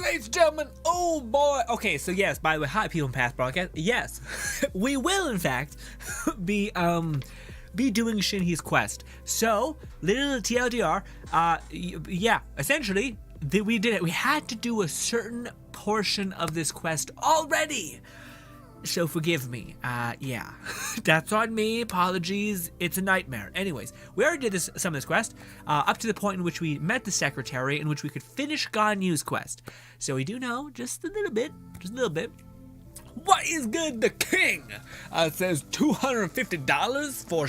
ladies and gentlemen, oh boy. Okay, so yes, by the way, hi people in past broadcast. Yes, we will in fact be doing Shenhe's quest. So, little TLDR, yeah, essentially, we did it. We had to do a certain portion of this quest already. So forgive me. Yeah, that's on me. Apologies. It's a nightmare. Anyways, we already did some of this quest, up to the point in which we met the secretary, in which we could finish Ganyu's quest. So we do know just a little bit. What is good, the king? It says $250 for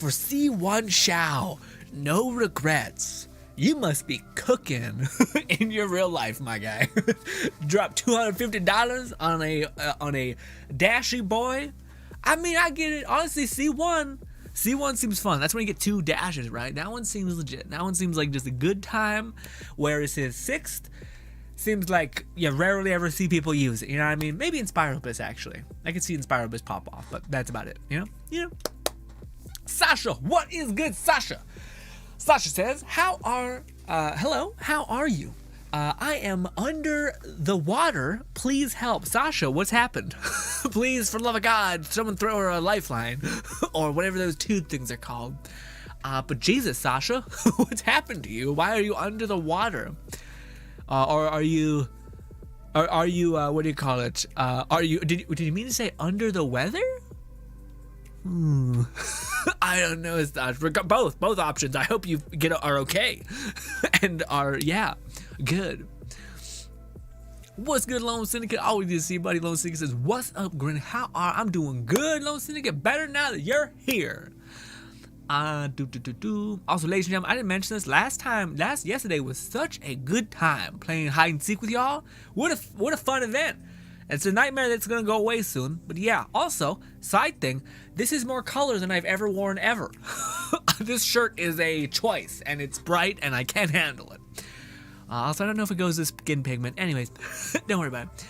C1 Shao. No regrets. You must be cooking in your real life, my guy. Drop $250 on a dashy boy. I mean, I get it. Honestly, C1 seems fun. That's when you get 2 dashes, right? That one seems legit. That one seems like just a good time. Whereas his 6th seems like you rarely ever see people use it. You know what I mean? Maybe in Spirobus, actually. I could see in Spirobus pop off, but that's about it. You know. Sasha, what is good, Sasha? Sasha says, hello, how are you? I am under the water. Please help. Sasha, what's happened? Please, for the love of God, someone throw her a lifeline. Or whatever those 2 things are called. But Jesus, Sasha, what's happened to you? Why are you under the water? Or are you, what do you call it? Did you mean to say under the weather? I don't know. It's not both options. I hope you are okay and are good. What's good, Lone Syndicate? Always good to see you, buddy. Lone Syndicate says, "What's up, Grin? How are I'm doing good, Lone Syndicate. Better now that you're here." Also, ladies and gentlemen, I didn't mention this yesterday was such a good time playing hide and seek with y'all. What a fun event. It's a nightmare that's gonna go away soon, but yeah. Also, side thing, this is more color than I've ever worn ever. This shirt is a choice, and it's bright, and I can't handle it. Also, I don't know if it goes to skin pigment. Anyways, don't worry about it.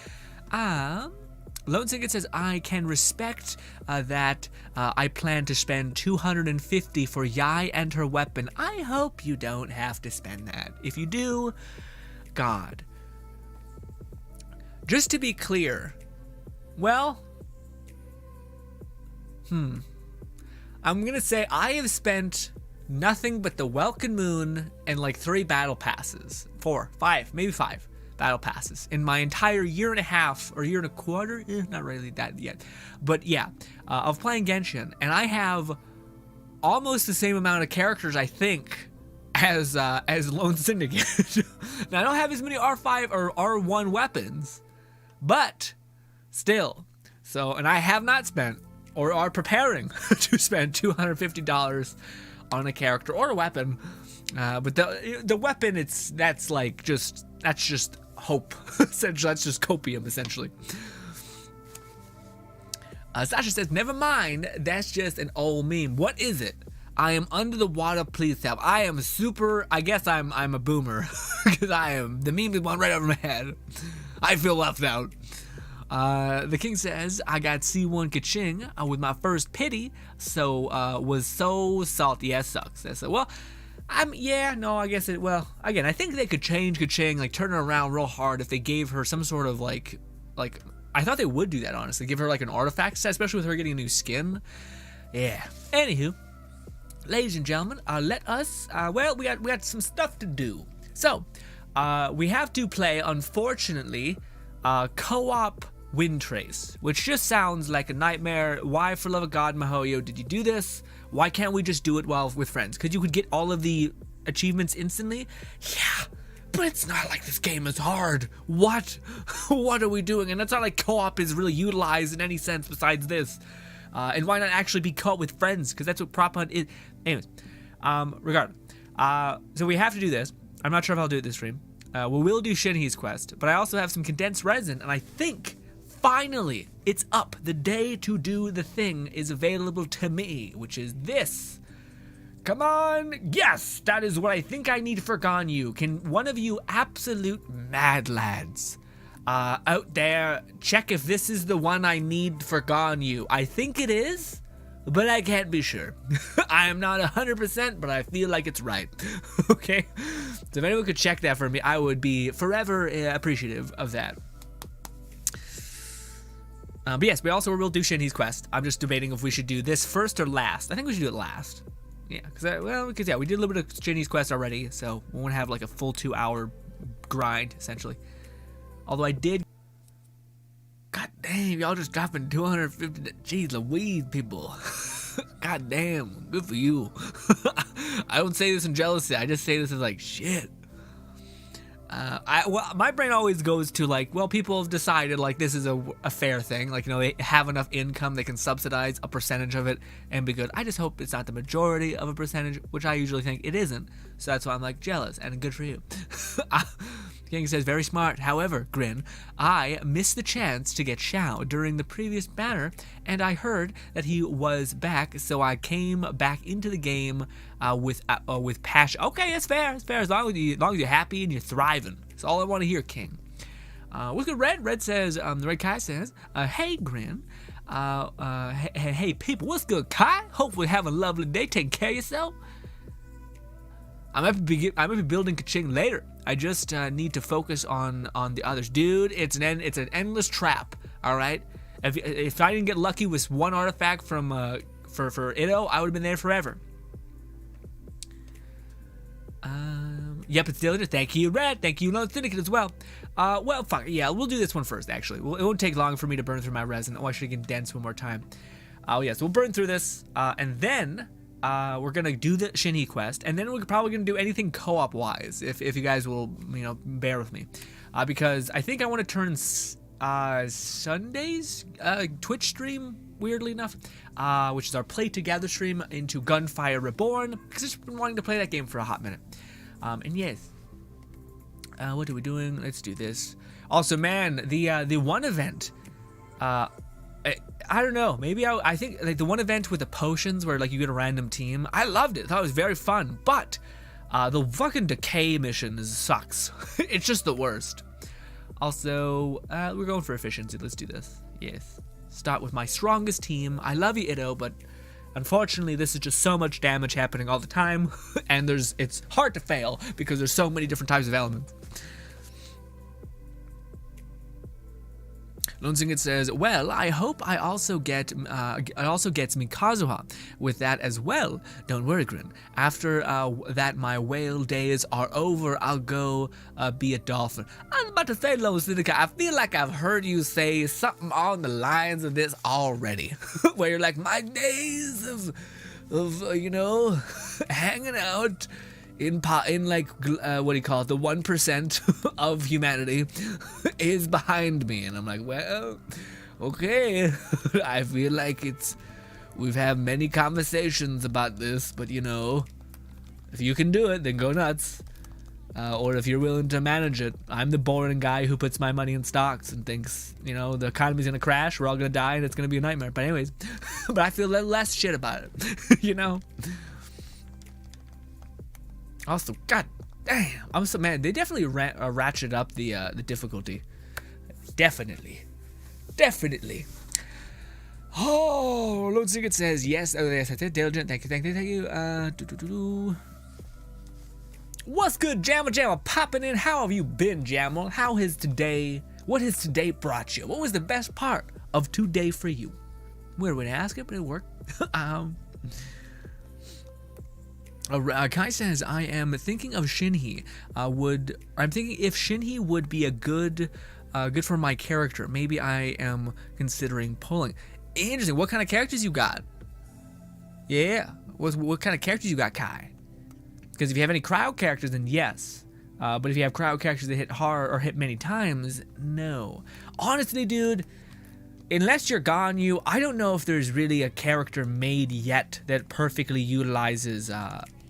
Lone Syndicate says, I can respect that I plan to spend $250 for Yai and her weapon. I hope you don't have to spend that. If you do, God. Just to be clear, well, I'm gonna say I have spent nothing but the Welkin Moon and like 3 battle passes, 4, 5, maybe 5 battle passes in my entire year and a half or year and a quarter. Not really that yet, but yeah, of playing Genshin, and I have almost the same amount of characters, I think, as Lone Syndicate. Now I don't have as many R5 or R1 weapons. But still, and I have not spent or are preparing to spend $250 on a character or a weapon. But the weapon, that's just hope. Essentially, that's just copium, essentially. Sasha says, never mind, that's just an old meme. What is it? I am under the water, please help. I guess I'm a boomer, because the meme is one right over my head. I feel left out. The king says, I got C1 Kaching with my first pity, so was so salty. Yeah, sucks. I said, well, I guess again, I think they could change Kaching, like turn her around real hard if they gave her some sort of like, I thought they would do that, honestly. Give her like an artifact set, especially with her getting a new skin. Yeah. Anywho, ladies and gentlemen, let us, we got some stuff to do. So, we have to play, unfortunately, co-op Wind Trace, which just sounds like a nightmare. Why, for love of God, Mihoyo, did you do this? Why can't we just do it with friends? Because you could get all of the achievements instantly? Yeah, but it's not like this game is hard. What? What are we doing? And it's not like co-op is really utilized in any sense besides this. And why not actually be co-op with friends? Because that's what Prop Hunt is. Anyways, regardless. So we have to do this. I'm not sure if I'll do it this stream. We will do Shenhe's quest, but I also have some condensed resin, and I think, finally, it's up. The day to do the thing is available to me, which is this. Come on. Yes, that is what I think I need for Ganyu. Can one of you absolute mad lads out there check if this is the one I need for Ganyu? I think it is, but I can't be sure. I am not 100%, but I feel like it's right. Okay? So if anyone could check that for me, I would be forever appreciative of that. But yes, we also will do Shenhe's quest. I'm just debating if we should do this first or last. I think we should do it last. Yeah, because yeah, we did a little bit of Shenhe's quest already, so we won't have like a full 2-hour grind, essentially. Although I did... God damn, y'all just dropping 250... Jeez Louise, people. God damn, good for you. I don't say this in jealousy, I just say this as like, shit. Well, my brain always goes to like, well, people have decided like this is a fair thing. Like, you know, they have enough income, they can subsidize a percentage of it and be good. I just hope it's not the majority of a percentage, which I usually think it isn't. So that's why I'm like jealous, and good for you. King says, very smart. However, Grin, I missed the chance to get Xiao during the previous banner, and I heard that he was back, so I came back into the game with passion. Okay, that's fair. That's fair. As long as you're happy and you're thriving. That's all I want to hear, King. What's good, Red? Red says, the Red Kai says, hey, Grin. Hey, people. What's good, Kai? Hopefully have a lovely day. Take care of yourself. I might be building Kaching later. I just need to focus on the others, dude. It's an endless trap. All right. If I didn't get lucky with one artifact from for Itto, I would have been there forever. Yep, it's Dillinger. Thank you, Red. Thank you, Lone Syndicate as well. Well, fuck yeah, we'll do this one first. Actually, it won't take long for me to burn through my resin. Oh, I should condense one more time. Oh yes, we'll burn through this, and then. We're gonna do the Shenhe quest, and then we're probably gonna do anything co-op wise, if you guys will, you know, bear with me, because I think I want to turn Sunday's Twitch stream, weirdly enough, which is our Play Together stream, into Gunfire Reborn, because I've just been wanting to play that game for a hot minute. And yes, what are we doing? Let's do this. Also, man, the one event, I don't know, maybe I think like the one event with the potions where like you get a random team, I loved it. I thought it was very fun, but the fucking decay mission sucks. It's just the worst. Also, we're going for efficiency. Let's do this. Yes, start with my strongest team. I love you, Itto, but unfortunately this is just so much damage happening all the time, and it's hard to fail because there's so many different types of elements. Lone Syndicate says, well, I hope I also gets Mikazuha with that as well. Don't worry, Grin. After that my whale days are over, I'll go be a dolphin. I was about to say, Lone Syndicate, I feel like I've heard you say something on the lines of this already. Where you're like, my days of you know, hanging out in like what do you call it, the 1% of humanity is behind me, and I'm like, well, okay. I feel like we've had many conversations about this, but you know, if you can do it, then go nuts, or if you're willing to manage it. I'm the boring guy who puts my money in stocks and thinks, you know, the economy's gonna crash, we're all gonna die, and it's gonna be a nightmare. But anyways, but I feel less shit about it. You know. Also, god damn, I'm so mad. They definitely ratchet up the difficulty. Definitely. Oh, Lone Syndicate says yes. Oh, yes, I did. Diligent. Thank you. What's good, Jammer? Popping in. How have you been, Jammer? What has today brought you? What was the best part of today for you? Weird way to ask it, but it worked. Kai says, I am thinking of Shenhe. I'm thinking if Shenhe would be a good for my character. Maybe I am considering pulling. Interesting. What kind of characters you got? Yeah. What kind of characters you got, Kai? Because if you have any crowd characters, then yes. But if you have crowd characters that hit hard or hit many times, no. Honestly, dude, unless you're Ganyu, I don't know if there's really a character made yet that perfectly utilizes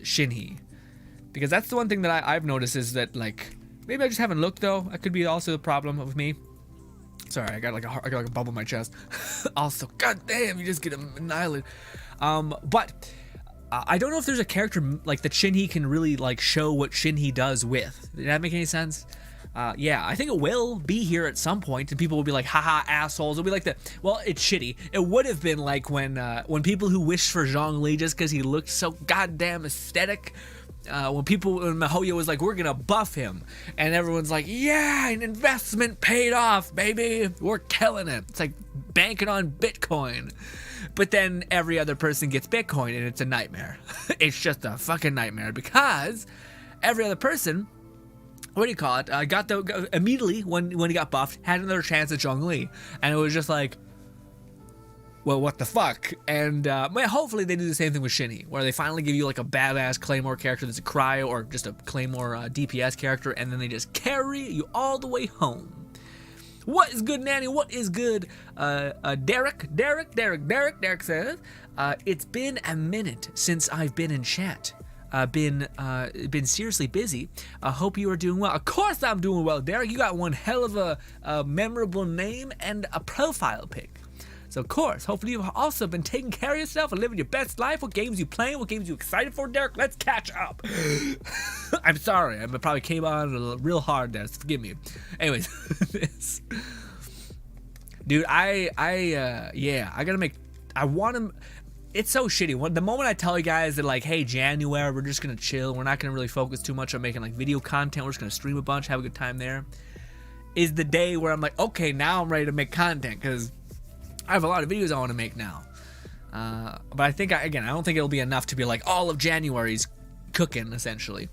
Shenhe. Because that's the one thing that I've noticed is that, like, maybe I just haven't looked, though. That could be also the problem with me. Sorry, I got like a bubble in my chest. Also, goddamn, you just get annihilated. But I don't know if there's a character like that Shenhe can really like show what Shenhe does with. Did that make any sense? Yeah, I think it will be here at some point, and people will be like, haha, assholes. It'll be like the, well, it's shitty. It would have been like when people who wished for Zhongli just because he looked so goddamn aesthetic, when Mihoyo was like, we're gonna buff him, and everyone's like, yeah, an investment paid off, baby, we're killing it. It's like banking on Bitcoin. But then every other person gets Bitcoin, and it's a nightmare. It's just a fucking nightmare, because every other person, what do you call it, got immediately when he got buffed, had another chance at Zhongli, and it was just like, well, what the fuck? And hopefully they do the same thing with Shinhe, where they finally give you like a badass Claymore character that's a cryo, or just a Claymore DPS character, and then they just carry you all the way home. What is good, Nanny? What is good? Derek says, it's been a minute since I've been in chat. Been seriously busy. Hope you are doing well. Of course I'm doing well, Derek. You got one hell of a memorable name and a profile pic. So of course, hopefully you've also been taking care of yourself and living your best life. What games you playing? What games you excited for, Derek? Let's catch up. I'm sorry. I probably came on real hard there. So forgive me. Anyways, dude, yeah, I gotta make. I want to. It's so shitty. The moment I tell you guys that, like, hey, January, we're just gonna chill. We're not gonna really focus too much on making like video content. We're just gonna stream a bunch, have a good time there. Is the day where I'm like, okay, now I'm ready to make content, because I have a lot of videos I want to make now. But I think, I don't think it'll be enough to be like all of January's cooking, essentially.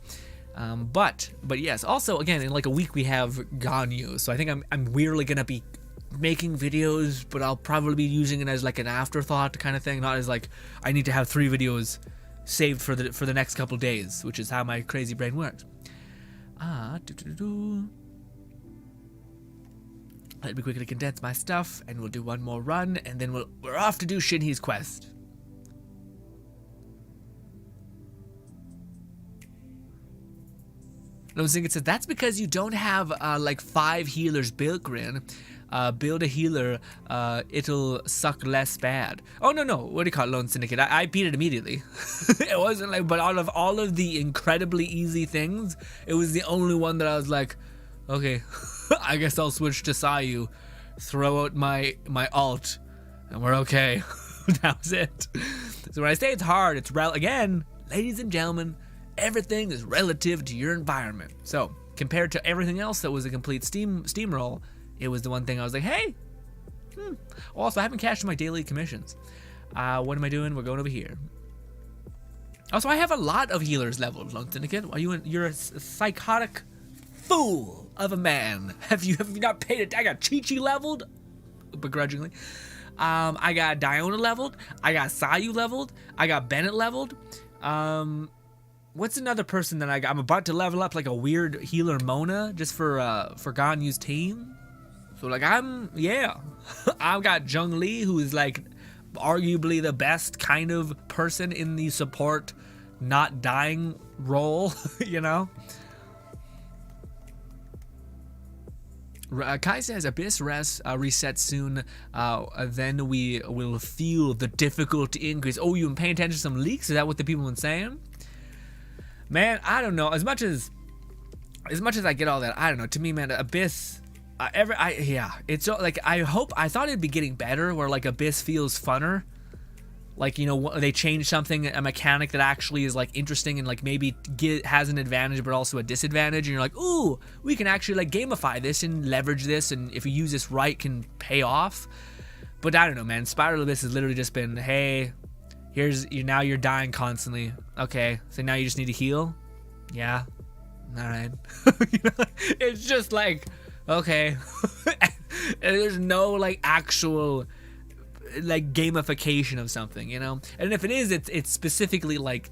But yes, also, again, in like a week we have Ganyu, so I think I'm weirdly gonna be making videos, but I'll probably be using it as like an afterthought kind of thing, not as like I need to have 3 videos saved for the next couple days, which is how my crazy brain works. Let me quickly condense my stuff, and we'll do one more run, and then we're off to do Shinhe's quest. No, it says that's because you don't have like 5 healers built, Grin. Build a healer, it'll suck less bad. Oh no, what do you call it, Lone Syndicate? I beat it immediately. It wasn't like, but out of all of the incredibly easy things, it was the only one that I was like, okay, I guess I'll switch to Sayu, throw out my alt, and we're okay. That was it. So when I say it's hard, it's again, ladies and gentlemen, everything is relative to your environment. So compared to everything else that was a complete steamroll, it was the one thing I was like, hey. Also, I haven't cashed my daily commissions. What am I doing? We're going over here. Also, I have a lot of healers leveled, Lone Syndicate. You're a psychotic fool of a man. Have you not paid it? I got Chi-Chi leveled, begrudgingly. I got Diona leveled. I got Sayu leveled. I got Bennett leveled. What's another person that I'm about to level up, like a weird healer Mona, just for Ganyu's team. So like I've got Zhongli, who is like arguably the best kind of person in the support not dying role, you know. Kai says Abyss resets soon, then we will feel the difficulty increase. Oh, you've been paying attention to some leaks? Is that what the people have been saying? Man, I don't know. As much as I get all that, I don't know. To me, man, Abyss, it's like I thought it'd be getting better, where like Abyss feels funner. Like, you know, they change something, a mechanic that actually is like interesting and like maybe has an advantage but also a disadvantage, and you're like, ooh, we can actually like gamify this and leverage this, and if we use this right, can pay off. But I don't know, man. Spiral Abyss has literally just been, hey, now you're dying constantly. Okay, so now you just need to heal. Yeah, all right. You know, it's just like, okay. And there's no like actual like gamification of something, you know. And if it is, it's specifically like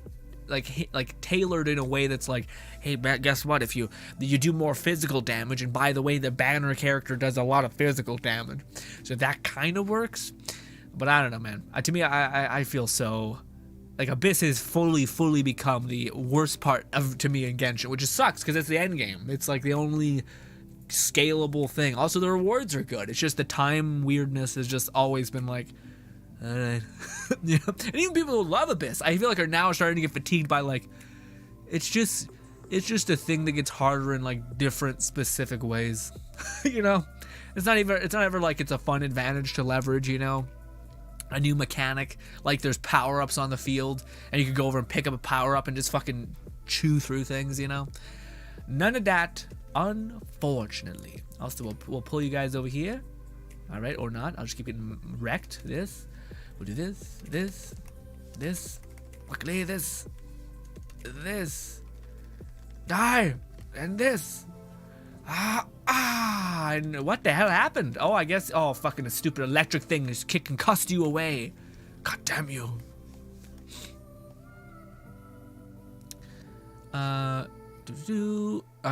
tailored in a way that's like, hey, guess what, if you do more physical damage, and by the way, the banner character does a lot of physical damage, so that kind of works. But I don't know, man. To me, I feel so like Abyss has fully become the worst part to me in Genshin, which just sucks because it's the end game. It's like the only scalable thing. Also, the rewards are good. It's just the time weirdness has just always been like, all right. Yeah. And even people who love Abyss, I feel like, are now starting to get fatigued by like, it's just It's just a thing that gets harder in like different specific ways. You know, it's not ever like it's a fun advantage to leverage, you know, a new mechanic. Like there's power-ups on the field and you can go over and pick up a power-up and just fucking chew through things, you know. None of that, unfortunately. Also, we'll pull you guys over here. All right, or not. I'll just keep it wrecked. This. We'll do this, this. Luckily, this. Die! And this. And what the hell happened? Oh, I guess, fucking a stupid electric thing just concussed you away. God damn you.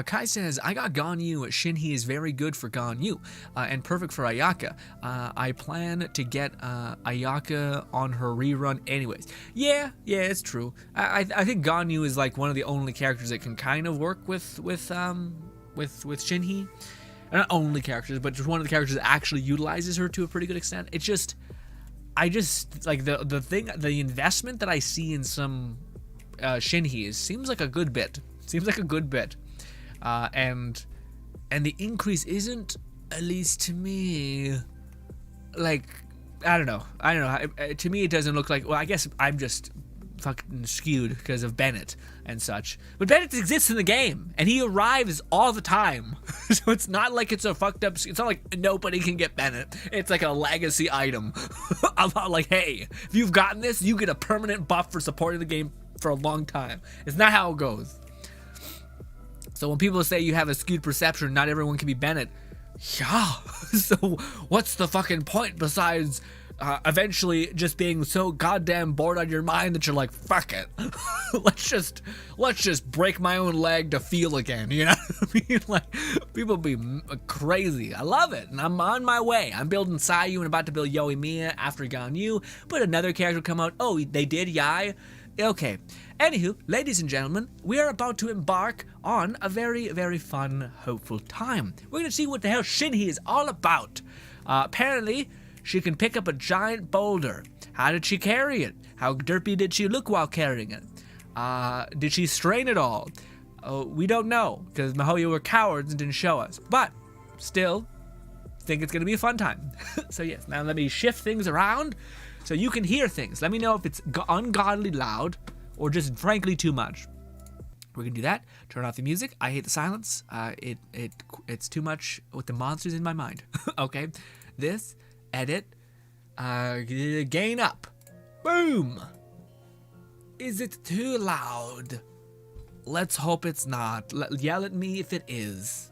Kai says, I got Ganyu. Shinhe is very good for Ganyu and perfect for Ayaka. I plan to get Ayaka on her rerun anyways. Yeah, it's true. I think Ganyu is like one of the only characters that can kind of work with Shinhe. Not only characters, but just one of the characters that actually utilizes her to a pretty good extent. It's just, I just like the investment that I see in some Shinhe seems like a good bit. And the increase isn't, at least to me, like, I don't know. To me, it doesn't look like, well, I guess I'm just fucking skewed because of Bennett and such. But Bennett exists in the game, and he arrives all the time. So it's not like it's a fucked up, it's not like nobody can get Bennett. It's like a legacy item. I'm not like, hey, if you've gotten this, you get a permanent buff for supporting the game for a long time. It's not how it goes. So when people say you have a skewed perception, not everyone can be Bennett. Yeah. So what's the fucking point besides eventually just being so goddamn bored on your mind that you're like, fuck it. let's just break my own leg to feel again. You know what I mean? Like, people be crazy. I love it. And I'm on my way. I'm building Sayu and about to build Yoimiya after Ganyu. But another character will come out. Oh, they did Yai? Okay. Anywho, ladies and gentlemen, we are about to embark on a very, very fun, hopeful time. We're going to see what the hell Shinhe is all about. Apparently, she can pick up a giant boulder. How did she carry it? How derpy did she look while carrying it? Did she strain it all? We don't know, because Mihoyo were cowards and didn't show us. But, still, think it's going to be a fun time. So yes, now let me shift things around so you can hear things. Let me know if it's ungodly loud or just frankly too much. We're gonna do that. Turn off the music. I hate the silence. It's too much with the monsters in my mind. Okay, this, edit, gain up. Boom. Is it too loud? Let's hope it's not. Yell at me if it is.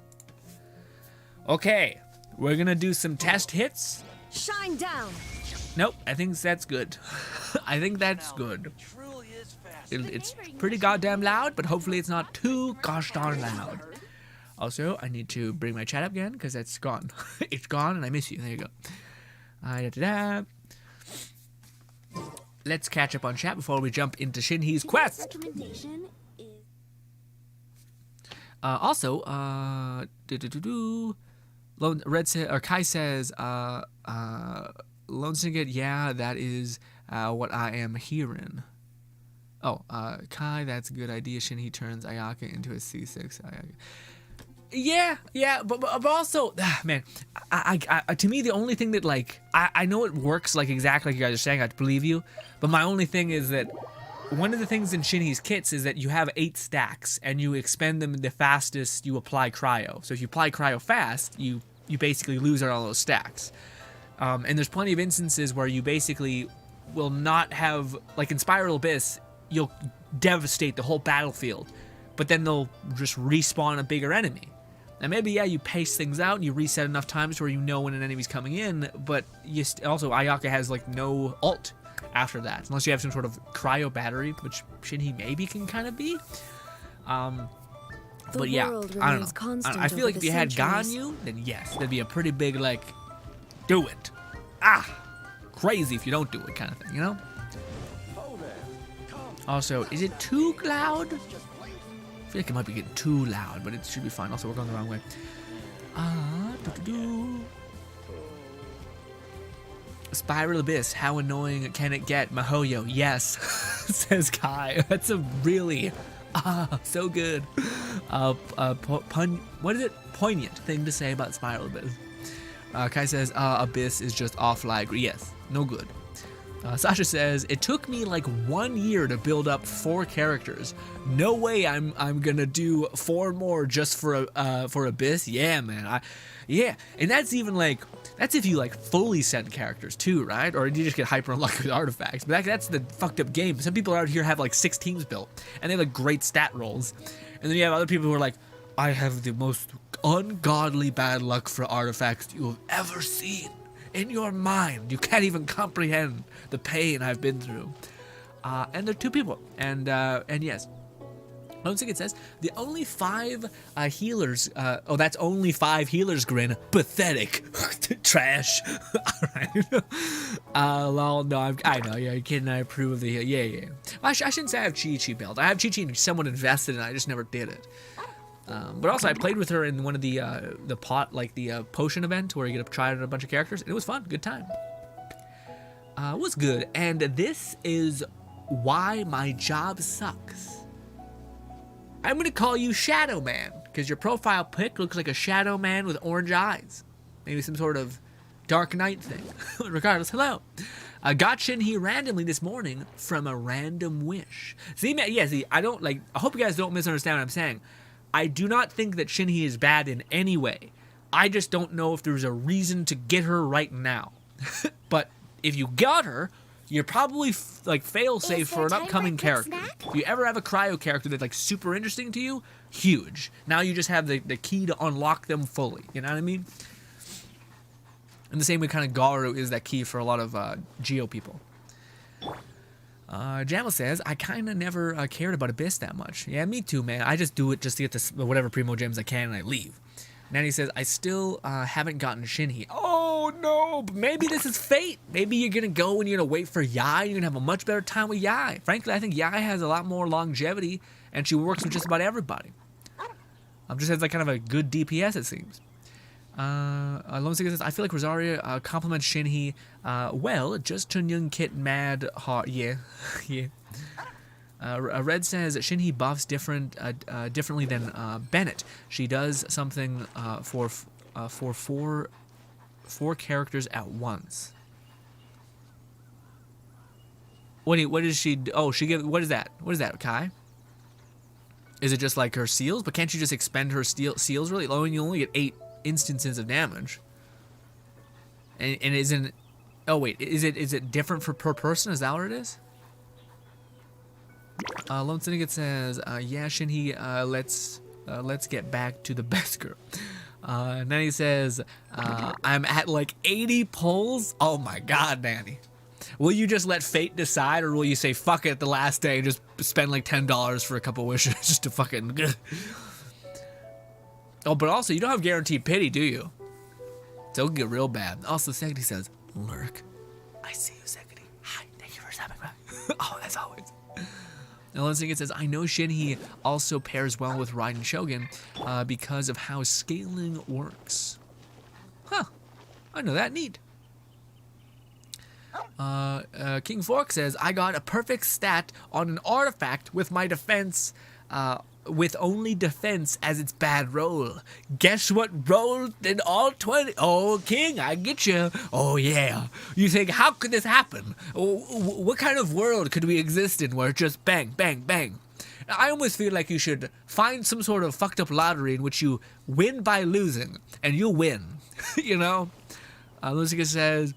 Okay, we're gonna do some test hits. Shine down. Nope, I think that's good. I think that's good. It's pretty goddamn loud, but hopefully it's not too gosh darn loud. Also, I need to bring my chat up again because that's gone. It's gone and I miss you. There you go. Let's catch up on chat before we jump into Shinhe's quest. Also, Kai says, Lone Syndicate, yeah, that is what I am hearing. Oh, Kai, that's a good idea. Shinhe turns Ayaka into a C6. Ayaka. Yeah, but also, man, I to me, the only thing that, like, I know it works, like, exactly like you guys are saying, I believe you, but my only thing is that one of the things in Shinhe's kits is that you have 8 stacks, and you expend them the fastest you apply cryo. So if you apply cryo fast, you basically lose all those stacks. And there's plenty of instances where you basically will not have, like in Spiral Abyss, you'll devastate the whole battlefield, but then they'll just respawn a bigger enemy. And maybe, yeah, you pace things out and you reset enough times where you know when an enemy's coming in, but also Ayaka has like no ult after that, unless you have some sort of cryo battery, which Shinhe maybe can kind of be. But yeah, I don't know. I feel like if you had Ganyu, then yes, that'd be a pretty big, like, do it. Crazy if you don't do it kind of thing, you know? Also, is it too loud? I feel like it might be getting too loud, but it should be fine. Also, we're going the wrong way. Spiral Abyss, how annoying can it get? Mihoyo, yes, says Kai. That's a really, Ah, so good. What is it? Poignant thing to say about Spiral Abyss. Kai says, Abyss is just offline. Yes, no good. Sasha says, it took me like 1 year to build up 4 characters. No way I'm gonna do 4 more just for Abyss. Yeah, man. Yeah, and that's even like, that's if you like fully send characters too, right? Or you just get hyper unlucky with artifacts. But that's the fucked up game. Some people out here have like 6 teams built, and they have like great stat rolls. And then you have other people who are like, I have the most ungodly bad luck for artifacts you have ever seen in your mind. You can't even comprehend the pain I've been through. And they're 2 people. And yes. Lone Ticket says, the only 5 healers, oh, that's only 5 healers, grin. Pathetic. Trash. Alright. Lol, no, I know, yeah, you kidding, I approve of the, yeah. I shouldn't say I have Chi-Chi built. I have Chi-Chi and someone invested in it, I just never did it. But also, I played with her in one of the potion event where you get to try out a bunch of characters. It was fun, good time. It was good, and this is why my job sucks. I'm gonna call you Shadow Man, because your profile pic looks like a shadow man with orange eyes. Maybe some sort of Dark Knight thing. Regardless, hello. Got Shinhe randomly this morning from a random wish. See, I don't, like, I hope you guys don't misunderstand what I'm saying. I do not think that Shinhe is bad in any way. I just don't know if there's a reason to get her right now. But if you got her, you're probably like fail-safe for an upcoming character. If you ever have a cryo character that's like super interesting to you, huge. Now you just have the key to unlock them fully. You know what I mean? And the same way kind of Garu is that key for a lot of Geo people. Jamal says, I kind of never cared about Abyss that much. Yeah, me too, man. I just do it just to get the whatever Primo gems I can and I leave. Nanny says, I still haven't gotten Shinhe. Oh, no, but maybe this is fate. Maybe you're going to go and you're going to wait for Yai. You're going to have a much better time with Yai. Frankly, I think Yai has a lot more longevity, and she works with just about everybody. Just has like kind of a good DPS, it seems. Lone Seeker says, I feel like Rosaria compliments Shinhe. Well, just Chun Young Kit mad hard. Yeah, yeah. Red says Shinhe buffs differently than Bennett. She does something for 4 characters at once. What does she do? Oh, she give. What is that? What is that, Kai? Is it just like her seals? But can't you just expend her seals really? Oh, and you only get 8 instances of damage. And isn't? Oh wait, is it different per person? Is that what it is? Lone Syndicate says, yeah, Shinhe, let's get back to the best girl. Nanny says, I'm at like 80 pulls. Oh my god, Nanny. Will you just let fate decide, or will you say fuck it the last day and just spend like $10 for a couple wishes just to fucking... Oh, but also, you don't have guaranteed pity, do you? It'll get real bad. Also, Segedy says, lurk. I see you, Segedy. Hi, thank you for stopping by. Oh, as always. And Lone Syndicate says, I know Shinhe also pairs well with Raiden Shogun because of how scaling works. Huh. I know that. Neat. King Fork says, I got a perfect stat on an artifact with my defense, with only defense as its bad roll. Guess what rolled in all 20? Oh, King, I get you. Oh, yeah. You think, how could this happen? What kind of world could we exist in where it's just bang, bang, bang? I almost feel like you should find some sort of fucked up lottery in which you win by losing, and you'll win. You know? Lucica says,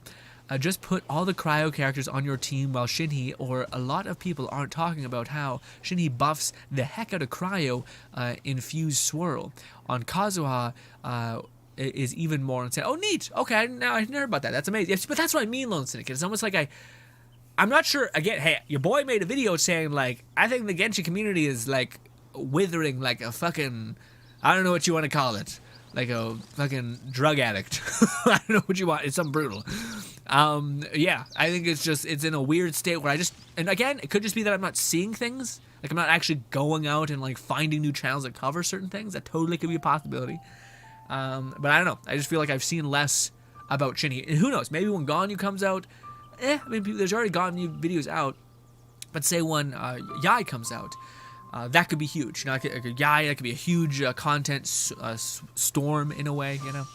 just put all the cryo characters on your team while Shinhe, or a lot of people aren't talking about how Shinhe buffs the heck out of cryo infused swirl. On Kazuha is even more insane. Oh, neat. Okay, now I heard about that. That's amazing. Yes, but that's what I mean, Lone Syndicate. It's almost like I'm not sure. Again, hey, your boy made a video saying, like, I think the Genshin community is, like, withering like a fucking, I don't know what you want to call it. Like a fucking drug addict. I don't know what you want. It's something brutal. Yeah, I think it's in a weird state where and again, it could just be that I'm not seeing things. Like, I'm not actually going out and, like, finding new channels that cover certain things. That totally could be a possibility. But I don't know. I just feel like I've seen less about Shinhe. And who knows? Maybe when Ganyu comes out, I mean, there's already Ganyu videos out. But say when Yai comes out, That could be huge. You know, that could be a huge content storm in a way, you know.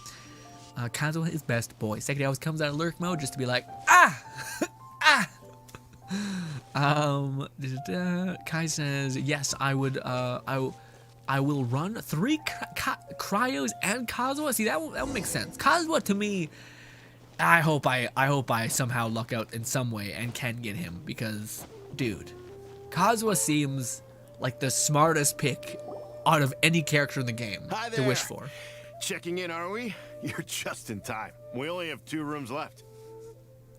Kazuha is best boy. Second always comes out of lurk mode just to be like, ah! Ah! Kai says, yes, I would, I will run 3 cryos and Kazuha. See, that would make sense. Kazuha, to me, I hope I somehow luck out in some way and can get him, because, dude, Kazuha seems like the smartest pick out of any character in the game to wish for. Checking in, are we? You're just in time. We only have 2 rooms left.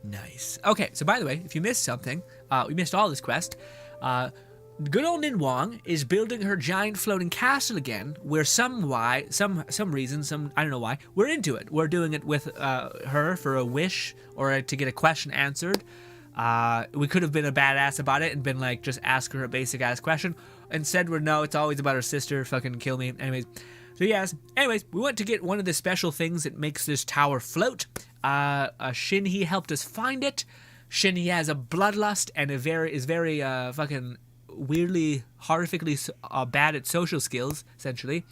Nice. Okay, so by the way, if you missed something, we missed all this quest. Good old Nin Wong is building her giant floating castle again, where some reason, I don't know why, we're into it. We're doing it with her for a wish or to get a question answered. We could have been a badass about it and been like, just ask her a basic ass question. Instead, no, it's always about her sister, fucking kill me. Anyways, so yes, anyways, we went to get one of the special things that makes this tower float. Shinhe helped us find it. Shinhe has a bloodlust and is very fucking weirdly, horrifically bad at social skills, essentially,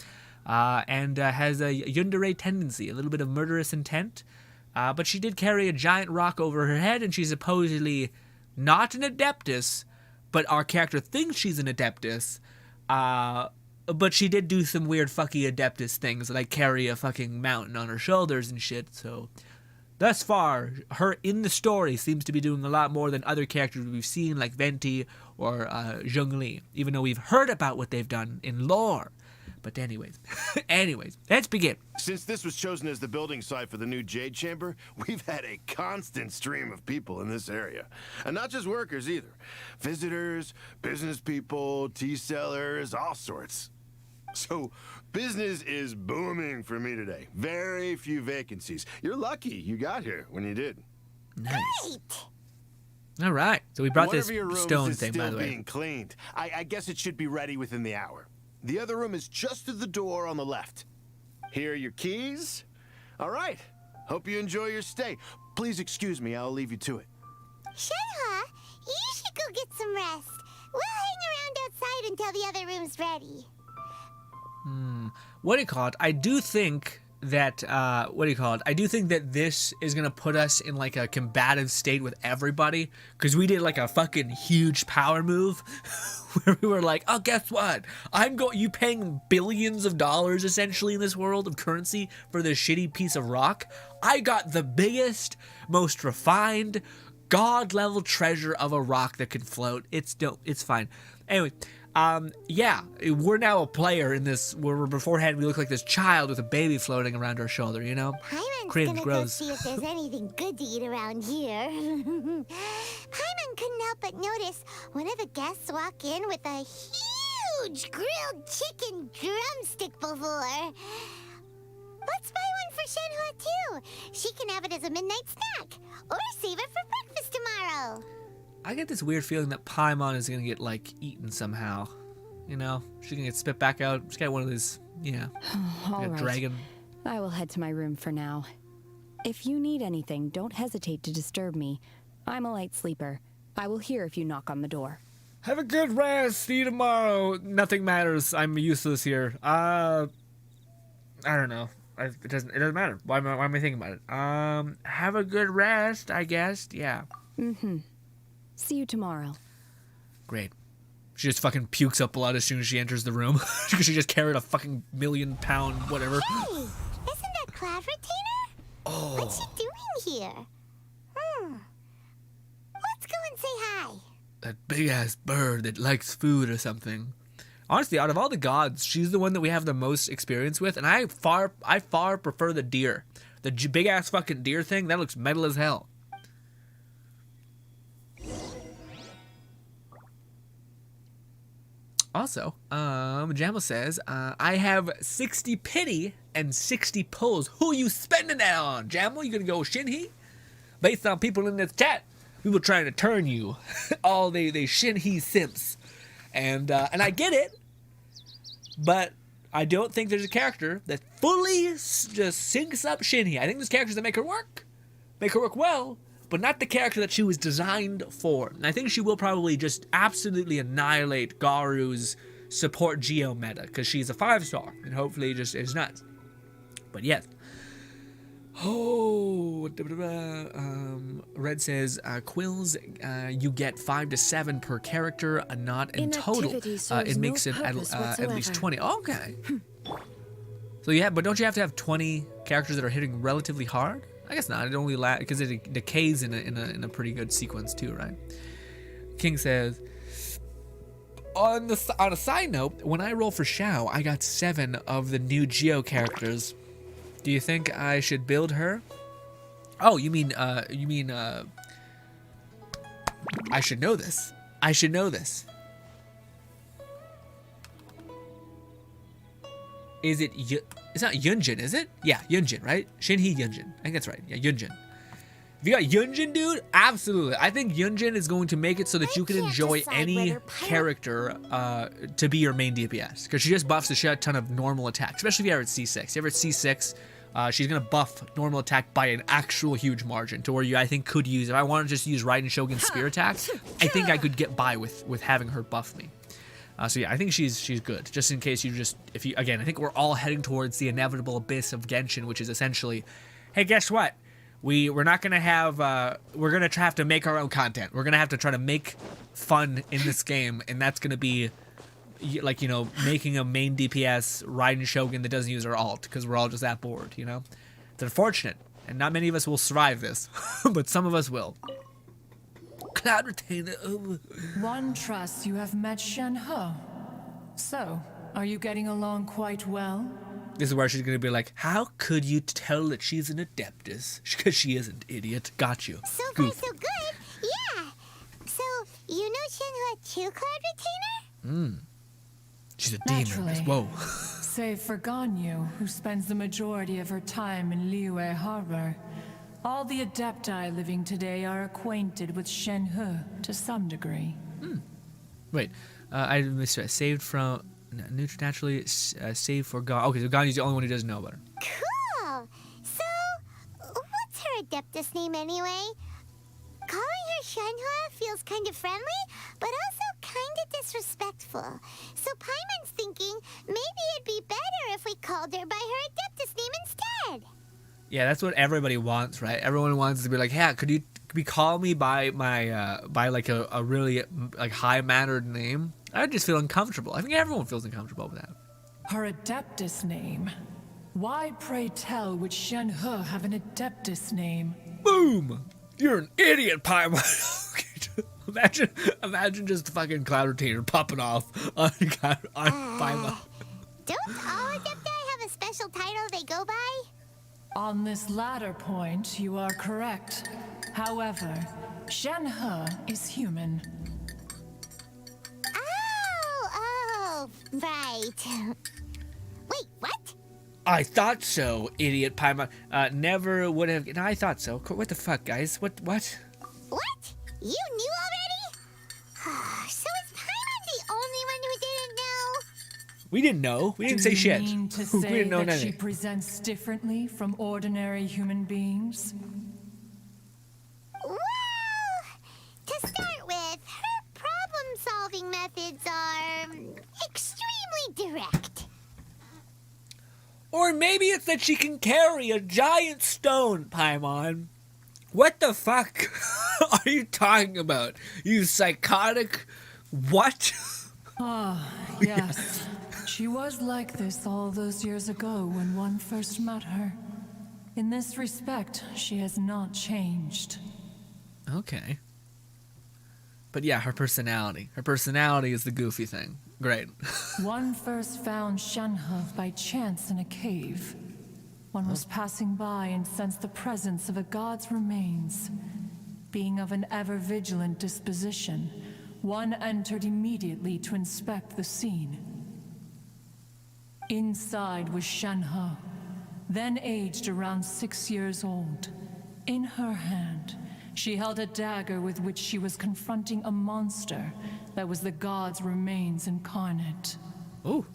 and has a yandere tendency, a little bit of murderous intent. But she did carry a giant rock over her head, and she's supposedly not an Adeptus, but our character thinks she's an Adeptus. But she did do some weird fucky Adeptus things, like carry a fucking mountain on her shoulders and shit, so thus far, her in the story seems to be doing a lot more than other characters we've seen, like Venti or Zhongli, even though we've heard about what they've done in lore. But anyways, let's begin. Since this was chosen as the building site for the new Jade Chamber, we've had a constant stream of people in this area. And not just workers either. Visitors, business people, tea sellers, all sorts. So, business is booming for me today. Very few vacancies. You're lucky you got here when you did. Nice. All right. So we brought this stone thing, by the way. Being cleaned. I guess it should be ready within the hour. The other room is just through the door on the left. Here are your keys. All right. Hope you enjoy your stay. Please excuse me. I'll leave you to it. Shenhe, you should go get some rest. We'll hang around outside until the other room's ready. What do you call it? I do think that, I do think that this is going to put us in like a combative state with everybody, because we did like a fucking huge power move where we were like, oh, guess what? You paying billions of dollars essentially in this world of currency for this shitty piece of rock. I got the biggest, most refined, god-level treasure of a rock that can float. It's dope. It's fine. Anyway, yeah, we're now a player in this, where beforehand we look like this child with a baby floating around our shoulder, you know? Paimon's gonna go see if there's anything good to eat around here. Paimon couldn't help but notice one of the guests walk in with a huge grilled chicken drumstick before. Let's buy one for Shenhe too. She can have it as a midnight snack, or save it for breakfast tomorrow. I get this weird feeling that Paimon is gonna get like eaten somehow. You know, she's gonna get spit back out. She's got one of these, yeah, like a dragon. I will head to my room for now. If you need anything, don't hesitate to disturb me. I'm a light sleeper. I will hear if you knock on the door. Have a good rest. See you tomorrow. Nothing matters. I'm useless here. I don't know. It doesn't matter. Why am I thinking about it? Have a good rest, I guess. Yeah. See you tomorrow. Great. She just fucking pukes up blood as soon as she enters the room. Because she just carried a fucking £1,000,000 whatever. Hey, isn't that Cloud Retainer? Oh. What's she doing here? Let's go and say hi. That big-ass bird that likes food or something. Honestly, out of all the gods, she's the one that we have the most experience with, and I far prefer the deer. The big-ass fucking deer thing, that looks metal as hell. Also, Jamal says, I have 60 pity and 60 pulls. Who you spending that on? Jamal, you gonna go Shinhe? Based on people in this chat, people trying to turn you. All they Shinhe simps. And I get it, but I don't think there's a character that fully just syncs up Shinhe. I think there's characters that make her work well, but not the character that she was designed for. And I think she will probably just absolutely annihilate Garu's support Geo meta because she's a 5-star and hopefully just is nuts. But yes. Oh, Red says Quills, you get 5 to 7 per character, not in total. It makes it at least 20. Okay. So yeah, but don't you have to have 20 characters that are hitting relatively hard? I guess not. It only because it decays in a pretty good sequence too, right? King says, on a side note, when I roll for Xiao, I got 7 of the new Geo characters. Do you think I should build her? Oh, you mean I should know this. I should know this. Is it it's not Yunjin, is it? Yeah, Yunjin, right? Shenhe Yunjin. I think that's right. Yeah, Yunjin. If you got Yunjin, dude, absolutely. I think Yunjin is going to make it so that you can enjoy any character to be your main DPS. Because she just buffs a shit ton of normal attack, especially if you are at C6. If you're at C6, she's going to buff normal attack by an actual huge margin to where you, I think, could use, if I want to just use Raiden Shogun's spear attacks, I think I could get by with having her buff me. So yeah, I think she's good. Just in case you just, again, I think we're all heading towards the inevitable abyss of Genshin, which is essentially, hey, guess what? We're not gonna have we're gonna have to make our own content. We're gonna have to try to make fun in this game, and that's gonna be like, you know, making a main DPS Raiden Shogun that doesn't use our ult because we're all just that bored, you know. It's unfortunate, and not many of us will survive this, but some of us will. Cloud Retainer. One trusts you have met Shenhe. So, are you getting along quite well? This is where she's gonna be like, how could you tell that she's an Adeptus? Because she isn't, idiot. Got you. So far, so good. Yeah. So, you know Shenhe too, Cloud Retainer? She's a demon. Whoa. Save for Ganyu, who spends the majority of her time in Liyue Harbor. All the Adepti living today are acquainted with Shenhe to some degree. Wait, I missed it. Saved from... naturally save for God. Okay, so Ganyu's the only one who doesn't know about her. Cool. So, what's her Adeptus name anyway? Calling her Shenhe feels kind of friendly, but also kind of disrespectful. So Paimon's thinking maybe it'd be better if we called her by her Adeptus name instead. Yeah, that's what everybody wants, right? Everyone wants to be like, yeah, could you call me by my by like a really like high-mannered name? I just feel uncomfortable. I think everyone feels uncomfortable with that. Her Adeptus name. Why, pray tell, would Shenhe have an Adeptus name? Boom! You're an idiot, Paimon. imagine just fucking Cloud Retainer popping off on Paimon. Don't all Adepti have a special title they go by? On this latter point, you are correct. However, Shenhe is human. Oh, right. Wait, what? I thought so, idiot Paimon. Never would have... No, I thought so. What the fuck, guys? What? What? You knew already? So is Paimon the only one who didn't know? We didn't know. We didn't say shit. Do you mean to We say didn't know that she nothing. presents differently from ordinary human beings? Well, to start with, her problem-solving methods are extremely direct. Or maybe it's that she can carry a giant stone, Paimon. What the fuck are you talking about? You psychotic... What? Yes. She was like this all those years ago when one first met her. In this respect, she has not changed. Okay. But yeah, her personality. Her personality is the goofy thing. Great. One first found Shenhe by chance in a cave. One was passing by and sensed the presence of a god's remains. Being of an ever-vigilant disposition, one entered immediately to inspect the scene. Inside was Shenhe, then aged around 6 years old. In her hand, she held a dagger with which she was confronting a monster that was the god's remains incarnate. Ooh.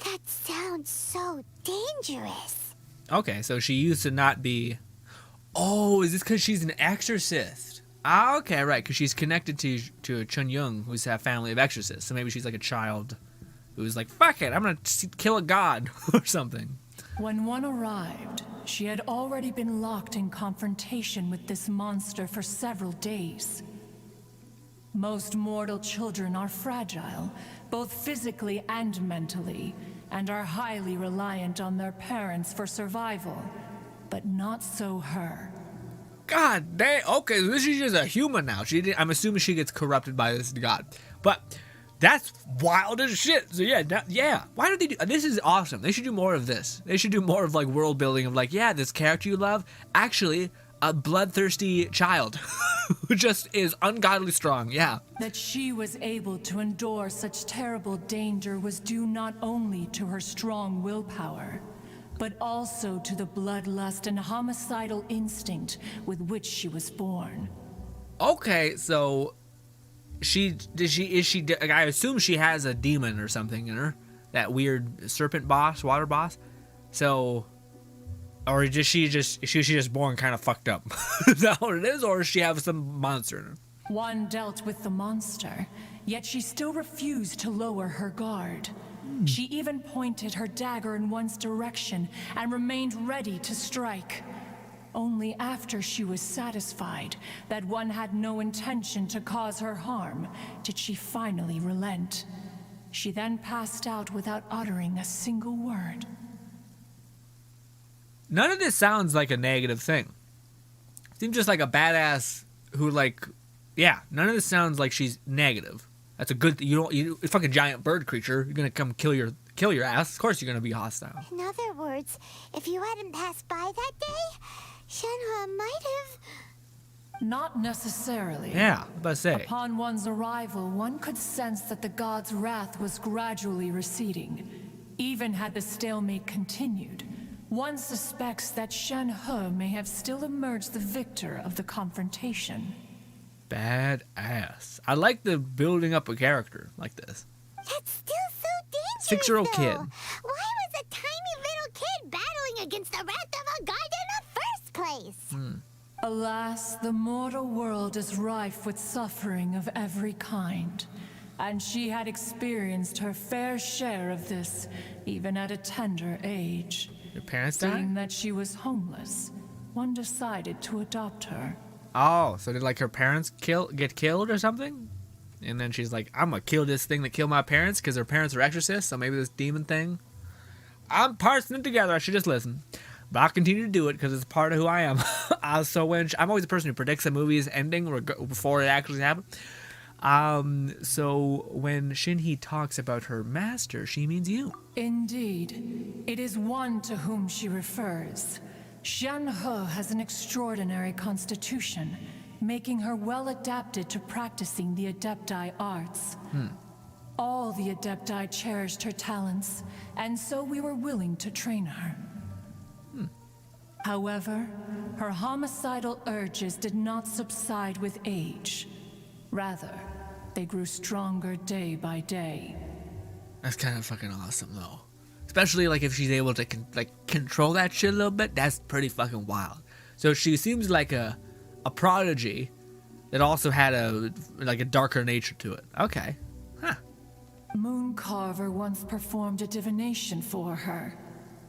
That sounds so dangerous. Okay, so she used to not be... Oh, is this because she's an exorcist? Ah, okay, right, because she's connected to Chun Yung, who's a family of exorcists. So maybe she's like a child who's like, fuck it, I'm gonna kill a god or something. When one arrived, she had already been locked in confrontation with this monster for several days. Most mortal children are fragile, both physically and mentally, and are highly reliant on their parents for survival. But not so her. God damn. Okay, so she's just a human now. I'm assuming she gets corrupted by this god. But that's wild as shit. So yeah. Why don't they do this? Is awesome. They should do more of this. They should do more of like world building of like, yeah, this character you love, actually a bloodthirsty child who just is ungodly strong. Yeah. That she was able to endure such terrible danger was due not only to her strong willpower, but also to the bloodlust and homicidal instinct with which she was born. Okay, so I assume she has a demon or something in her, that weird serpent boss, water boss. So, or is she just born kind of fucked up? Is that what it is, or does she have some monster in her? One dealt with the monster, yet she still refused to lower her guard. She even pointed her dagger in one's direction and remained ready to strike. Only after she was satisfied that one had no intention to cause her harm did she finally relent. She then passed out without uttering a single word. None of this sounds like a negative thing. Seems just like a badass who none of this sounds like she's negative. That's a good thing. You fucking giant bird creature. You're gonna come kill your ass. Of course you're gonna be hostile. In other words, if you hadn't passed by that day, Shenhe might have... Not necessarily. Yeah, I was about to say. Upon one's arrival, one could sense that the god's wrath was gradually receding. Even had the stalemate continued, one suspects that Shenhe may have still emerged the victor of the confrontation. Badass. I like the building up a character like this. That's still so dangerous, 6-year-old kid. Why was a tiny little kid battling against the wrath of a god in the first place? Alas, the mortal world is rife with suffering of every kind. And she had experienced her fair share of this, even at a tender age. Your parents Seeing died? that she was homeless, one decided to adopt her. Oh, so did like her parents get killed or something? And then she's like, I'm gonna kill this thing that killed my parents because her parents are exorcists, so maybe this demon thing. I'm parsing it together. I should just listen. But I'll continue to do it because it's part of who I am. So I'm always the person who predicts a movie's ending before it actually happens. So when Shenhe talks about her master, she means you. Indeed, it is one to whom she refers. Shenhe has an extraordinary constitution, making her well adapted to practicing the Adepti arts. All the Adepti cherished her talents, and so we were willing to train her. However, her homicidal urges did not subside with age. Rather, they grew stronger day by day. That's kind of fucking awesome, though. Especially like if she's able to control that shit a little bit. That's pretty fucking wild. So she seems like a prodigy that also had a darker nature to it. Okay, huh? Mooncarver once performed a divination for her.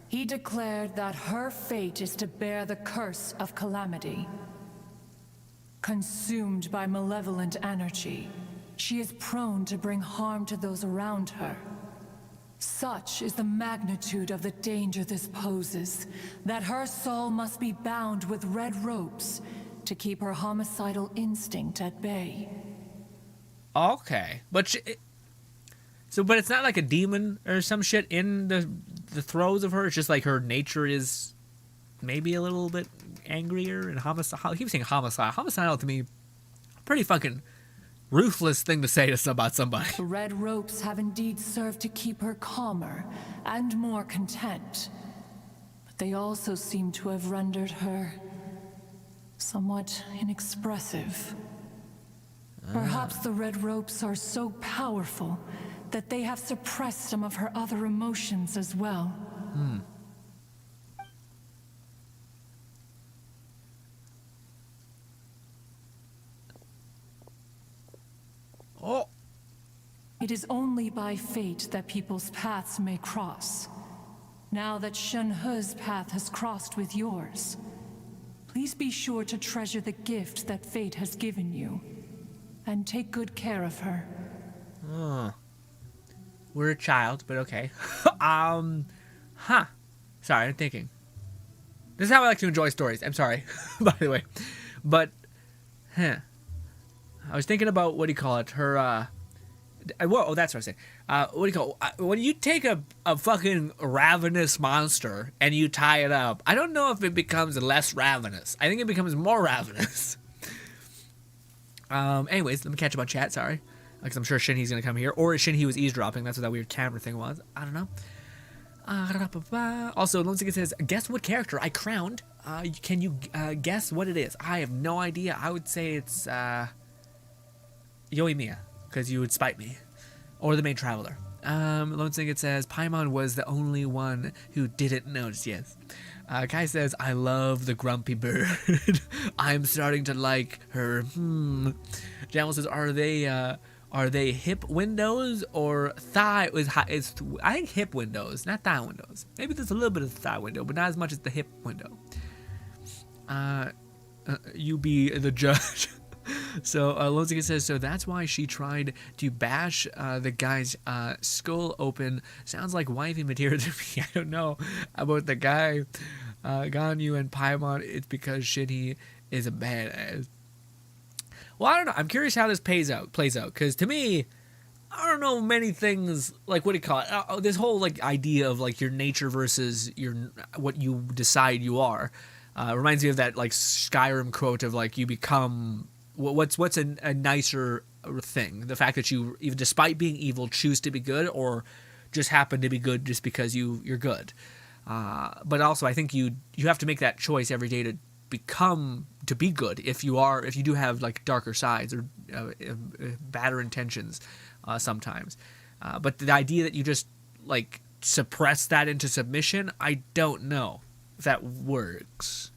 He declared that her fate is to bear the curse of calamity. Consumed by malevolent energy, she is prone to bring harm to those around her. Such is the magnitude of the danger this poses, that her soul must be bound with red ropes to keep her homicidal instinct at bay. Okay, but but it's not like a demon or some shit in the throes of her. It's just like her nature is maybe a little bit angrier and homicidal. I keep saying homicide. Homicidal to me, pretty fucking ruthless thing to say about somebody. The red ropes have indeed served to keep her calmer and more content. But they also seem to have rendered her somewhat inexpressive. Perhaps the red ropes are so powerful that they have suppressed some of her other emotions as well. It is only by fate that people's paths may cross. Now that SHENHE's path has crossed with yours, please be sure to treasure the gift that fate has given you, and take good care of her. Oh. We're a child, but okay. Huh. Sorry, I'm thinking. This is how I like to enjoy stories. I'm sorry, by the way. But, I was thinking about, what do you call it? Her, whoa, that's what I was saying. What do you call it? When you take a fucking ravenous monster and you tie it up, I don't know if it becomes less ravenous. I think it becomes more ravenous. Anyways, let me catch up on chat, sorry. Because I'm sure Shinhe's gonna come here. Or Shinhe was eavesdropping, that's what that weird camera thing was. I don't know. Also, Lone Secret says, guess what character I crowned? Can you guess what it is? I have no idea. I would say it's Yoimiya, because you would spite me. Or the main traveler. Lone Secret says, Paimon was the only one who didn't notice, yes. Kai says, I love the grumpy bird. I'm starting to like her. Jamal says, are they hip windows or thigh? I think hip windows, not thigh windows. Maybe there's a little bit of the thigh window, but not as much as the hip window. You be the judge. So Lone Secret says, so that's why she tried to bash the guy's skull open. Sounds like wifey material to me. I don't know about the guy, Ganyu and Paimon. It's because Shinhe is a badass. Well, I don't know. I'm curious how this plays out. Because to me, I don't know many things, like, what do you call it? This whole, like, idea of, like, your nature versus what you decide you are. Reminds me of that, like, Skyrim quote of, like, you become... What's a nicer thing? The fact that you, even despite being evil, choose to be good, or just happen to be good just because you're good. But also, I think you have to make that choice every day to be good. If you do have, like, darker sides or badder intentions sometimes. But the idea that you just, like, suppress that into submission, I don't know if that works.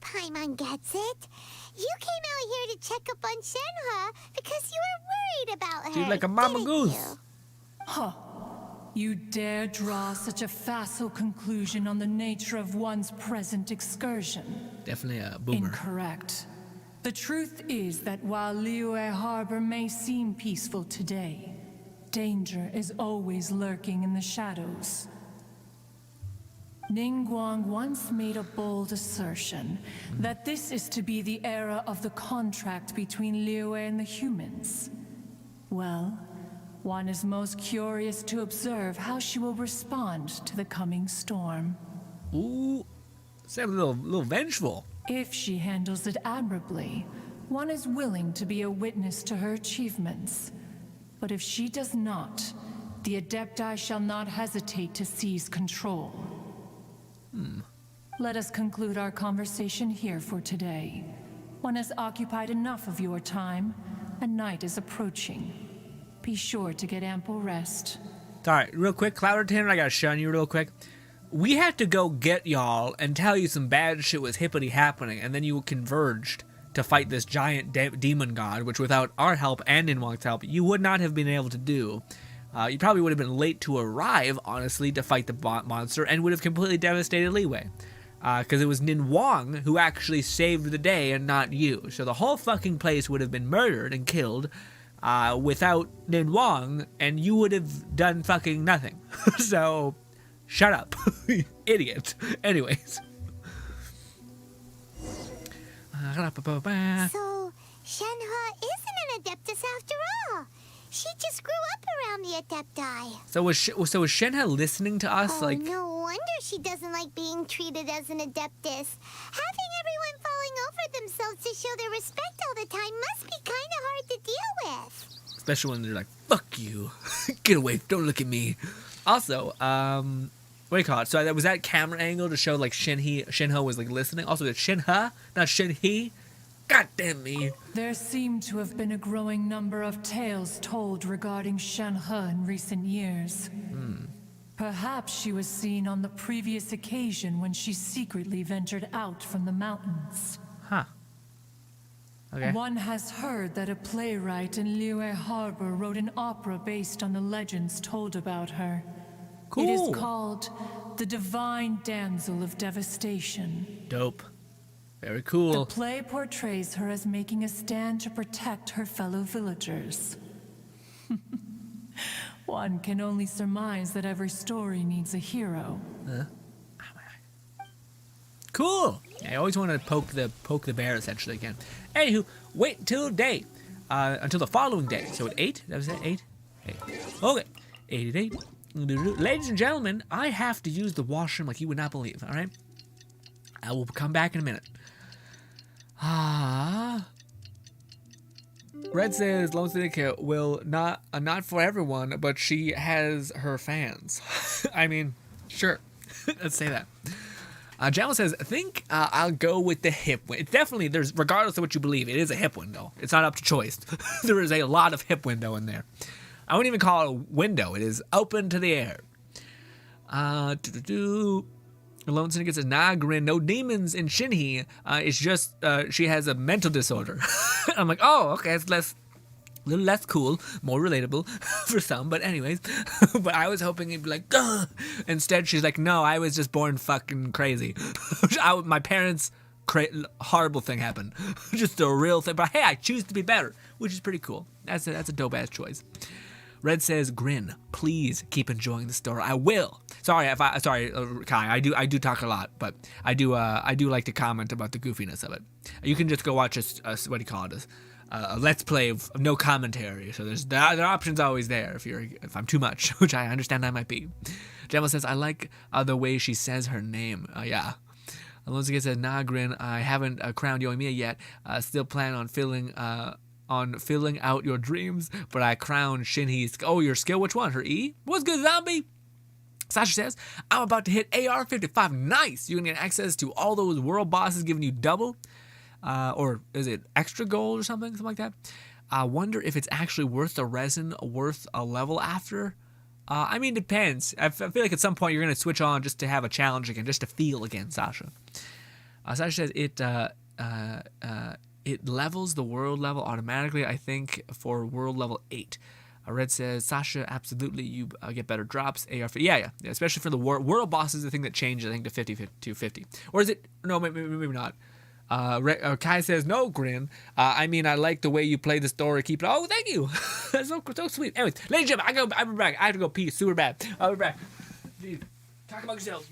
Paimon gets it. You came out here to check up on SHENHE because you were worried about her. She's like a mama goose. You? Huh. You dare draw such a facile conclusion on the nature of one's present excursion? Definitely a boomer. Incorrect. The truth is that while Liyue Harbor may seem peaceful today, danger is always lurking in the shadows. Ningguang once made a bold assertion that this is to be the era of the contract between Liyue and the humans. Well, one is most curious to observe how she will respond to the coming storm. Ooh, sounds a little vengeful. If she handles it admirably, one is willing to be a witness to her achievements. But if she does not, the Adepti shall not hesitate to seize control. Let us conclude our conversation here for today. One has occupied enough of your time, and night is approaching. Be sure to get ample rest. Alright, real quick, Cloud Tanner, I gotta shun you real quick. We had to go get y'all and tell you some bad shit was hippity happening, and then you converged to fight this giant demon god, which without our help and Ninwang's help, you would not have been able to do. You probably would have been late to arrive, honestly, to fight the monster, and would have completely devastated Liyue. Because it was Ninwang who actually saved the day and not you. So the whole fucking place would have been murdered and killed without Ninwang, and you would have done fucking nothing. So, shut up, idiot. Anyways. So, SHENHE isn't an Adeptus after all. She just grew up around the Adepti. So was SHENHE listening to us? Oh, like, no wonder she doesn't like being treated as an Adeptus. Having everyone falling over themselves to show their respect all the time must be kind of hard to deal with. especially when they're like, "Fuck you, get away, don't look at me." Also, what do you call it? So that was that camera angle to show like SHENHE was like listening. Also, it's SHENHE, not SHENHE. God damn me. There seem to have been a growing number of tales told regarding SHENHE in recent years. Perhaps she was seen on the previous occasion when she secretly ventured out from the mountains. Huh. Okay. One has heard that a playwright in Liyue Harbor wrote an opera based on the legends told about her. Cool. It is called The Divine Damsel of Devastation. Dope. Very The cool. play portrays her as making a stand to protect her fellow villagers. One can only surmise that every story needs a hero. Cool. I always want to poke the bear essentially again. Anywho, wait until day, until the following day. So at 8. That was it. 8. 8. Okay. 8 at 8. Ladies and gentlemen, I have to use the washroom like you would not believe. All right. I will come back in a minute. Red says Lone Syndicate will not for everyone, but she has her fans. I mean, sure. Let's say that. Jamal says, I think I'll go with the hip window. It's definitely, regardless of what you believe, it is a hip window. It's not up to choice. There is a lot of hip window in there. I wouldn't even call it a window. It is open to the air. Lone Syndicate says, nah, Grin, no demons in Shinhe. It's just she has a mental disorder. I'm like, oh, okay, it's a little less cool, more relatable for some, but anyways. But I was hoping it'd be like, ugh. Instead, she's like, no, I was just born fucking crazy. My parents, horrible thing happened. Just a real thing, but hey, I choose to be better, which is pretty cool. That's a dope-ass choice. Red says, Grin, please keep enjoying the story. I will. Sorry, Kai, I do talk a lot, but I do like to comment about the goofiness of it. You can just go watch a what do you call it? A let's play of no commentary. So the option's always there if I'm too much, which I understand I might be. Gemma says, I like the way she says her name. Yeah. Alonso says, nah, Grin, I haven't crowned Yoimiya yet. Still plan on filling out your dreams, but I crowned Shinhe's. Oh, your skill? Which one? Her E? What's good, zombie? Sasha says, I'm about to hit AR-55. Nice! You can get access to all those world bosses giving you double. Or is it extra gold or something like that? I wonder if it's actually worth the resin, worth a level after. I mean, depends. I feel like at some point you're going to switch on just to have a challenge again, just to feel again, Sasha. Sasha says it levels the world level automatically, I think, for world level 8. Red says, Sasha, absolutely, you get better drops. AR, yeah, especially for the world bosses, the thing that changed, I think, to 50. Or is it? No, maybe not. Kai says, no, Grin. I mean, I like the way you play the story. Keep it. Oh, thank you. That's so sweet. Anyways, ladies and gentlemen, I'll be back. I have to go pee super bad. I'll be back. Jeez. Talk about yourselves.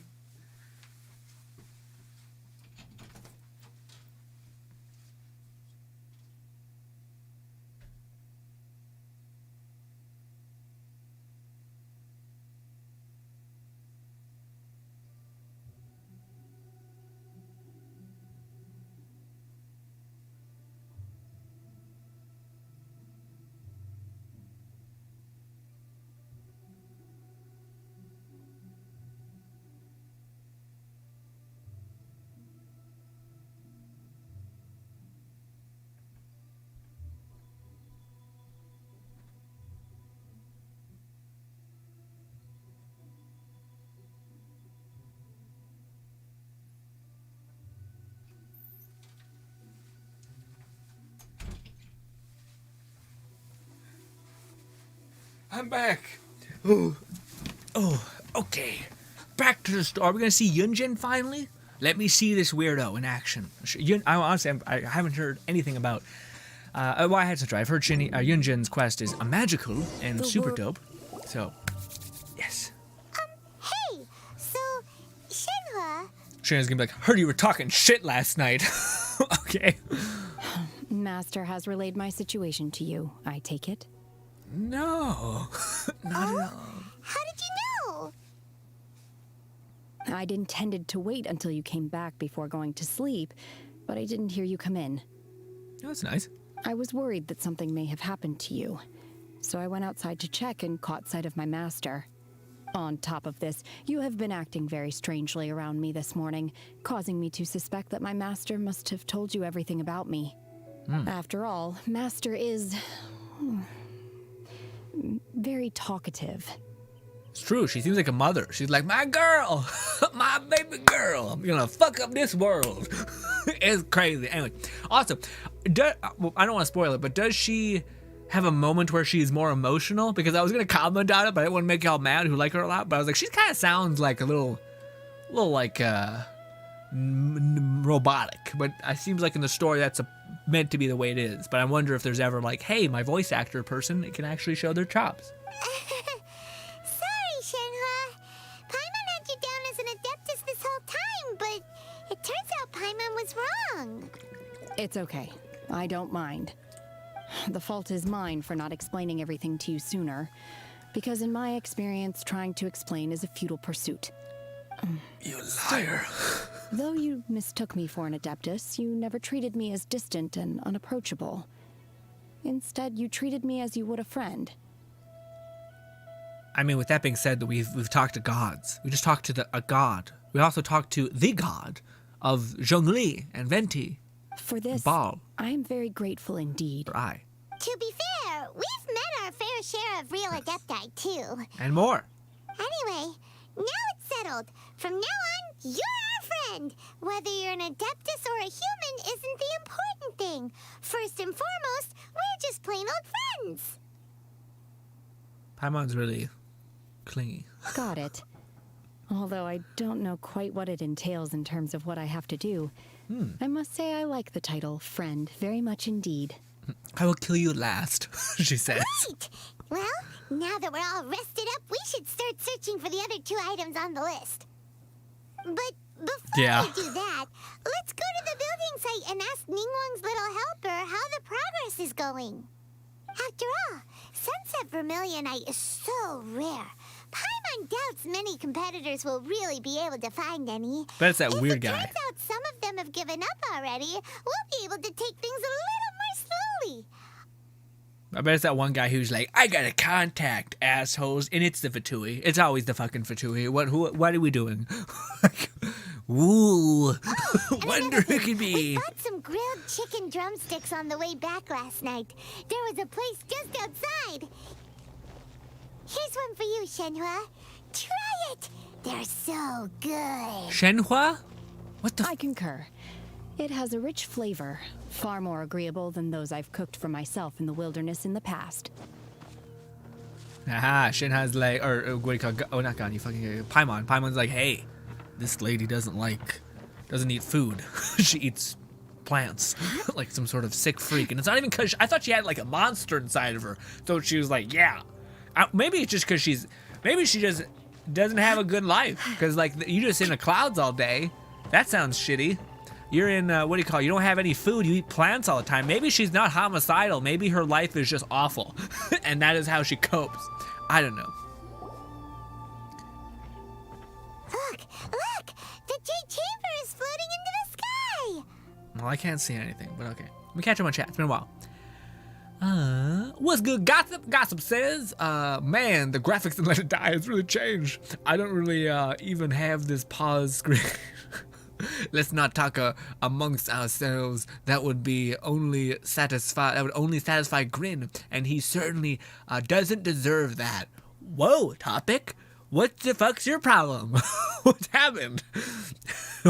I'm back. Oh, okay. Back to the store. Are we gonna see Yunjin finally? Let me see this weirdo in action. Honestly, I haven't heard anything about. Well, I had to try. I've heard Yunjin's quest is a magical and super dope. So, yes. Hey, so Shenhe. Shenhe's gonna be like, heard you were talking shit last night. Okay. Master has relayed my situation to you, I take it? No, not at all. How did you know? I'd intended to wait until you came back before going to sleep, but I didn't hear you come in. Oh, that's nice. I was worried that something may have happened to you, so I went outside to check and caught sight of my master. On top of this, you have been acting very strangely around me this morning, causing me to suspect that my master must have told you everything about me. After all, Master is very talkative. It's true. She seems like a mother. She's like, my girl, my baby girl. I'm gonna fuck up this world. It's crazy. Anyway, also, well, I don't want to spoil it, but does she have a moment where she's more emotional? Because I was gonna comment on it, but I didn't want to make y'all mad who like her a lot. But I was like, she kind of sounds like a little like robotic. But it seems like in the story that's meant to be the way it is. But I wonder if there's ever like, hey, my voice actor person can actually show their chops. Sorry, Shenhua. Paimon had you down as an Adeptus this whole time, but it turns out Paimon was wrong. It's okay. I don't mind. The fault is mine for not explaining everything to you sooner, because in my experience, trying to explain is a futile pursuit. You liar. Though you mistook me for an Adeptus, you never treated me as distant and unapproachable. Instead, you treated me as you would a friend. I mean, with that being said, we've talked to gods. We just talked to a god. We also talked to the god of Zhongli and Venti. For this, Ball. I am very grateful indeed. Or I. To be fair, we've met our fair share of real Adepti, too. And more. Anyway, now it's settled. From now on, you're our friend. Whether you're an Adeptus or a human isn't the important thing. First and foremost, we're just plain old friends. Paimon's really clingy. Got it. Although I don't know quite what it entails in terms of what I have to do. I must say I like the title, friend, very much indeed. I will kill you last, she says. Right. Well, now that we're all rested up, we should start searching for the other 2 items on the list. But before we do that, let's go to the building site and ask Ningguang's little helper how the progress is going. After all, Sunset Vermilionite is so rare. Paimon doubts many competitors will really be able to find any. But it's that weird guy. If it turns out some of them have given up already, we'll be able to take things a little more slowly. I bet it's that one guy who's like, I gotta contact assholes, and it's the Fatui. It's always the fucking Fatui. What are we doing? Ooh, wonder who it could be. We bought some grilled chicken drumsticks on the way back last night. There was a place just outside. Here's one for you, Shenhua. Try it. They're so good. Shenhua? What the I concur. It has a rich flavor, far more agreeable than those I've cooked for myself in the wilderness in the past. Aha, Shenhua's like, or what do you call it? Oh, not Gon, you fucking Paimon. Paimon's like, hey, this lady doesn't eat food. She eats plants. Like some sort of sick freak. And it's not even because, I thought she had like a monster inside of her. So she was like, yeah. Maybe it's just because maybe she just doesn't have a good life. Because like, you just in the clouds all day. That sounds shitty. You're in, what do you call it? You don't have any food. You eat plants all the time. Maybe she's not homicidal. Maybe her life is just awful. And that is how she copes. I don't know. Look! The Jade Chamber is floating into the sky! Well, I can't see anything, but okay. Let me catch up on chat. It's been a while. What's good, Gossip? Gossip says, man, the graphics in Let It Die has really changed. I don't really even have this pause screen. Let's not talk amongst ourselves. That would only satisfy Grin, and he certainly doesn't deserve that. Whoa, topic? What the fuck's your problem? What's happened?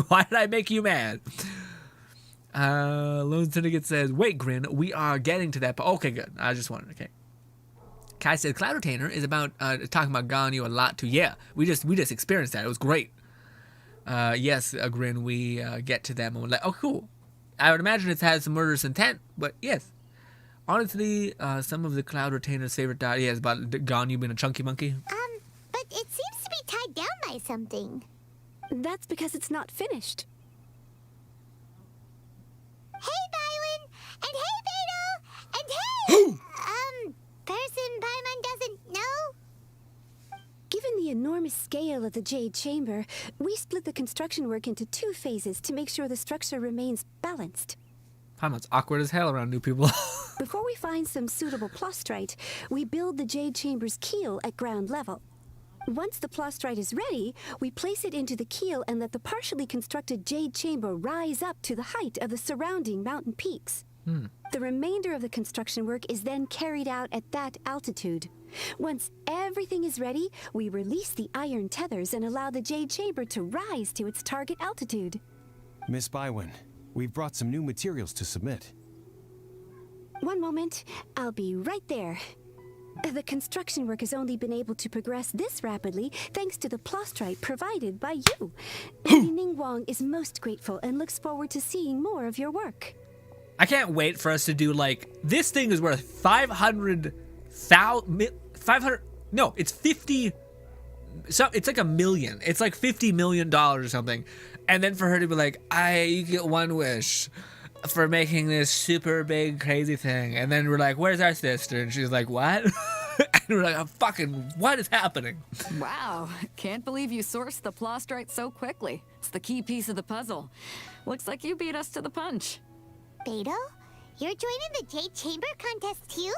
Why did I make you mad? Lone Syndicate says, wait, Grin, we are getting to that. But okay, good. I just wanted, okay. Kai said, Cloud Retainer is about talking about Ganyu a lot too. Yeah, we just experienced that. It was great. Yes, Grin, we get to that moment. Like, oh, cool. I would imagine it has some murderous intent, but yes. Honestly, some of the Cloud Retainer's favorite dialogue is about Ganyu being a chunky monkey. But it seems to be tied down by something. That's because it's not finished. Hey, Bywin! And hey, Beto! And hey! Person Paimon doesn't know? Given the enormous scale of the Jade Chamber, we split the construction work into 2 phases to make sure the structure remains balanced. Paimon's awkward as hell around new people. Before we find some suitable plastrite, we build the Jade Chamber's keel at ground level. Once the plastrite is ready, we place it into the keel and let the partially constructed Jade Chamber rise up to the height of the surrounding mountain peaks. The remainder of the construction work is then carried out at that altitude. Once everything is ready, we release the iron tethers and allow the Jade Chamber to rise to its target altitude. Miss Bywin, We've brought some new materials to submit. One moment. I'll be right there. The construction work has only been able to progress this rapidly thanks to the plastrite provided by you. Lady Ningguang is most grateful and looks forward to seeing more of your work. I can't wait for us to do, like, this thing is worth 500,000, no, it's 50, so it's like $1 million. It's like $50 million or something. And then for her to be like, you get one wish for making this super big crazy thing. And then we're like, where's our sister? And she's like, what? And we're like, what is happening? Wow, can't believe you sourced the plastrite so quickly. It's the key piece of the puzzle. Looks like you beat us to the punch. Beto, you're joining the Jade Chamber contest too?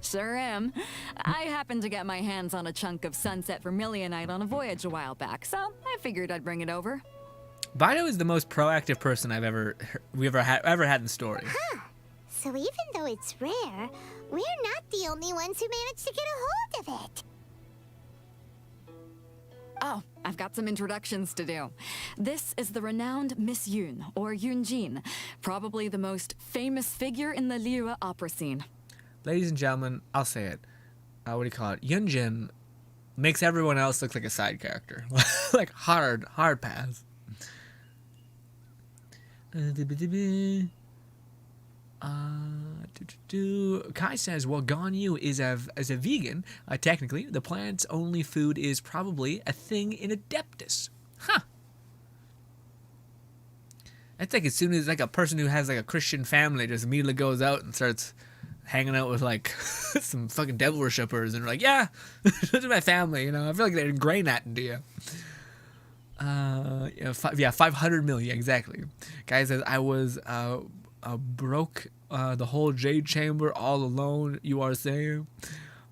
Sure am. I happened to get my hands on a chunk of sunset vermilionite on a voyage a while back, so I figured I'd bring it over. Bido is the most proactive person we ever had in the story. Huh. So even though it's rare, we're not the only ones who managed to get a hold of it. Oh, I've got some introductions to do. This is the renowned Miss Yun, or Yunjin, probably the most famous figure in the Liyue opera scene. Ladies and gentlemen, I'll say it. What do you call it? Yunjin makes everyone else look like a side character. Like hard pass. Kai says, well, Ganyu is a vegan. Technically, the plant's only food is probably a thing in Adeptus. Huh. That's like as soon as like a person who has like a Christian family just immediately goes out and starts hanging out with like some fucking devil worshippers and they're like, yeah, this is my family, you know. I feel like they ingrain that into you. 500 million, exactly. Guy says, I was broke the whole Jade Chamber all alone, you are saying.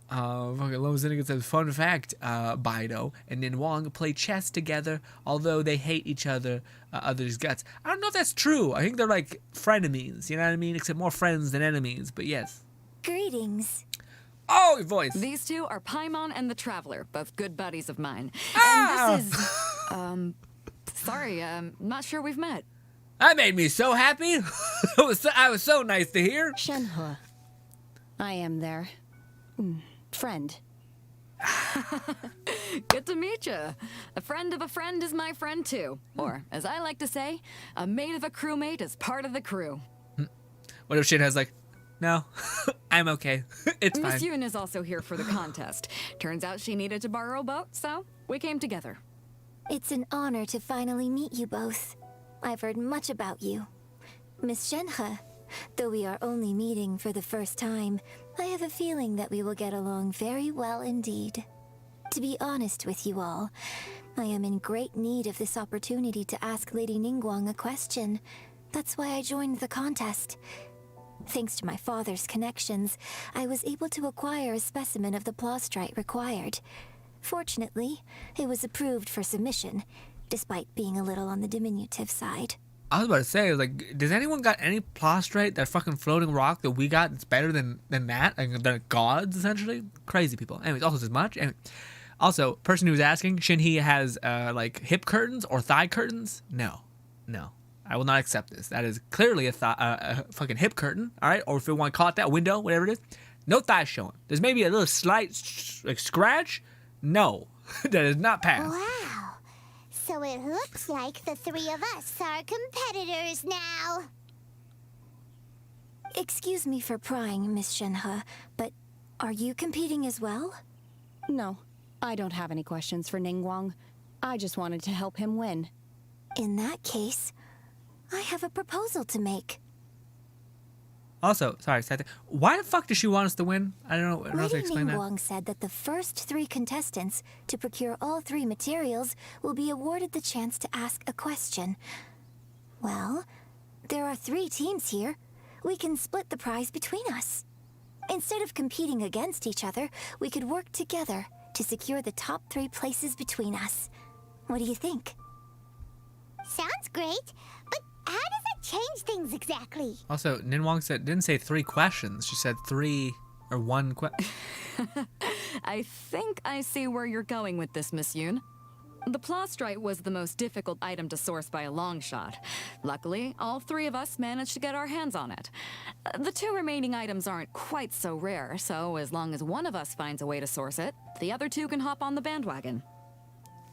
Fucking Lone Syndicate says, fun fact, Bido and Ningguang play chess together, although they hate each other's guts. I don't know if that's true. I think they're like frenemies, you know what I mean? Except more friends than enemies, but yes. Greetings. Oh, your voice. These two are Paimon and the Traveler, both good buddies of mine. Ah! And this is, sorry, not sure we've met. That made me so happy. I was so nice to hear. Shenhe. I am their friend. Good to meet you. A friend of a friend is my friend too. Or, as I like to say, a mate of a crewmate is part of the crew. What if Shin has like, no, I'm okay. It's fine. Miss Yun is also here for the contest. Turns out she needed to borrow a boat, so we came together. It's an honor to finally meet you both. I've heard much about you. Miss Shenhe, though we are only meeting for the first time, I have a feeling that we will get along very well indeed. To be honest with you all, I am in great need of this opportunity to ask Lady Ningguang a question. That's why I joined the contest. Thanks to my father's connections, I was able to acquire a specimen of the plastrite required. Fortunately, it was approved for submission, despite being a little on the diminutive side. I was about to say, like, does anyone got any plastrite, that fucking floating rock that we got that's better than that? Like, the gods, essentially? Crazy people. Anyways, also, as much. Anyway. Also, person who was asking, Shenhe has, like, hip curtains or thigh curtains? No. I will not accept this. That is clearly a fucking hip curtain, all right? Or if you want to call it that, window, whatever it is. No thighs showing. There's maybe a little slight, like, scratch. No. That is not passed. Wow. So it looks like the three of us are competitors now. Excuse me for prying, Miss Shenhe, but are you competing as well? No, I don't have any questions for Ningguang. I just wanted to help him win. In that case, I have a proposal to make. Also, sorry, why the fuck does she want us to win? I don't know how to Lady explain that. Ningguang said that the first 3 contestants to procure all 3 materials will be awarded the chance to ask a question. Well, there are 3 teams here. We can split the prize between us. Instead of competing against each other, we could work together to secure the top 3 places between us. What do you think? Sounds great, but how does it change things exactly? Also, Ningguang didn't say 3 questions. She said 3 or 1 question. I think I see where you're going with this, Miss Yun. The plastrite was the most difficult item to source by a long shot. Luckily, all three of us managed to get our hands on it. The two remaining items aren't quite so rare, so as long as one of us finds a way to source it, the other two can hop on the bandwagon.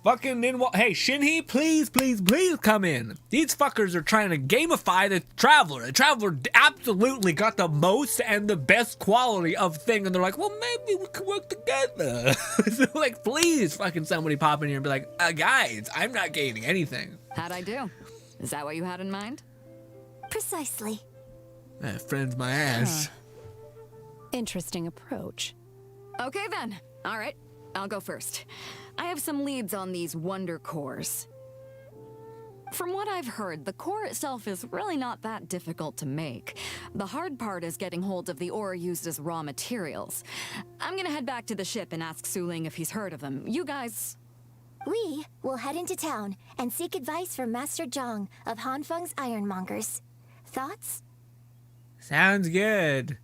Fucking hey, Shinhe, please, please, please come in. These fuckers are trying to gamify the Traveler. The Traveler absolutely got the most and the best quality of thing, and they're like, well, maybe we could work together. So, like, please, fucking somebody pop in here and be like, guys, I'm not gaining anything. How'd I do? Is that what you had in mind? Precisely. Friends my ass. Interesting approach. Okay then. All right, I'll go first. I have some leads on these wonder cores. From what I've heard, the core itself is really not that difficult to make. The hard part is getting hold of the ore used as raw materials. I'm gonna head back to the ship and ask Suling if he's heard of them. You guys... We will head into town and seek advice from Master Zhang of Hanfeng's Ironmongers. Thoughts? Sounds good.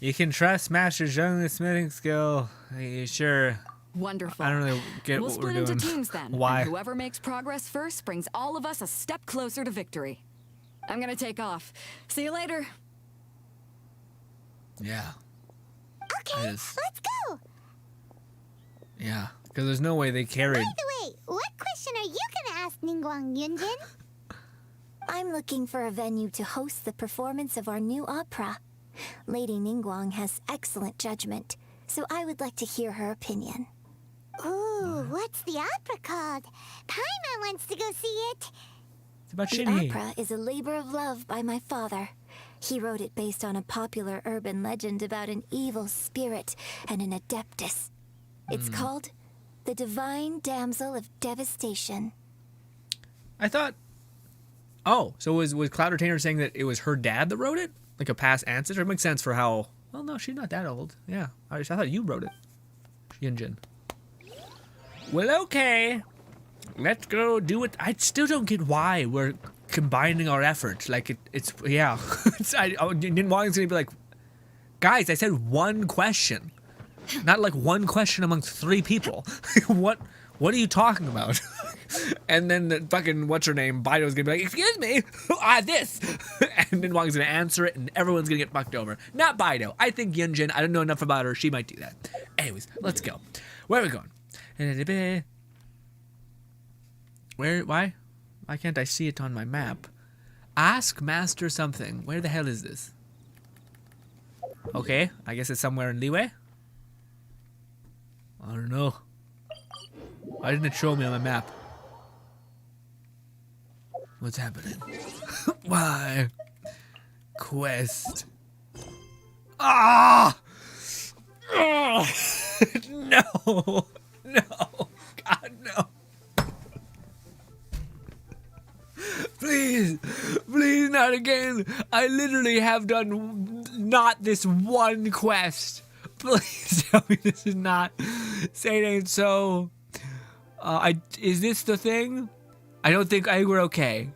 You can trust Master Zheng's smithing skill. Sure. Wonderful. I don't really get we'll what we're split doing. into teams then. Why? And whoever makes progress first brings all of us a step closer to victory. I'm gonna take off. See you later. Yeah. Okay, let's go. Yeah, because there's no way they carried. By the way, what question are you gonna ask Ningguang Yunjin? I'm looking for a venue to host the performance of our new opera. Lady Ningguang has excellent judgment, so I would like to hear her opinion. Ooh, what's the opera called? Paimon wants to go see it. It's about The Shinhe. opera is a labor of love by my father. He wrote it based on a popular urban legend about an evil spirit and an adeptus. It's called The Divine Damsel of Devastation. I thought. Oh, so was Cloud Retainer saying that it was her dad that wrote it, like a past ancestor? It makes sense for how. Well, no, she's not that old. Yeah, I thought you wrote it, Yunjin. Well, okay. Let's go do it. I still don't get why we're combining our efforts. Like it's yeah. Ningguang's gonna be like, guys, I said one question, not like one question amongst three people. What are you talking about? And then the fucking what's her name, Baido's gonna be like, excuse me, this, and Ningguang's gonna answer it, and everyone's gonna get fucked over. Not Baido. I think Yunjin. I don't know enough about her. She might do that. Anyways, let's go. Where are we going? Why can't I see it on my map? Ask Master something. Where the hell is this? Okay, I guess it's somewhere in Liyue. I don't know. Why didn't it show me on my map? What's happening? Why? Quest. Ah! No! No! God, no! Please! Please, not again! I literally have done not this one quest. Please tell me this is not. Say it ain't so. Is this the thing? I think we're okay.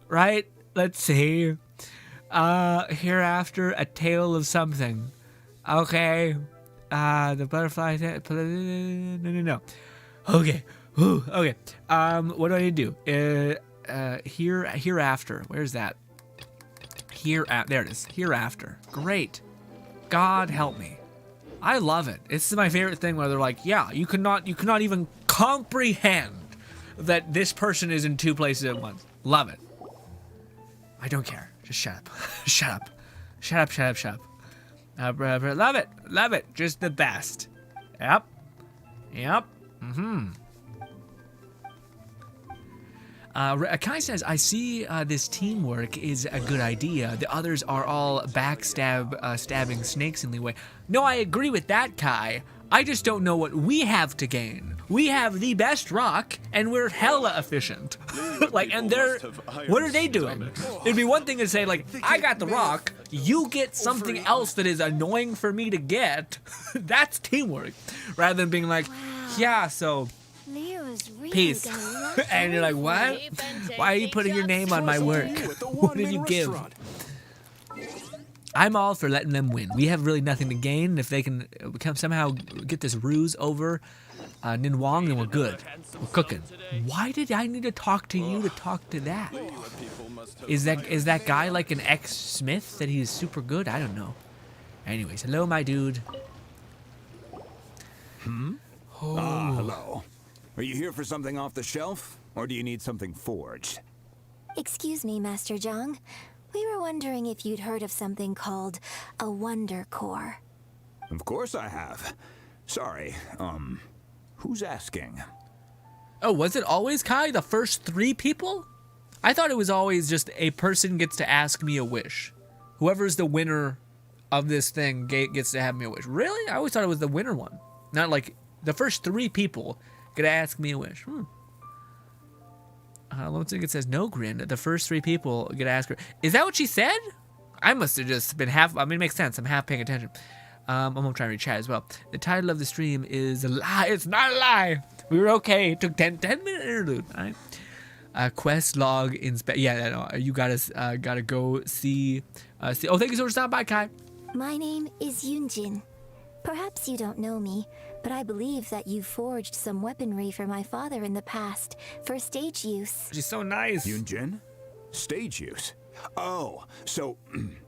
Right? Let's see. Hereafter, a tale of something. Okay. The butterfly. No. Okay. Ooh, okay. What do I need to do? Hereafter. Where's that? There it is. Hereafter. Great. God help me. I love it. This is my favorite thing where they're like, yeah, you cannot even comprehend that this person is in two places at once. Love it. I don't care. Just shut up. Shut up. Shut up, shut up, shut up. Love it. Love it. Just the best. Yep. Yep. Kai says, I see this teamwork is a good idea. The others are all stabbing snakes in Liyue. No, I agree with that, Kai. I just don't know what we have to gain. We have the best rock, and we're hella efficient. And what are they doing? It'd be one thing to say, like, I got the rock, you get something else that is annoying for me to get. That's teamwork. Rather than being like, yeah, so... Peace. And you're like, what? Why are you putting your name on my work? What did you give? I'm all for letting them win. We have really nothing to gain. If they can somehow get this ruse over Ninwang, then we're good. We're cooking. Why did I need to talk to you to talk to that? Is that guy like an ex-smith that he's super good? I don't know. Anyways, hello, my dude. Hello. Are you here for something off the shelf, or do you need something forged? Excuse me, Master Zhang. We were wondering if you'd heard of something called a Wonder Core. Of course I have. Sorry, who's asking? Oh, was it always, Kai, the first 3 people? I thought it was always just a person gets to ask me a wish. Whoever's the winner of this thing gets to have me a wish. Really? I always thought it was the winner one. Not like the first 3 people get to ask me a wish. Lone Ticket says, no, Grin. The first 3 people get to ask her. Is that what she said? I must have just been half. I mean, it makes sense. I'm half paying attention. I'm going to try and read chat as well. The title of the stream is a lie. It's not a lie. We were okay. It took 10-minute interlude. All right. Quest log inspect. Yeah, no, you gotta go see. Oh, thank you so much for stopping by, Kai. My name is Yunjin. Perhaps you don't know me, but I believe that you forged some weaponry for my father in the past for stage use. She's so nice. Yunjin? Stage use? Oh, so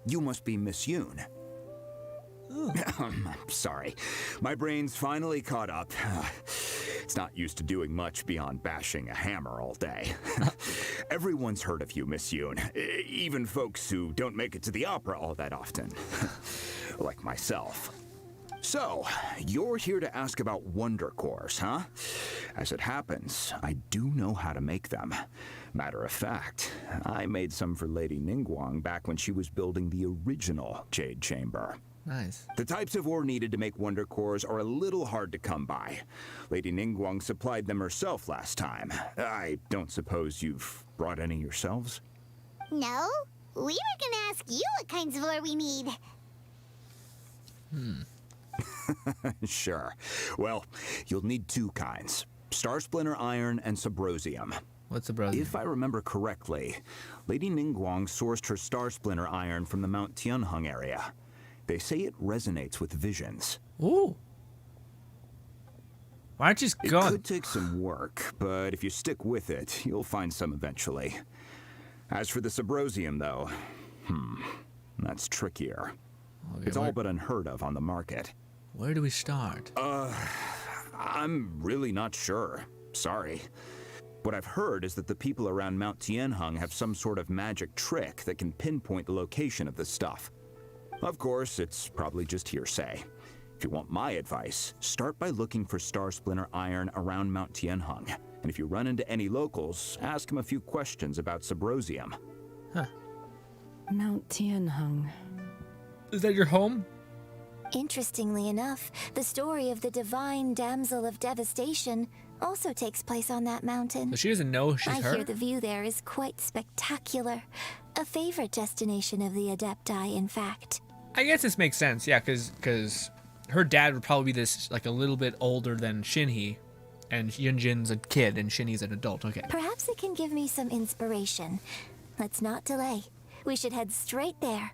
you must be Miss Yoon. I'm sorry. My brain's finally caught up. It's not used to doing much beyond bashing a hammer all day. Everyone's heard of you, Miss Yoon. Even folks who don't make it to the opera all that often. Like myself. So, you're here to ask about Wonder Cores, huh? As it happens, I do know how to make them. Matter of fact, I made some for Lady Ningguang back when she was building the original Jade Chamber. Nice. The types of ore needed to make Wonder Cores are a little hard to come by. Lady Ningguang supplied them herself last time. I don't suppose you've brought any yourselves? No, we were gonna ask you what kinds of ore we need. Sure. Well, you'll need 2 kinds. Star Splinter Iron and Subrosium. What's Subrosium? If I remember correctly, Lady Ningguang sourced her Star Splinter Iron from the Mount Tianheng area. They say it resonates with visions. Ooh. Why don't you just go? It could take some work, but if you stick with it, you'll find some eventually. As for the Subrosium, though, that's trickier. Okay, It's all but unheard of on the market. Where do we start? I'm really not sure. Sorry. What I've heard is that the people around Mount Tianheng have some sort of magic trick that can pinpoint the location of the stuff. Of course, it's probably just hearsay. If you want my advice, start by looking for Star Splinter Iron around Mount Tianheng. And if you run into any locals, ask them a few questions about Subrosium. Mount Tianheng. Is that your home? Interestingly enough, the story of the divine damsel of devastation also takes place on that mountain. So she doesn't know she's I her? hear the view there is quite spectacular. A favorite destination of the Adepti, in fact. I guess this makes sense, yeah, because her dad would probably be this, like, a little bit older than Shinhe, and Yunjin's a kid, and Shinhe's an adult. Okay. Perhaps it can give me some inspiration. Let's not delay. We should head straight there.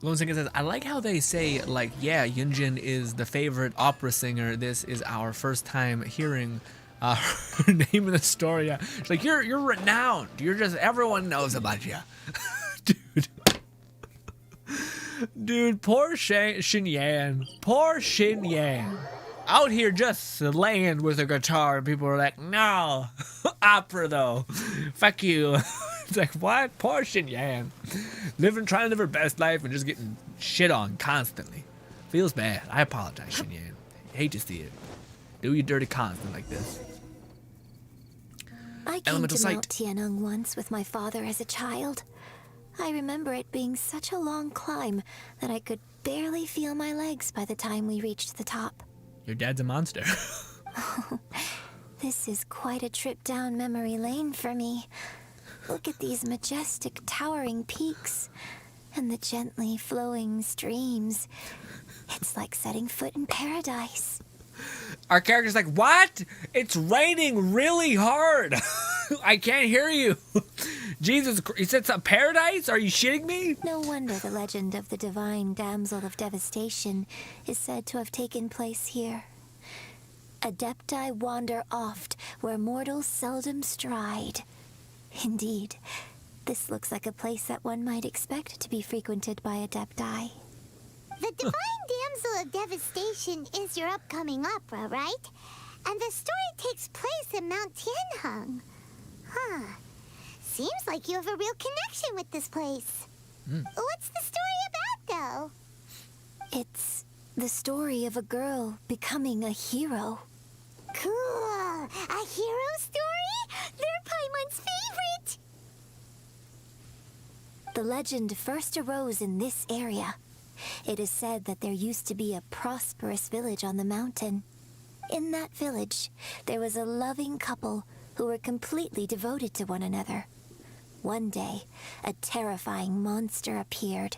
Lone Singer says, I like how they say, like, yeah, Yunjin is the favorite opera singer. This is our first time hearing her name in the story. Yeah. She's like, you're renowned. You're just, everyone knows about you. Dude. Dude, poor Xinyan. Poor Xinyan. Out here just slaying with a guitar, and people are like, no, opera though. Fuck you. It's like, what? Poor Xinyan. Trying to live her best life and just getting shit on constantly. Feels bad. I apologize, Xinyan. Hate to see it. Do you dirty constant like this. I came Elemental to sight. Mount Tianheng once with my father as a child. I remember it being such a long climb that I could barely feel my legs by the time we reached the top. Your dad's a monster. This is quite a trip down memory lane for me. Look at these majestic towering peaks and the gently flowing streams. It's like setting foot in paradise. Our character's like, what? It's raining really hard. I can't hear you. Jesus, he said some paradise? Are you shitting me? No wonder the legend of the divine damsel of devastation is said to have taken place here. Adepti wander oft where mortals seldom stride. Indeed, this looks like a place that one might expect to be frequented by Adepti. The divine damsel of devastation is your upcoming opera, right? And the story takes place in Mount Tianheng. Huh. Seems like you have a real connection with this place. What's the story about, though? It's the story of a girl becoming a hero. Cool. A hero story? They're Paimon's favorite. The legend first arose in this area. It is said that there used to be a prosperous village on the mountain. In that village, there was a loving couple who were completely devoted to one another. One day, a terrifying monster appeared.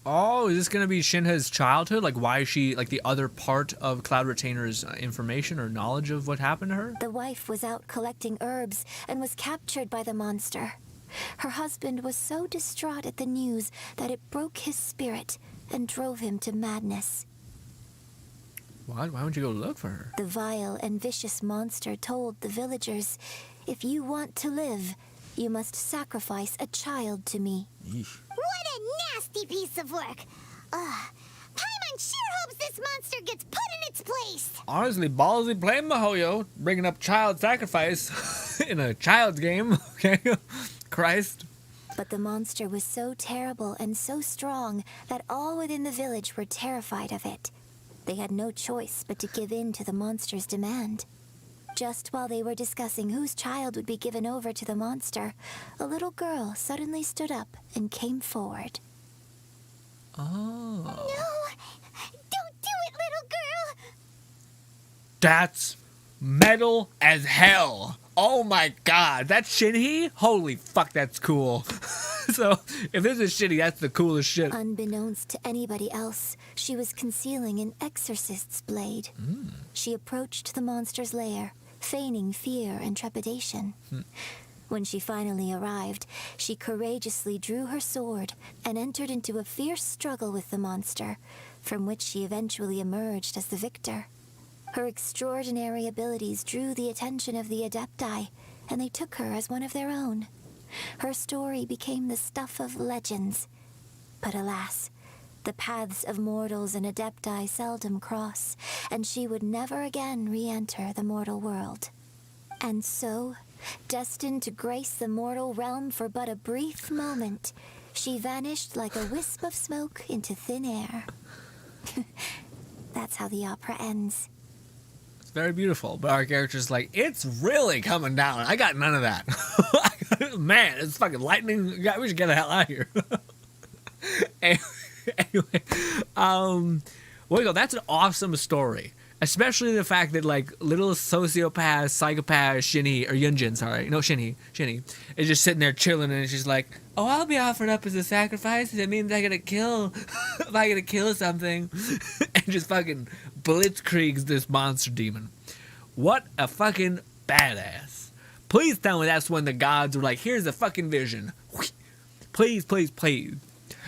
Oh, is this going to be Shenhe's childhood? Like, why is she, like, the other part of Cloud Retainer's information or knowledge of what happened to her? The wife was out collecting herbs and was captured by the monster. Her husband was so distraught at the news that it broke his spirit and drove him to madness. What? Why would you go look for her? The vile and vicious monster told the villagers, "If you want to live, you must sacrifice a child to me." Yeesh. What a nasty piece of work! Paimon sure hopes this monster gets put in its place! Honestly, ballsy playing Mahoyo, bringing up child sacrifice in a child's game, okay? Christ. But the monster was so terrible and so strong that all within the village were terrified of it. They had no choice but to give in to the monster's demand. Just while they were discussing whose child would be given over to the monster, a little girl suddenly stood up and came forward. Oh. No! Don't do it, little girl! That's metal as hell. Oh my god, that's Shenhe? Holy fuck, that's cool. So, if this is shitty, that's the coolest shit. Unbeknownst to anybody else, she was concealing an exorcist's blade. She approached the monster's lair, feigning fear and trepidation. When she finally arrived, she courageously drew her sword and entered into a fierce struggle with the monster, from which she eventually emerged as the victor. Her extraordinary abilities drew the attention of the Adepti, and they took her as one of their own. Her story became the stuff of legends. But alas, the paths of mortals and Adepti seldom cross, and she would never again re-enter the mortal world. And so, destined to grace the mortal realm for but a brief moment, she vanished like a wisp of smoke into thin air. That's how the opera ends. It's very beautiful, but our character's like, it's really coming down. I got none of that. Man, it's fucking lightning. We should get the hell out of here. Anyway, well, you go. That's an awesome story. Especially the fact that, like, little sociopath, psychopath Shenhe, or Yunjin, sorry. No, Shenhe is just sitting there chilling, and she's like, oh, I'll be offered up as a sacrifice. That means I gotta kill, if I gotta kill something. And just fucking blitzkriegs this monster demon. What a fucking badass. Please tell me that's when the gods were like, here's the fucking vision. Please, please, please.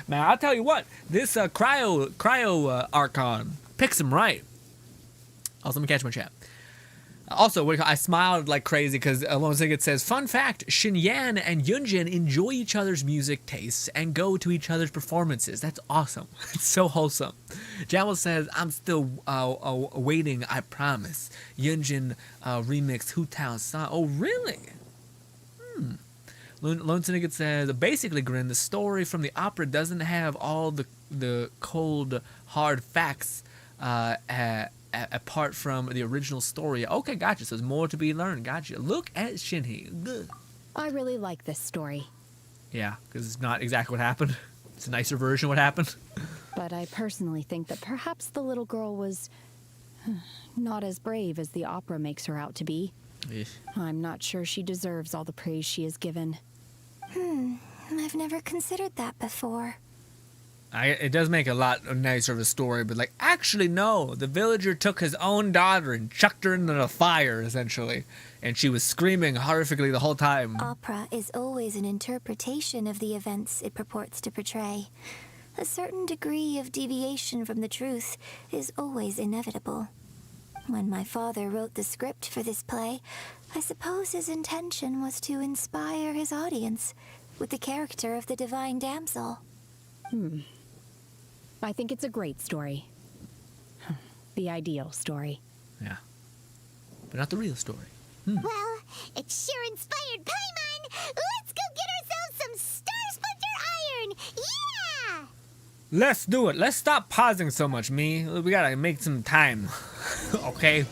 Now, I'll tell you what, this cryo archon picks him right. Also, let me catch my chat. Also, I smiled like crazy because one thing it says, fun fact, Xinyan and Yunjin enjoy each other's music tastes and go to each other's performances. That's awesome. It's so wholesome. Jamal says, I'm still waiting, I promise. Yunjin remix Hootown song. Oh, really? Lone Syndicate says, basically, Grin, the story from the opera doesn't have all the cold, hard facts apart from the original story. Okay, gotcha. So there's more to be learned. Gotcha. Look at Shenhe. Good. I really like this story. Yeah, because it's not exactly what happened. It's a nicer version of what happened. But I personally think that perhaps the little girl was not as brave as the opera makes her out to be. Eesh. I'm not sure she deserves all the praise she is given. I've never considered that before. It does make a lot nicer of a story, but like, actually, no. The villager took his own daughter and chucked her into the fire, essentially. And she was screaming horrifically the whole time. Opera is always an interpretation of the events it purports to portray. A certain degree of deviation from the truth is always inevitable. When my father wrote the script for this play, I suppose his intention was to inspire his audience with the character of the divine damsel. I think it's a great story. The ideal story. Yeah. But not the real story. Well, it sure inspired Paimon! Let's go get ourselves some Star Splinter Iron! Yeah! Let's do it. Let's stop pausing so much, me. We gotta make some time. Okay.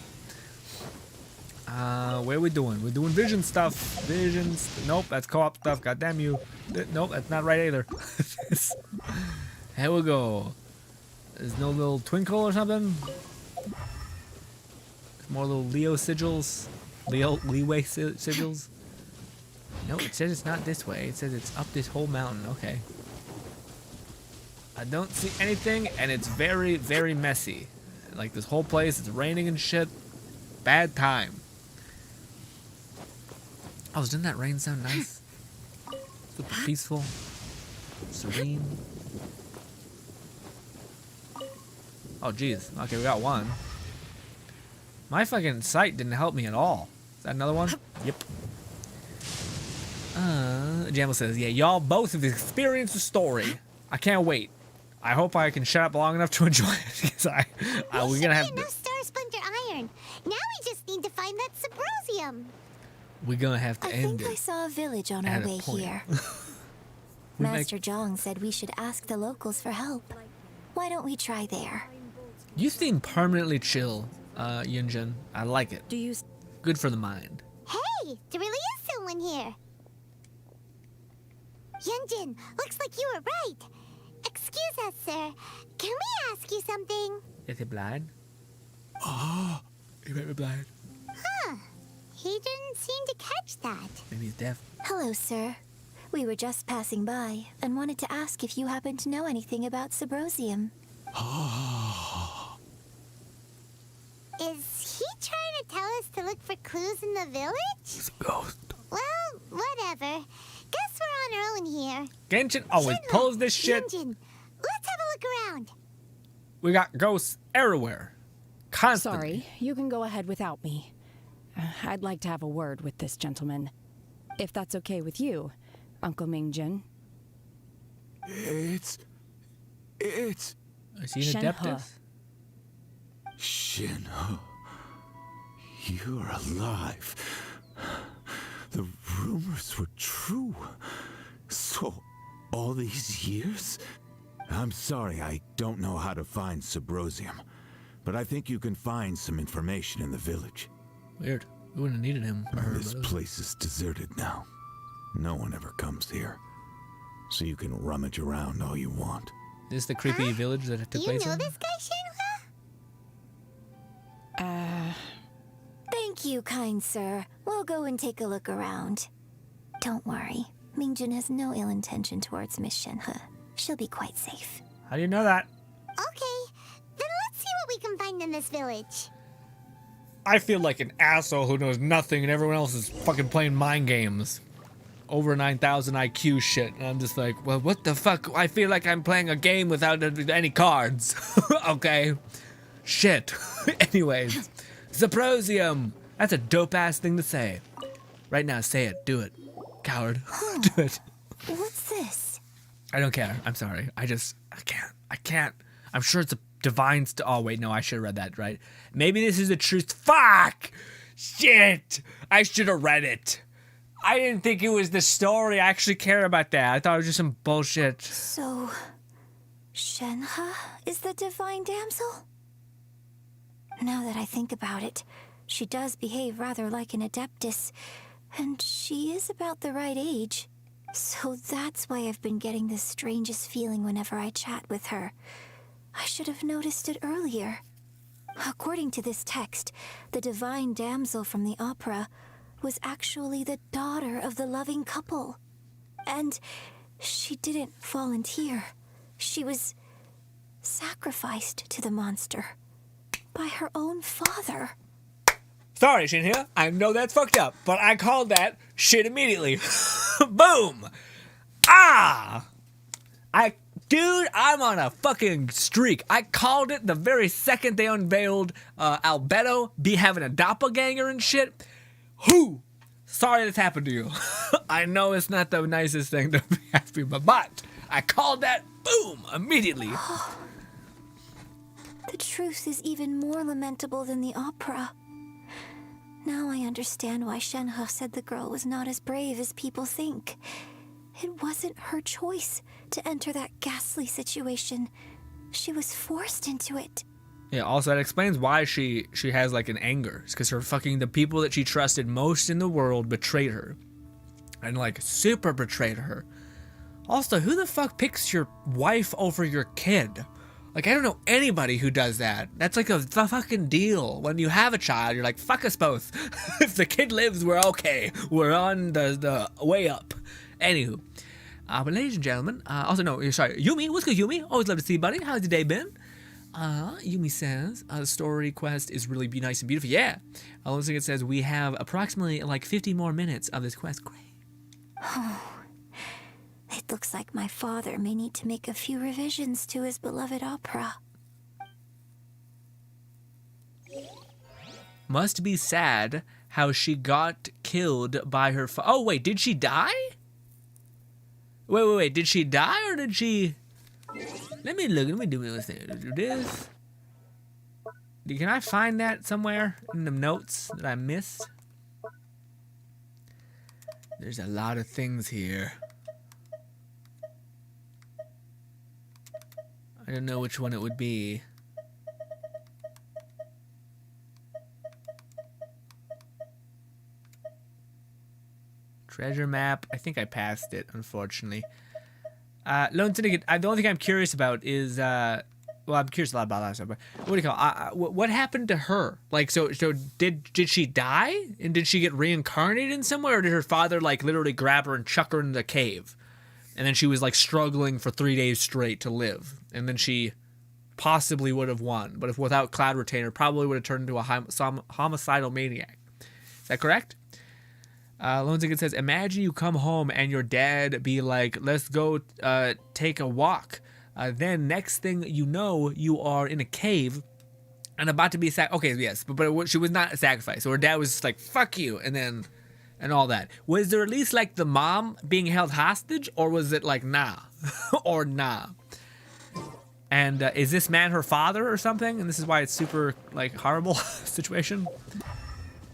What are we doing? We're doing vision stuff. Visions. Nope, that's co-op stuff. God damn you. Nope, that's not right either. Here we go. There's no little twinkle or something. More little Leo sigils. Leeway sigils. No, it says it's not this way. It says it's up this whole mountain. Okay. I don't see anything, and it's very, very messy. Like this whole place, it's raining and shit. Bad time. Oh, doesn't that rain sound nice? Super peaceful. Serene. Oh, jeez. Okay, we got one. My fucking sight didn't help me at all. Is that another one? Yep. Jamel says, yeah, y'all both have experienced the story. I can't wait. I hope I can shut up long enough to enjoy it. Because we're gonna have enough Star Splinter Iron. Now we just need to find that Subrosium. We're gonna have to end it. I saw a village on our way here. Master Zhang said we should ask the locals for help. Why don't we try there? You seem permanently chill, Yunjin. I like it. Good for the mind. Hey, there really is someone here. Yunjin, looks like you were right. Excuse us, sir. Can we ask you something? Is he blind? Oh, he might be blind. Huh. He didn't seem to catch that. Maybe he's deaf. Hello, sir. We were just passing by and wanted to ask if you happen to know anything about Subrosium. Is he trying to tell us to look for clues in the village? He's a ghost. Well, whatever. Guess we're on our own here. Genshin always pulls this shit. Yunjin, let's have a look around. We got ghosts everywhere. Constantly. Sorry, you can go ahead without me. I'd like to have a word with this gentleman. If that's okay with you, Uncle Mingjin. It's... Is he an Shenhe. adeptus? Shenhe. You're alive. The rumors were true. So, all these years? I'm sorry, I don't know how to find Subrosium. But I think you can find some information in the village. Weird. We wouldn't have needed him. Or her, This place is deserted now. No one ever comes here. So you can rummage around all you want. This is the creepy village that it took place You know in? this guy, Shenhe? Thank you, kind sir. We'll go and take a look around. Don't worry. Mingjin has no ill intention towards Miss Shenhe. She'll be quite safe. How do you know that? Okay, then let's see what we can find in this village. I feel like an asshole who knows nothing and everyone else is fucking playing mind games. Over 9,000 IQ shit. And I'm just like, well, what the fuck? I feel like I'm playing a game without any cards. Okay. Shit. Anyways. Subrosium. That's a dope-ass thing to say. Right now, say it. Do it. Coward. Do it. What's this? I don't care. I'm sorry. I can't. I'm sure it's a divine oh, wait, no, I should have read that, right? Maybe this is the truth. Fuck! Shit! I should have read it. I didn't think it was the story. I actually care about that. I thought it was just some bullshit. So, Shenhe is the divine damsel? Now that I think about it, she does behave rather like an adeptus, and she is about the right age. So that's why I've been getting the strangest feeling whenever I chat with her. I should have noticed it earlier. According to this text, the divine damsel from the opera was actually the daughter of the loving couple. And she didn't volunteer. she was sacrificed to the monster by her own father. Sorry, SHENHE. I know that's fucked up, but I called that shit immediately. Boom! Ah! Dude, I'm on a fucking streak. I called it the very second they unveiled Albedo be having a doppelganger and shit. Whew! Sorry this happened to you. I know it's not the nicest thing to be happy, but I called that, boom, immediately. The truth is even more lamentable than the opera. Now I understand why SHENHE said the girl was not as brave as people think. It wasn't her choice to enter that ghastly situation. She was forced into it. Yeah, also that explains why she has like an anger. It's because the people that she trusted most in the world betrayed her. And like super betrayed her. Also, who the fuck picks your wife over your kid? Like, I don't know anybody who does that. That's like a fucking deal. When you have a child, you're like, fuck us both. If the kid lives, we're okay. We're on the way up. Anywho. But ladies and gentlemen, also no, sorry, Yumi, what's good, Yumi? Always love to see you, buddy. How's your day been? Yumi says, the story quest is really nice and beautiful. Yeah. Looks like it says we have approximately like 50 more minutes of this quest. Great. Oh, it looks like my father may need to make a few revisions to his beloved opera. Must be sad how she got killed by her oh, wait, did she die? Wait, did she die or did she... Let me do this. Can I find that somewhere in the notes that I missed? There's a lot of things here. I don't know which one it would be. Treasure map. I think I passed it, unfortunately. Lone Syndicate, the only thing I'm curious about is, well, I'm curious a lot about that stuff, but what do you call it? What happened to her? Like, so did she die? And did she get reincarnated in somewhere? Or did her father, like, literally grab her and chuck her in the cave? And then she was, like, struggling for 3 days straight to live. And then she possibly would have won. But if without Cloud Retainer, probably would have turned into a homicidal maniac. Is that correct? Lone Syndicate says, imagine you come home and your dad be like, let's go take a walk. Then next thing you know, you are in a cave and about to be okay, yes, but she was not sacrificed. So her dad was just like, fuck you, and all that. Was there at least like the mom being held hostage, or was it like nah? Or nah? And is this man her father or something? And this is why it's super like horrible situation.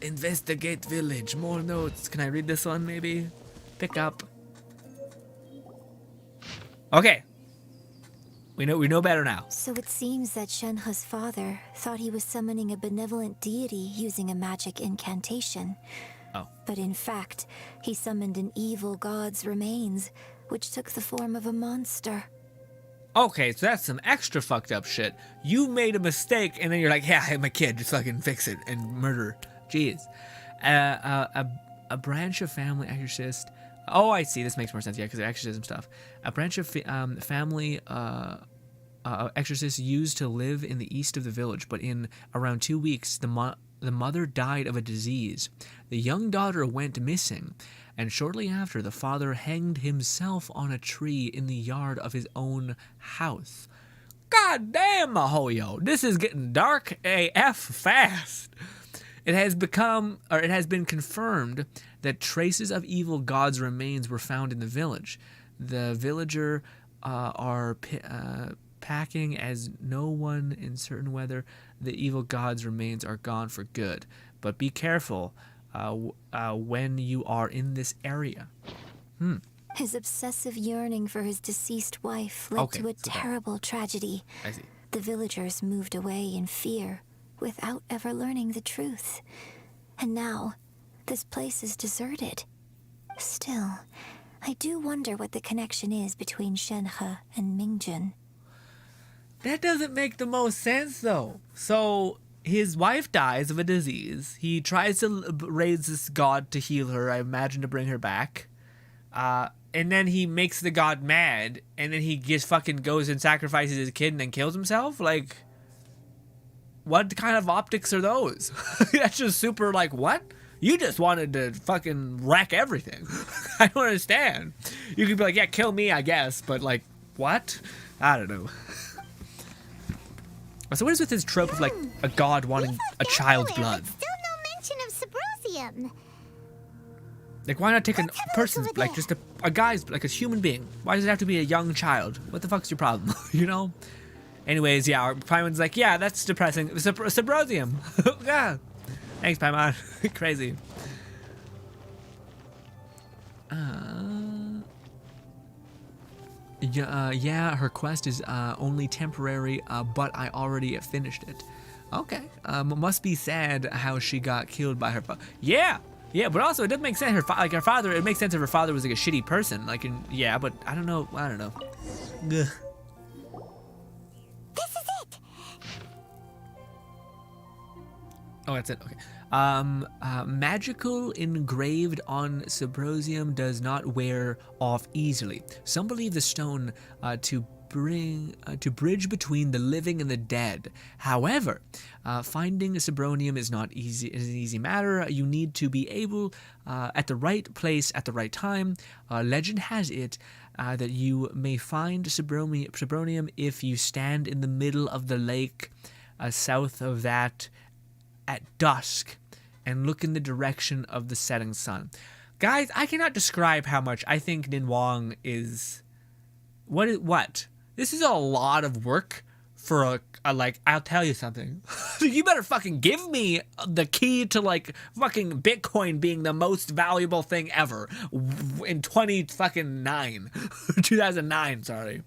Investigate village. More notes. Can I read this one maybe? Pick up. Okay. We know better now. So it seems that SHENHE's father thought he was summoning a benevolent deity using a magic incantation. Oh. But in fact, he summoned an evil god's remains, which took the form of a monster. Okay, so that's some extra fucked up shit. You made a mistake, and then you're like, yeah, I'm a kid, just fucking fix it and murder. Jeez. A branch of family exorcist. Oh, I see. This makes more sense. Yeah, because of exorcism stuff. A branch of family exorcists used to live in the east of the village, but in around 2 weeks, the mother died of a disease. The young daughter went missing, and shortly after, the father hanged himself on a tree in the yard of his own house. God damn, Mahoyo. This is getting dark AF fast. It has been confirmed that traces of evil gods' remains were found in the village. The villager are packing as no one in certain weather. The evil gods' remains are gone for good. But be careful when you are in this area. His obsessive yearning for his deceased wife led to a terrible tragedy. I see. The villagers moved away in fear, without ever learning the truth. And now, this place is deserted. Still, I do wonder what the connection is between SHENHE and Mingjun. That doesn't make the most sense, though. So, his wife dies of a disease. He tries to raise this god to heal her, I imagine to bring her back. And then he makes the god mad, and then he just fucking goes and sacrifices his kid and then kills himself? Like, what kind of optics are those? That's just super, like, what? You just wanted to fucking wreck everything. I don't understand. You could be like, yeah, kill me, I guess, but, like, what? I don't know. So what is with this trope of, like, a god wanting a child's blood? Still no mention of Subrosium. Like, why not take a person's, like, just a guy's, like, a human being? Why does it have to be a young child? What the fuck's your problem? You know? Anyways, yeah, Paimon's like, yeah, that's depressing. Subrosium. Yeah. Thanks, Paimon. Crazy. Yeah, her quest is only temporary, but I already finished it. Okay. Must be sad how she got killed by her father. Yeah, but also it doesn't make sense. Her father. It makes sense if her father was like a shitty person. Like, yeah, but I don't know. Ugh. This is it. Oh, that's it. Okay. Magical engraved on Subrosium does not wear off easily. Some believe the stone to bridge between the living and the dead. However, finding Subrosium is not easy. It is an easy matter. You need to be able at the right place at the right time. Legend has it that you may find Subrosium if you stand in the middle of the lake south of that at dusk and look in the direction of the setting sun. Guys, I cannot describe how much I think Nin Wang is... What? This is a lot of work for a like, I'll tell you something. You better fucking give me the key to, like, fucking Bitcoin being the most valuable thing ever in 2009, sorry.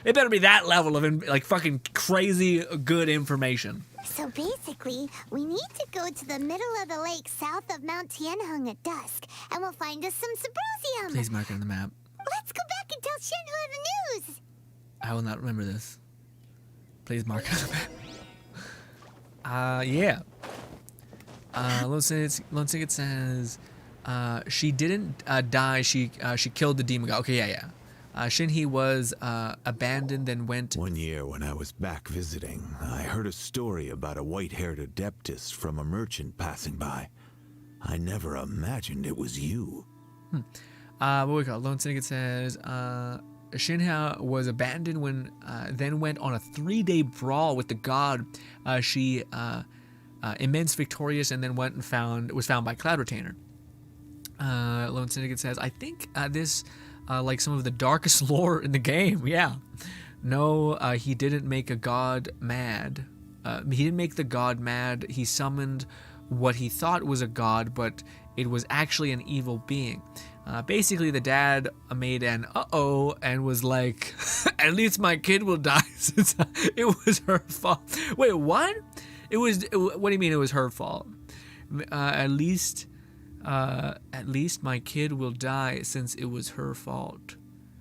It better be that level of, like, fucking crazy good information. So basically, we need to go to the middle of the lake south of Mount Tianheng at dusk, and we'll find us some Subrosium. Please mark it on the map. Let's go back and tell Shenhe the news. I will not remember this. Please mark it on the map. Yeah. Lone Ticket says, she didn't die. She killed the demon god. Okay, yeah. Shenhe was abandoned, then went... One year when I was back visiting, I heard a story about a white-haired adeptus from a merchant passing by. I never imagined it was you. What we call Lone Syndicate says, Shenhe was abandoned when then went on a 3-day brawl with the god. She immense victorious and then went and was found by Cloud Retainer. Lone Syndicate says, I think this... like some of the darkest lore in the game, yeah. No, he didn't make a god mad. He didn't make the god mad. He summoned what he thought was a god, but it was actually an evil being. Basically, the dad made an uh-oh and was like, at least my kid will die since it was her fault. Wait, what? What do you mean it was her fault? At least my kid will die since it was her fault.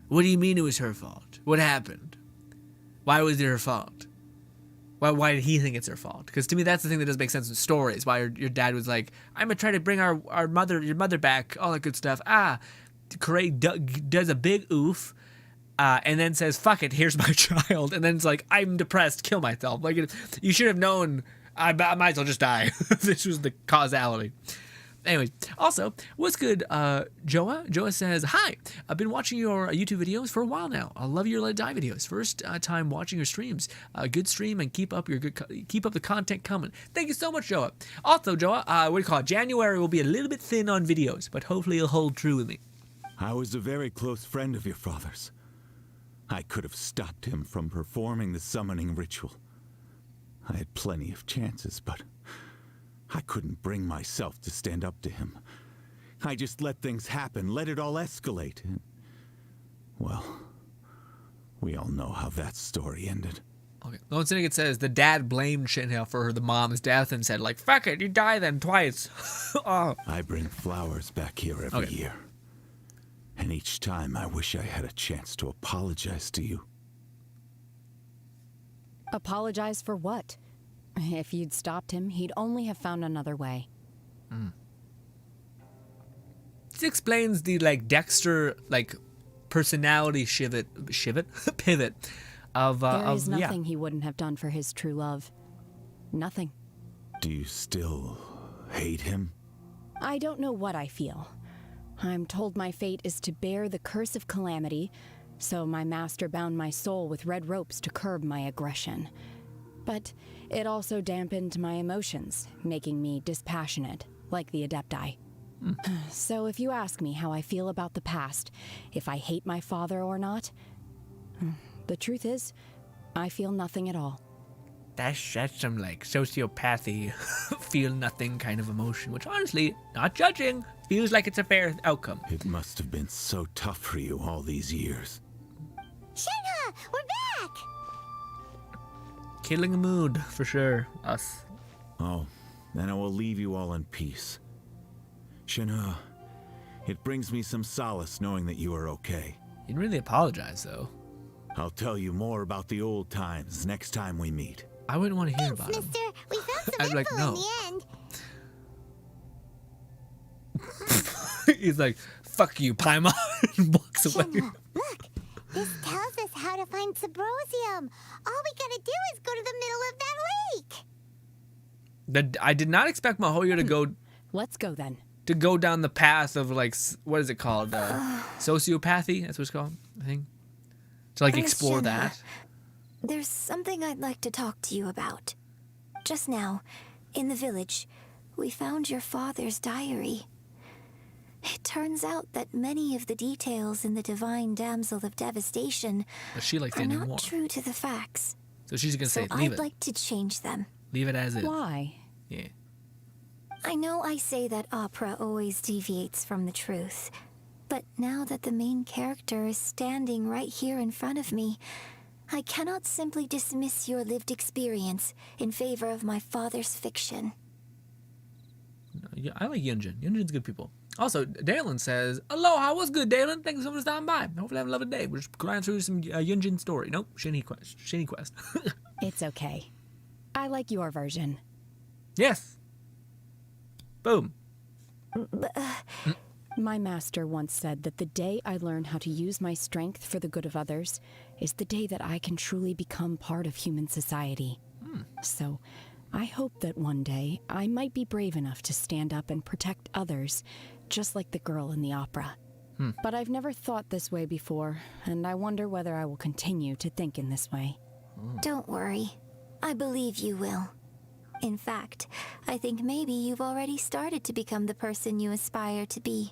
What do you mean it was her fault? What happened? Why was it her fault? Why did he think it's her fault? Because to me, that's the thing that doesn't make sense in stories. Why your dad was like, I'm going to try to bring your mother back, all that good stuff. Craig does a big oof, and then says, fuck it, here's my child. And then it's like, I'm depressed, kill myself. Like, you should have known, I might as well just die. This was the causality. Anyways, also, what's good, Joa? Joa says, hi, I've been watching your YouTube videos for a while now. I love your Let It Die videos. First time watching your streams. Good stream and keep up the content coming. Thank you so much, Joa. Also, Joa, what do you call it? January will be a little bit thin on videos, but hopefully you'll hold true with me. I was a very close friend of your father's. I could have stopped him from performing the summoning ritual. I had plenty of chances, but... I couldn't bring myself to stand up to him. I just let things happen, let it all escalate. And, well, we all know how that story ended. Okay. Lone Syndicate says the dad blamed Shenhe for the mom's death and said, like, fuck it, you die then twice. Oh. I bring flowers back here every year. And each time I wish I had a chance to apologize to you. Apologize for what? If you'd stopped him, he'd only have found another way. This explains the like Dexter like personality pivot of There is yeah. nothing he wouldn't have done for his true love. Nothing. Do you still hate him? I don't know what I feel. I'm told my fate is to bear the curse of calamity, so my master bound my soul with red ropes to curb my aggression. But it also dampened my emotions, making me dispassionate, like the Adepti. So if you ask me how I feel about the past, if I hate my father or not, the truth is, I feel nothing at all. That's some like sociopathy, feel nothing kind of emotion, which honestly, not judging, feels like it's a fair outcome. It must have been so tough for you all these years. Shenhe, we're back! Killing a mood, for sure. Us. Oh, then I will leave you all in peace. Shenhe, it brings me some solace knowing that you are okay. You didn't really apologize, though. I'll tell you more about the old times next time we meet. I wouldn't want to hear Thanks, about him. mister. We found some I'd be info like, no. in the end. He's like, fuck you, Paimon, and walks away. Shenhe, look. This tells us how to find Subrosium. All we gotta do is go to the middle of that lake. I did not expect Mahoyo to go Let's go then. down the path of like what is it called? Sociopathy. That's what it's called, I think. To like explore Shenhe, that. There's something I'd like to talk to you about. Just now, in the village, we found your father's diary. It turns out that many of the details in the Divine Damsel of Devastation But she likes are it not anymore. true to the facts. So she's gonna say, So leave I'd it. like to change them. Leave it as is. Why? Yeah. I know I say that opera always deviates from the truth, but now that the main character is standing right here in front of me, I cannot simply dismiss your lived experience in favor of my father's fiction. Yeah, I like Yunjin. Yunjin's good people. Also, Dalen says, aloha, what's good, Dalen? Thanks so much for stopping by. Hopefully have a lovely day. We're just going through some Yunjin story. Nope, Shenhe Quest. Shenhe Quest. It's okay. I like your version. Yes. Boom. My master once said that the day I learn how to use my strength for the good of others is the day that I can truly become part of human society. So, I hope that one day I might be brave enough to stand up and protect others, just like the girl in the opera. But I've never thought this way before, and I wonder whether I will continue to think in this way. Don't worry. I believe you will. In fact, I think maybe you've already started to become the person you aspire to be.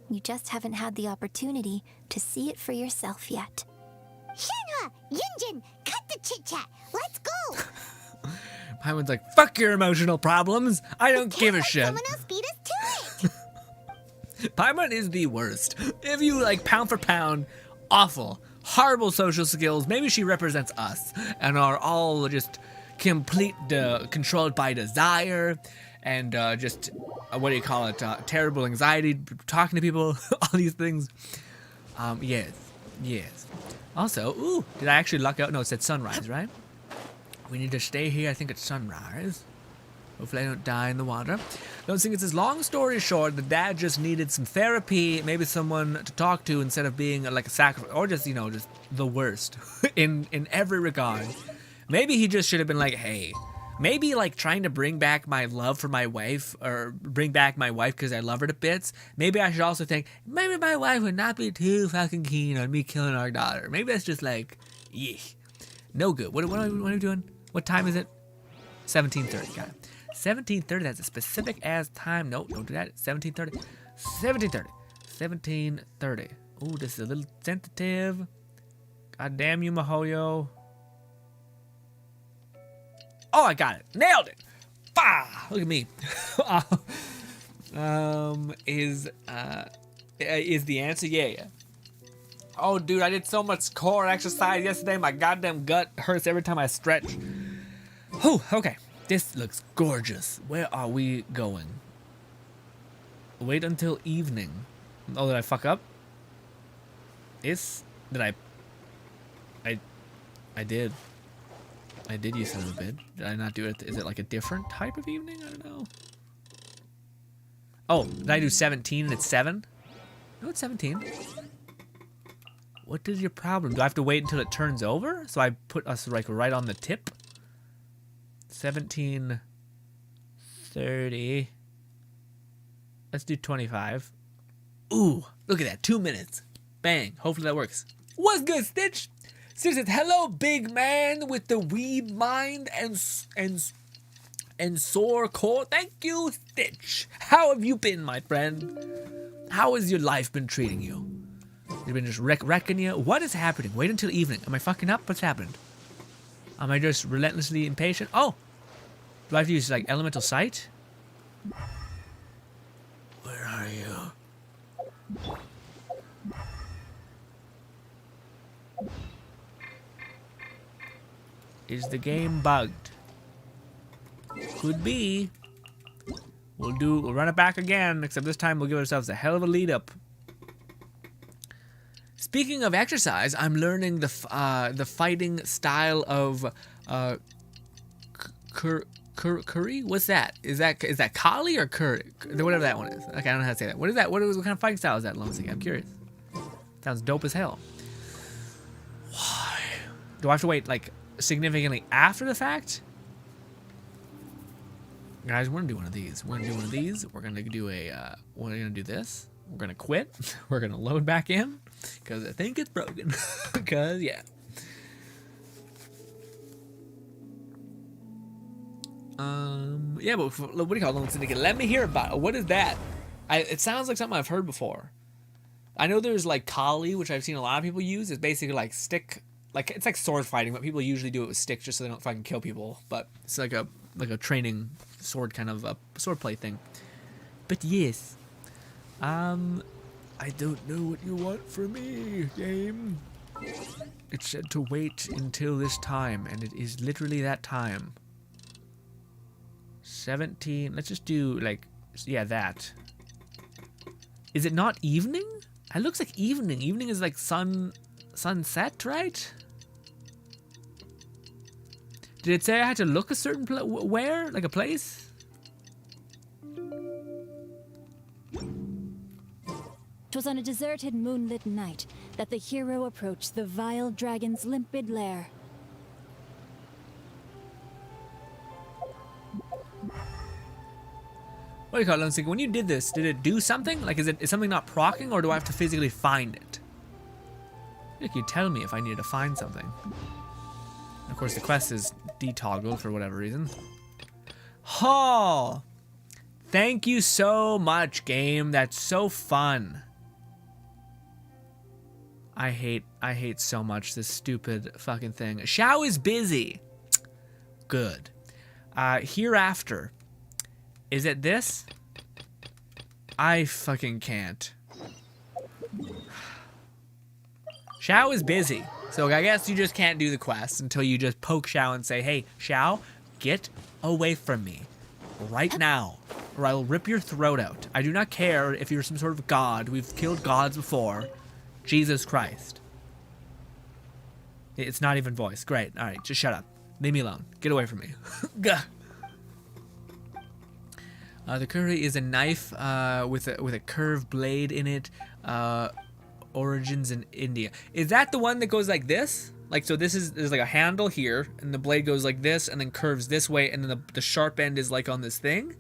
You just haven't had the opportunity to see it for yourself yet. Shenhe, Yunjin, cut the chit-chat. Let's go. Paimon's like, fuck your emotional problems. I don't give a shit. Someone else beat us to it. Paimon is the worst. If you like pound for pound, awful, horrible social skills. Maybe she represents us and are all just complete controlled by desire and just what do you call it? Terrible anxiety, talking to people, all these things. Yes. Also, ooh, did I actually luck out? No, it said sunrise, right? We need to stay here. I think it's sunrise. Hopefully I don't die in the water. Don't think it's this long story short. The dad just needed some therapy, maybe someone to talk to instead of being like a sacrifice, or just, just the worst in every regard. Maybe he just should have been like, hey, maybe like trying to bring back my love for my wife, or bring back my wife because I love her to bits. Maybe I should also think, maybe my wife would not be too fucking keen on me killing our daughter. Maybe that's just like, yeah, no good. What are we doing? What time is it? 17:30, got it. 17:30, that's a specific ass time. No, don't do that. 17:30. 17:30. Ooh, this is a little sensitive. God damn you, Mahoyo. Oh, I got it. Nailed it. Bah! Look at me. Is the answer? Yeah. Oh, dude, I did so much core exercise yesterday. My goddamn gut hurts every time I stretch. Whew, okay. This looks gorgeous. Where are we going? Wait until evening. Oh, did I fuck up? Did I did. I did, you son of a bitch. Did I not do it? Is it like a different type of evening? I don't know. Oh, did I do 17 and it's 7? Oh, it's 17. What is your problem? Do I have to wait until it turns over? So I put us like right on the tip. 17, 30. Let's do 25. Ooh, look at that. 2 minutes. Bang. Hopefully that works. What's good, Stitch? Stitch says, hello, big man with the weeb mind and sore core. Thank you, Stitch. How have you been, my friend? How has your life been treating you? You've been just wrecking you? What is happening? Wait until evening. Am I fucking up? What's happened? Am I just relentlessly impatient? Oh! Do I have to use, like, elemental sight? Where are you? Is the game bugged? Could be. We'll run it back again, except this time we'll give ourselves a hell of a lead up. Speaking of exercise, I'm learning the fighting style of curry. What's that? Is that Kali or curry? Whatever that one is. Okay, I don't know how to say that. What is that? What kind of fighting style is that, Lone? I'm curious. Sounds dope as hell. Why? Do I have to wait like significantly after the fact? Guys, we're gonna do one of these. We're gonna do one of these. We're gonna do we're gonna do this. We're gonna quit. We're gonna load back in because I think it's broken. Because yeah. Yeah, but what do you call Lone Syndicate? Let me hear about it. What is that? It sounds like something I've heard before. I know there's like Kali, which I've seen a lot of people use. It's basically like stick, like it's like sword fighting, but people usually do it with sticks just so they don't fucking kill people. But it's like a training sword kind of a sword play thing. But yes, I don't know what you want from me, game. It said to wait until this time, and it is literally that time. 17. Let's just do like, yeah, that. Is it not evening? It looks like evening. Evening is like sunset, right? Did it say I had to look a certain where? Like a place? 'Twas on a deserted moonlit night that the hero approached the vile dragon's limpid lair. What do you call it, Lone Syndicate? When you did this, did it do something? Like, is something not proccing, or do I have to physically find it? Like, you tell me if I needed to find something. And of course, the quest is detoggled for whatever reason. Oh! Thank you so much, game. That's so fun. I hate so much this stupid fucking thing. Xiao is busy. Good. Hereafter. Is it this? I fucking can't. Xiao is busy. So I guess you just can't do the quest until you just poke Xiao and say, hey, Xiao, get away from me. Right now. Or I will rip your throat out. I do not care if you're some sort of god. We've killed gods before. Jesus Christ. It's not even voice. Great. Alright, just shut up. Leave me alone. Get away from me. Gah. The curry is a knife with a curved blade in it. Origins in India. Is that the one that goes like this? Like, so there's like a handle here, and the blade goes like this, and then curves this way, and then the sharp end is like on this thing?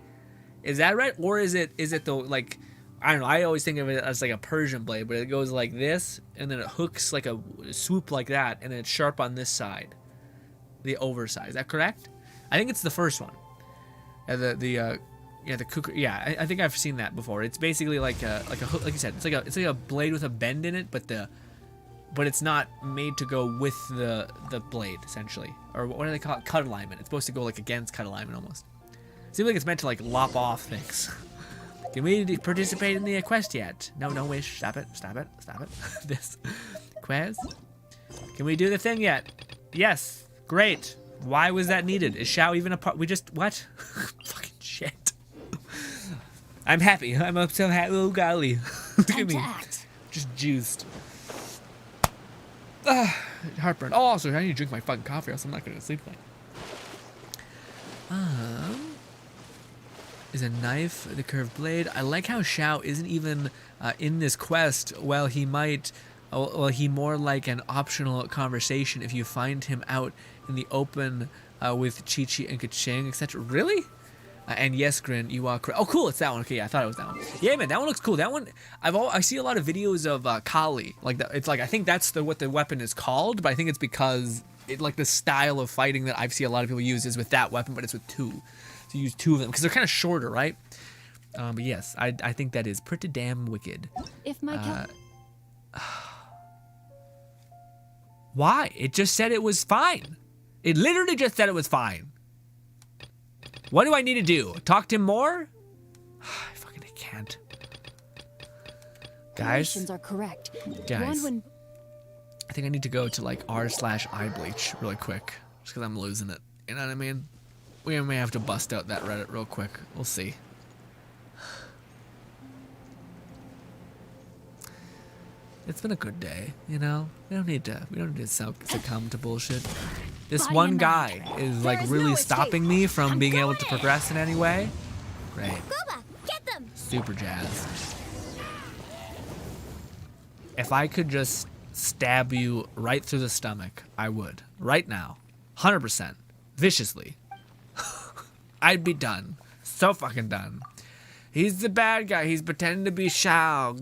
Is that right? Or is it the, like, I don't know, I always think of it as like a Persian blade, but it goes like this, and then it hooks like a swoop like that, and then it's sharp on this side. The oversized. Is that correct? I think it's the first one. Yeah, the cooker. Yeah, I think I've seen that before. It's basically like a hook, like you said. It's like a blade with a bend in it, but it's not made to go with the blade essentially. Or what do they call it? Cut alignment. It's supposed to go like against cut alignment almost. Seems like it's meant to like lop off things. Can we participate in the quest yet? No, wish. Stop it. This quest. Can we do the thing yet? Yes. Great. Why was that needed? Is Xiao even a part? We just what? Fucking shit. I'm happy. I'm up so happy. Oh, golly. Look at me. Just juiced. Heartburn. Oh, also, I need to drink my fucking coffee or else I'm not going to sleep tonight. is a knife, the curved blade. I like how Xiao isn't even in this quest. Well, he might. Well, he more like an optional conversation if you find him out in the open with Chi-Chi and Kaching, etc. Really? And yes, Grin, you are correct. Oh, cool, it's that one. Okay, yeah, I thought it was that one. Yeah, man, that one looks cool. That one, I see a lot of videos of Kali. Like, it's like, I think that's what the weapon is called, but I think it's because it, like, the style of fighting that I've seen a lot of people use is with that weapon, but it's with two. So you use two of them, because they're kind of shorter, right? But yes, I think that is pretty damn wicked. If my Why? It just said it was fine. It literally just said it was fine. What do I need to do? Talk to him more? I can't. Guys, are correct. Guys, I think I need to go to like r/eye bleach really quick, just because I'm losing it. You know what I mean? We may have to bust out that Reddit real quick. We'll see. It's been a good day, you know. We don't need to succumb to bullshit. This one guy is like really stopping me from being able to progress in any way. Great. Gooba, get them! Super jazzed. If I could just stab you right through the stomach, I would. Right now. 100%. Viciously. I'd be done. So fucking done. He's the bad guy. He's pretending to be Shao.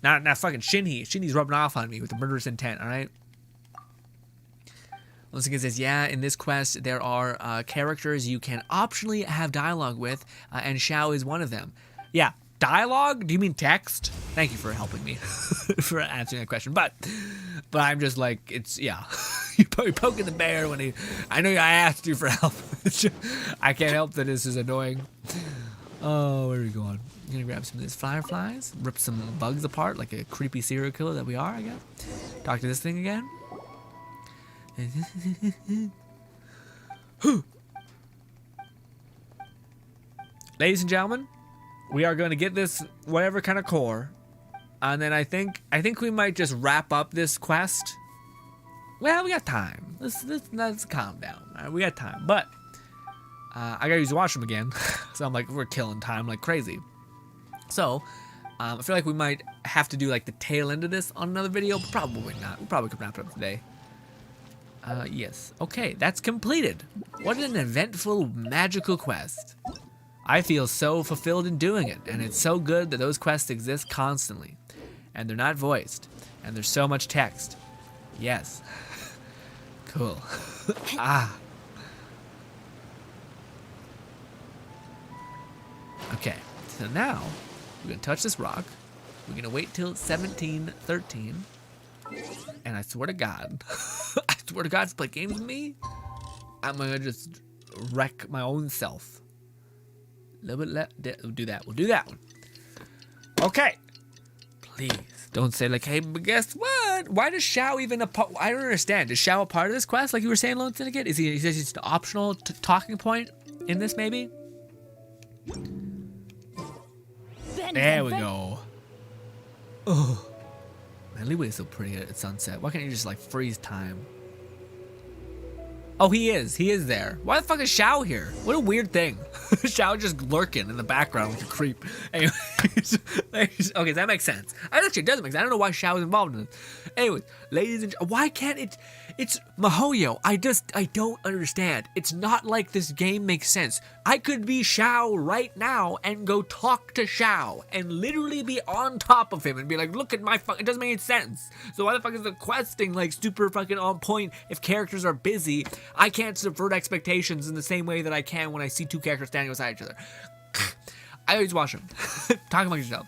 Now fucking Shinhe. Shinhe's rubbing off on me with the murderous intent, alright? Once again, it says, yeah, in this quest, there are characters you can optionally have dialogue with, and Xiao is one of them. Yeah, dialogue? Do you mean text? Thank you for helping me, for answering that question. But I'm just like, it's, yeah. You're poking the bear when he, I know I asked you for help. I can't help that this is annoying. Oh, where are we going? I'm gonna grab some of these fireflies, rip some bugs apart like a creepy serial killer that we are, I guess. Talk to this thing again. Ladies and gentlemen, we are going to get this whatever kind of core, and then I think we might just wrap up this quest. Well, we got time. Let's calm down. All right, we got time, but I gotta use the washroom again, so I'm like, we're killing time like crazy. So I feel like we might have to do like the tail end of this on another video, but probably not. We probably could wrap it up today. Yes. Okay, that's completed. What an eventful, magical quest. I feel so fulfilled in doing it, and it's so good that those quests exist constantly. And they're not voiced, and there's so much text. Yes. Cool. Ah. Okay, so now we're gonna touch this rock. We're gonna wait till it's 17:13. And I swear to God, to play games with me, I'm gonna just wreck my own self. We'll do that. We'll do that one. Okay. Please don't say like, hey, but guess what? Why does Xiao even I don't understand. Is Xiao a part of this quest? Like you were saying, Lone Syndicate? He says it's an optional talking point in this, maybe? There we go. Oh. Man, Leeway's so pretty at sunset. Why can't you just like freeze time? Oh, he is there. Why the fuck is Xiao here? What a weird thing. Xiao just lurking in the background like a creep. Anyways, okay, that makes sense. Actually, it doesn't make sense. I don't know why Xiao is involved in this. Anyways, ladies and why can't it? It's Mihoyo. I don't understand. It's not like this game makes sense. I could be Xiao right now and go talk to Xiao and literally be on top of him and be like, look at my fuck. It doesn't make any sense. So why the fuck is the questing like super fucking on point if characters are busy? I can't subvert expectations in the same way that I can when I see two characters standing beside each other. I always watch them. Talk among yourself.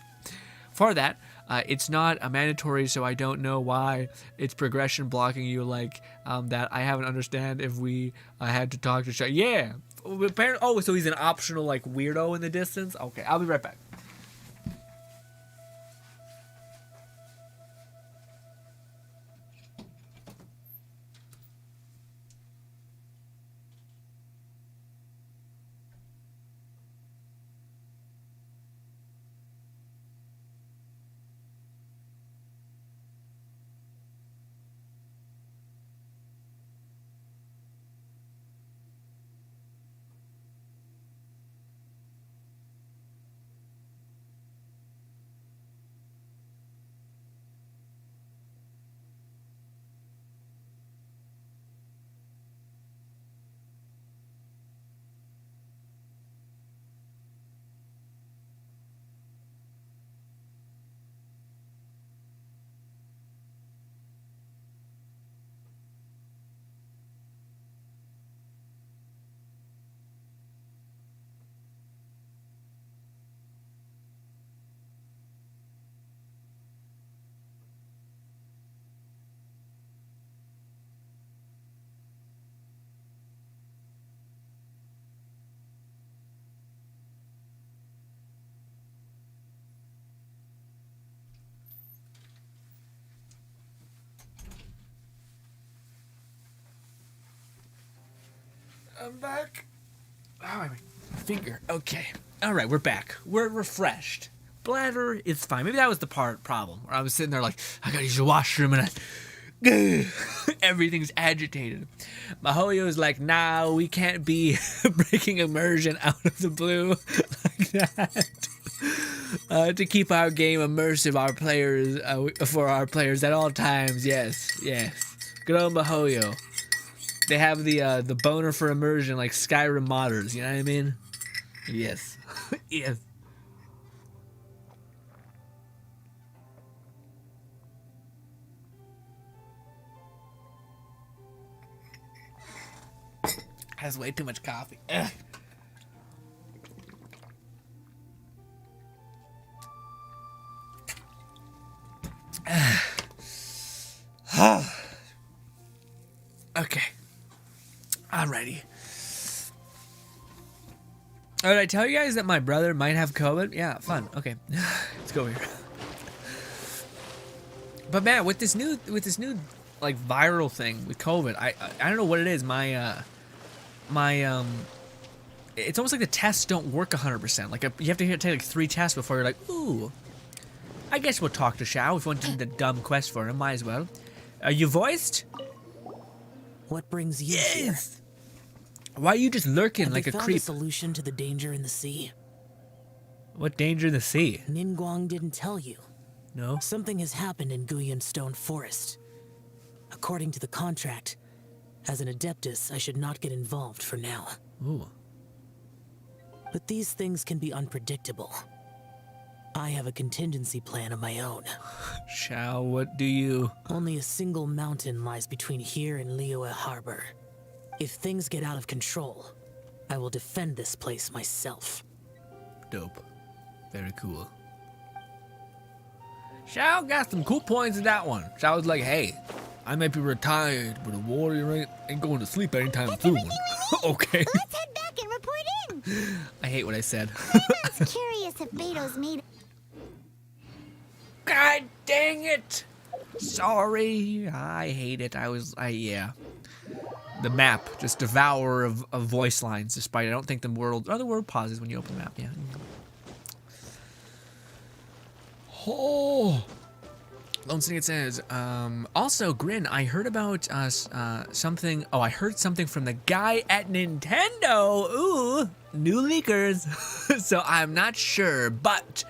For that, it's not a mandatory, so I don't know why it's progression blocking you like that. I haven't understand if we had to talk to Xiao. Yeah. Oh, so he's an optional like weirdo in the distance? Okay, I'll be right back. I'm back. Oh, my finger. Okay. All right, we're back. We're refreshed. Bladder is fine. Maybe that was the problem. Where I was sitting there like, I gotta use the washroom, and everything's agitated. Mahoyo's like, nah, we can't be breaking immersion out of the blue like that. To keep our game immersive, for our players at all times. Yes. Good old Mahoyo. They have the boner for immersion like Skyrim modders. You know what I mean? Yes. Yes. Has way too much coffee. Ugh. Okay. Alrighty. Oh, did I tell you guys that my brother might have COVID? Yeah, fun. Okay. Let's go here. But man, with this new like viral thing with COVID, I don't know what it is. It's almost like the tests don't work 100%. Like you have to take like 3 tests before you're like, ooh, I guess we'll talk to Xiao if we want to do the dumb quest for him. Might as well. Are you voiced? What brings you here? Why are you just lurking Have like they a found creep? a solution to the danger in the sea? What danger in the sea? Ningguang didn't tell you. No. Something has happened in Guyan Stone Forest. According to the contract, as an Adeptus, I should not get involved for now. Ooh. But these things can be unpredictable. I have a contingency plan of my own. Xiao, what do you... Only a single mountain lies between here and Liyue Harbor. If things get out of control, I will defend this place myself. Dope. Very cool. Xiao got some cool points in that one. Xiao was like, hey, I might be retired, but a warrior ain't going to sleep anytime soon. Okay. Let's head back and report in. I hate what I said. I was curious if Beto's made... God dang it! Sorry, I hate it. Yeah. The map, just devourer of voice lines, despite I don't think the word pauses when you open the map, yeah. Oh! Lone Syndicate says, also, Grin, I heard about something. Oh, I heard something from the guy at Nintendo. Ooh, new leakers. So I'm not sure, but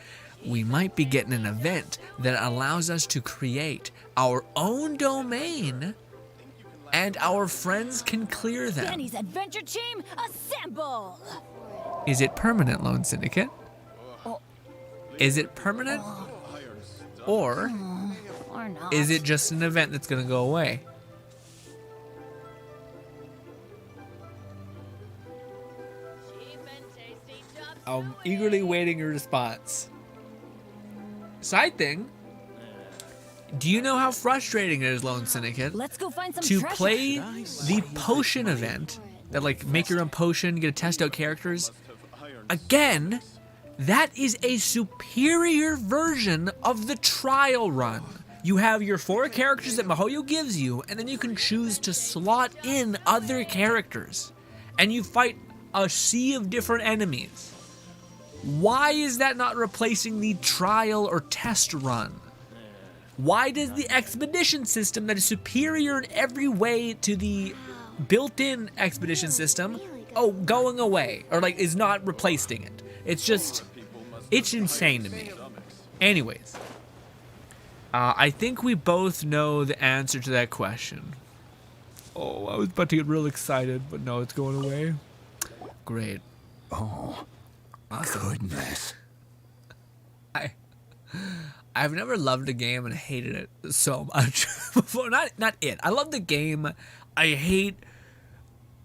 we might be getting an event that allows us to create our own domain, and our friends can clear them. Danny's adventure team, assemble! Is it permanent, Lone Syndicate? Is it permanent? Or not. is it just an event that's gonna go away? I'm eagerly waiting your response. Side thing, do you know how frustrating it is, Lone Syndicate, Let's go find some to treasure. play the potion event, that like make your own potion, get to test out characters? Again, that is a superior version of the trial run. You have your 4 characters that Mahoyo gives you, and then you can choose to slot in other characters. And you fight a sea of different enemies. Why is that not replacing the trial or test run? Why does the expedition system that is superior in every way to the built-in expedition system, going away? Or like is not replacing it? It's just, it's insane to me. Anyways, I think we both know the answer to that question. Oh, I was about to get real excited, but no, it's going away. Great. Oh, awesome. Goodness. I've never loved a game and hated it so much before. Not it. I love the game. I hate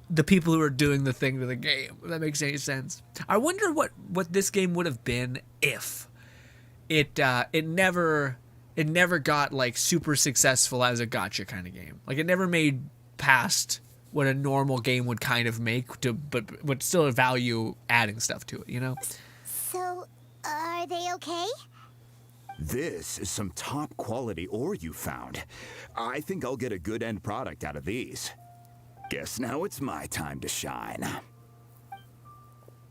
the people who are doing the thing to the game, if that makes any sense. I wonder what this game would have been if it never got like super successful as a gacha kind of game. Like it never made past what a normal game would kind of make, but would still value adding stuff to it, you know? So, are they okay? This is some top quality ore you found. I think I'll get a good end product out of these. Guess now it's my time to shine.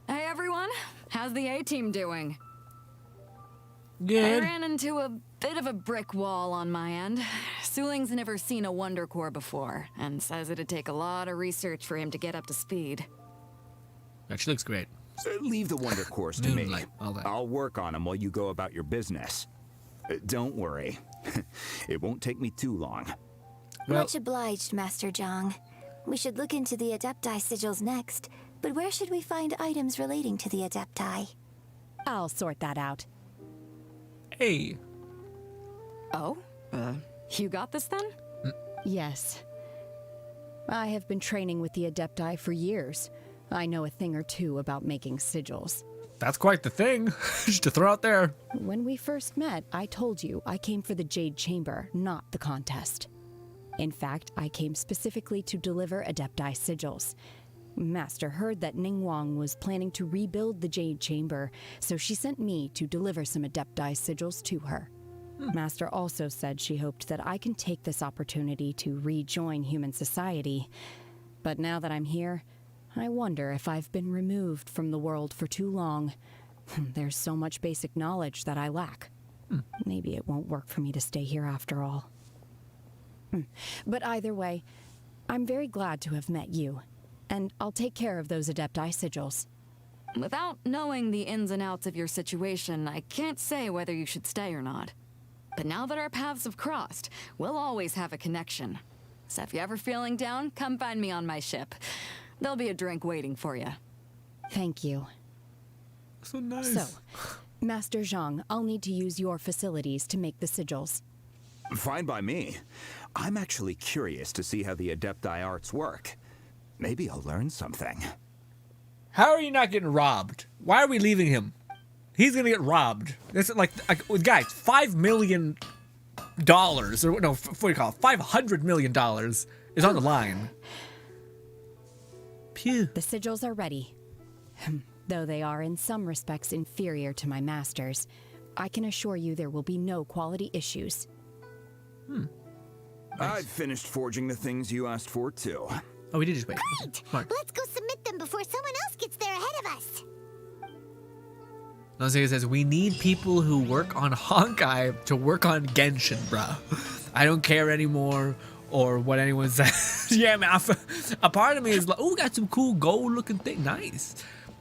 Hey everyone, how's the A-team doing? Good. I ran into a bit of a brick wall on my end. Suling's never seen a Wonder Core before, and says it'd take a lot of research for him to get up to speed. Actually looks great. Leave the Wonder Cores to me. Moonlight, all that. I'll work on them while you go about your business. Don't worry. It won't take me too long. Well- Much obliged, Master Zhang. We should look into the Adepti sigils next, but where should we find items relating to the Adepti? I'll sort that out. Hey. Oh? You got this then? Yes. I have been training with the Adepti for years. I know a thing or two about making sigils. That's quite the thing. Just to throw out there. When we first met, I told you I came for the Jade Chamber, not the contest. In fact, I came specifically to deliver Adepti sigils. Master heard that Ningguang was planning to rebuild the Jade Chamber, so she sent me to deliver some Adepti sigils to her. Master also said she hoped that I can take this opportunity to rejoin human society. But now that I'm here, I wonder if I've been removed from the world for too long. There's so much basic knowledge that I lack. Maybe it won't work for me to stay here after all. But either way, I'm very glad to have met you, and I'll take care of those Adepti sigils. Without knowing the ins and outs of your situation, I can't say whether you should stay or not. But now that our paths have crossed, we'll always have a connection. So if you're ever feeling down, come find me on my ship. There'll be a drink waiting for you. Thank you. So nice. So, Master Zhang, I'll need to use your facilities to make the sigils. Fine by me. I'm actually curious to see how the Adepti arts work. Maybe I'll learn something. How are you not getting robbed? Why are we leaving him? He's gonna get robbed. That's like guys, $5 million, or no, what do you call it? $500 million is on the line. Pew. The sigils are ready. Though they are in some respects inferior to my master's, I can assure you there will be no quality issues. I've finished forging the things you asked for, too. Oh, we did just wait. Great! Smart. Let's go submit them before someone else gets there ahead of us. Nozega says, we need people who work on Honkai to work on Genshin, bro. I don't care anymore or what anyone says. Yeah, man. A part of me is like, oh, got some cool gold looking thing. Nice.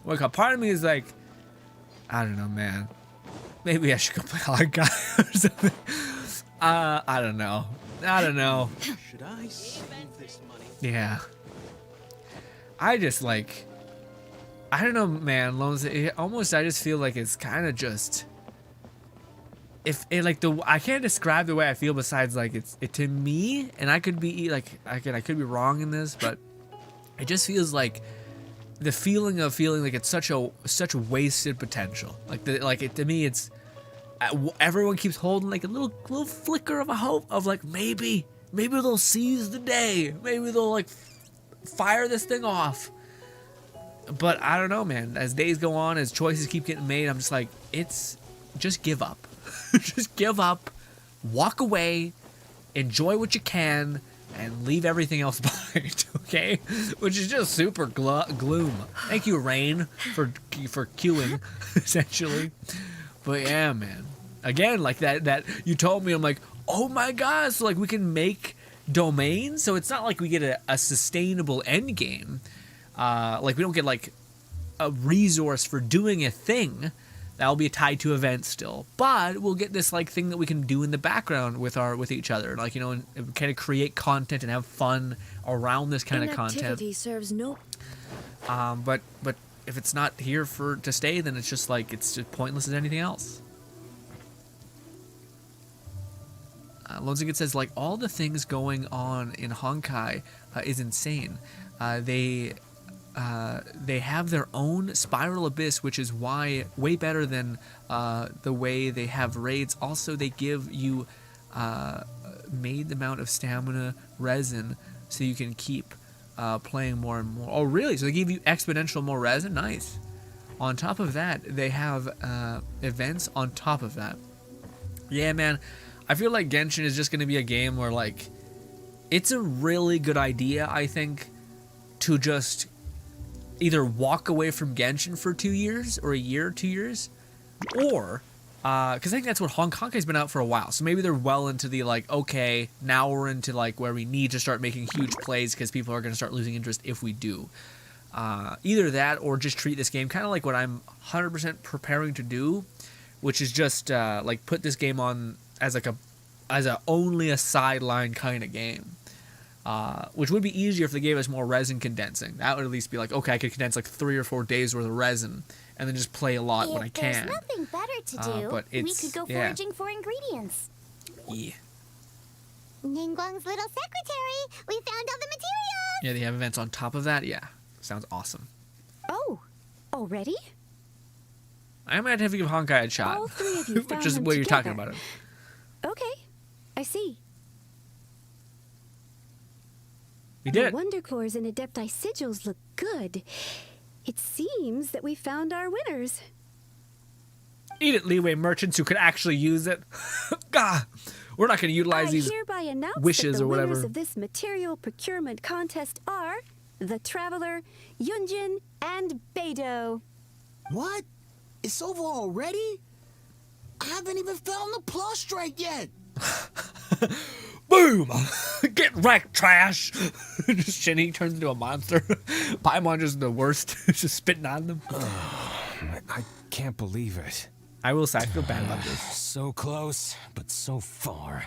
Like, a part of me is like, I don't know, man. Maybe I should go play Honkai or something. I don't know. Should I save this money? Yeah. I just like, I don't know, man. Loans. I just feel like it's kind of just. If it like I can't describe the way I feel besides like it to me, and I could be like I could be wrong in this, but it just feels like the feeling like it's such a wasted potential. To me it's everyone keeps holding like a little flicker of a hope of like maybe they'll seize the day, maybe they'll like fire this thing off. But I don't know, man. As days go on, as choices keep getting made, I'm just like, just give up. Just give up, walk away, enjoy what you can, and leave everything else behind, okay? Which is just super gloom. Thank you, Rain, for queuing, essentially. But yeah, man. Again, like that you told me, I'm like, oh my gosh, so like we can make domains? So it's not like we get a sustainable end game. Like we don't get like a resource for doing a thing. That'll be tied to events still, but we'll get this like thing that we can do in the background with each other, like, you know, and kind of create content and have fun around this kind of content. Inactivity serves no. But if it's not here to stay, then it's just like it's just pointless as anything else. Lonzigan says like all the things going on in Honkai is insane. They have their own spiral abyss, which is way better than the way they have raids. Also, they give you made amount of stamina resin, so you can keep playing more and more. Oh, really? So they give you exponential more resin? Nice. On top of that, they have events on top of that. Yeah, man. I feel like Genshin is just going to be a game where, like, it's a really good idea, I think. to just either walk away from Genshin for 2 years or a year, 2 years, or because I think that's what Honka's been out for a while. So maybe they're well into the like, okay, now we're into like where we need to start making huge plays because people are going to start losing interest if we do. Either that or just treat this game kind of like what I'm 100% preparing to do, which is just like put this game on as like only a sideline kind of game. Which would be easier if they gave us more resin condensing. That would at least be like, okay, I could condense like 3 or 4 days worth of resin and then just play a lot when I can. If there's nothing better to do, but we could go foraging for ingredients. Yeah. Ningguang's little secretary, we found all the materials! Yeah, they have events on top of that? Yeah. Sounds awesome. Oh, already? I might have to give Honkai a shot. All three of you found Which is them what you're talking together. about it. Okay, I see. We did The it. Wonder Cores and Adepti Sigils look good. It seems that we found our winners. Eat it, leeway merchants who could actually use it. Gah! We're not going to utilize these hereby announce wishes that the or whatever. winners of this material procurement contest are the Traveler, Yunjin, and Beidou. What? It's over already? I haven't even found the prostrate yet. Boom! Get wrecked, trash! Just Shinny turns into a monster. Paimon just the worst. Just spitting on them. I can't believe it. I will say, I feel bad about this. So close, but so far.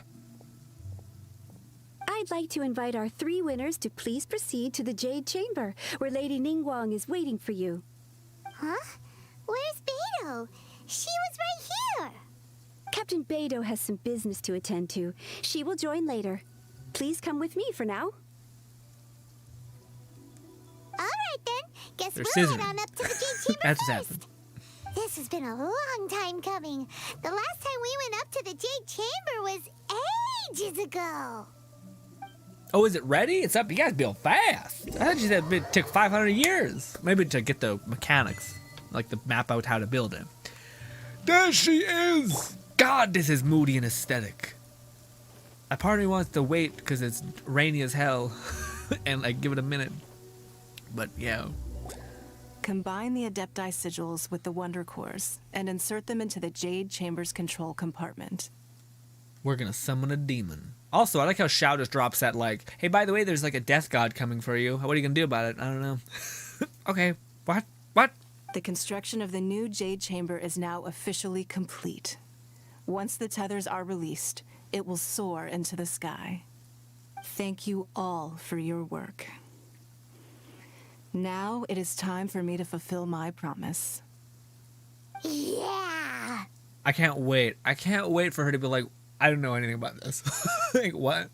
I'd like to invite our 3 winners to please proceed to the Jade Chamber, where Lady Ningguang is waiting for you. Huh? Where's Beidou? She was right here! Captain Beidou has some business to attend to. She will join later. Please come with me for now. Alright then, guess They're we'll head scissoring. on up to the Jade Chamber That's what's first. happened. This has been a long time coming. The last time we went up to the Jade Chamber was ages ago. Oh, is it ready? It's up. You guys build fast. I thought you said it took 500 years. Maybe to get the mechanics, like the map out how to build it. There she is! God, this is moody and aesthetic. A part of me wants to wait because it's rainy as hell and like give it a minute. But yeah. Combine the Adepti Sigils with the Wonder Cores and insert them into the Jade Chamber's control compartment. We're gonna summon a demon. Also, I like how Shao just drops that like, hey, by the way, there's like a death god coming for you. What are you gonna do about it? I don't know. Okay, what? What? The construction of the new Jade Chamber is now officially complete. Once the tethers are released, it will soar into the sky. Thank you all for your work. Now it is time for me to fulfill my promise. Yeah! I can't wait. I can't wait for her to be like, I don't know anything about this. Like, what?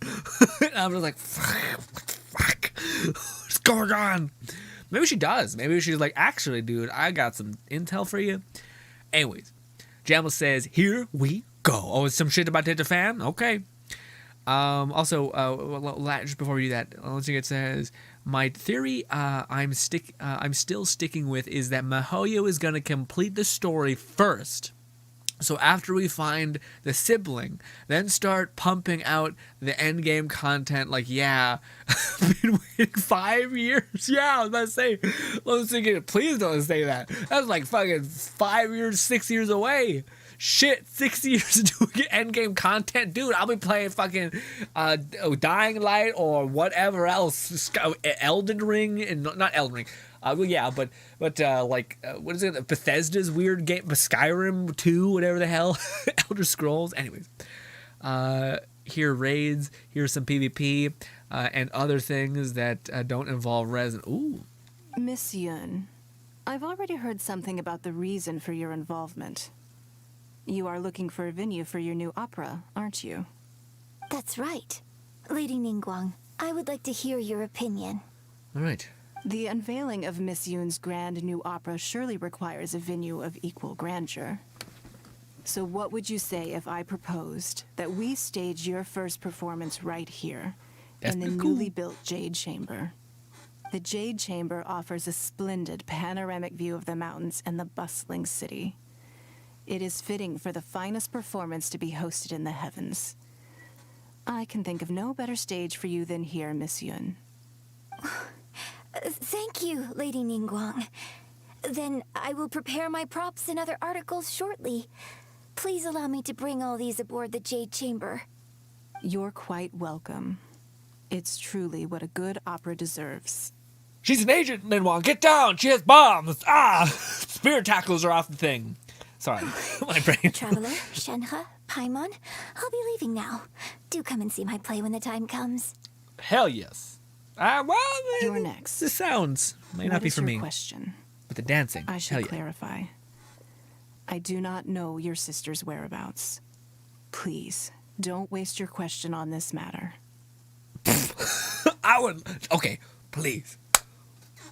And I'm just like, fuck. What's going on? Maybe she does. Maybe she's like, actually, dude, I got some intel for you. Anyways, Jamal says, here we go. Oh, it's some shit about Data Fam? Okay. Also, just before we do that, let's see, it says, my theory I'm still sticking with is that Mihoyo is going to complete the story first. So after we find the sibling, then start pumping out the endgame content. Like, yeah, I've been waiting 5 years. Yeah, I was about to say, I was thinking, please don't say that. That's like fucking 5 years, 6 years away. Shit, 6 years to get endgame content, dude. I'll be playing fucking Dying Light or whatever else, Elden Ring, and not Elden Ring. Well, yeah, but like, what is it? Bethesda's weird game, Skyrim 2, whatever the hell, Elder Scrolls. Anyways, here raids, here's some PvP, and other things that don't involve resin. Ooh. Miss Yun, I've already heard something about the reason for your involvement. You are looking for a venue for your new opera, aren't you? That's right. Lady Ningguang, I would like to hear your opinion. All right. The unveiling of Miss Yun's grand new opera surely requires a venue of equal grandeur. So what would you say if I proposed that we stage your first performance right here, in the newly built Jade Chamber? The Jade Chamber offers a splendid panoramic view of the mountains and the bustling city. It is fitting for the finest performance to be hosted in the heavens. I can think of no better stage for you than here, Miss Yun. Thank you, Lady Ningguang. Then I will prepare my props and other articles shortly. Please allow me to bring all these aboard the Jade Chamber. You're quite welcome. It's truly what a good opera deserves. She's an agent, Ningguang. Get down. She has bombs. Ah, spirit tackles are off the thing. Sorry, my brain. Traveler, Shenhe, Paimon, I'll be leaving now. Do come and see my play when the time comes. Hell yes. Well, You're next. The sounds may not be for me. Question? But the dancing. I should hell yeah. clarify. I do not know your sister's whereabouts. Please, don't waste your question on this matter. I would. Okay, please.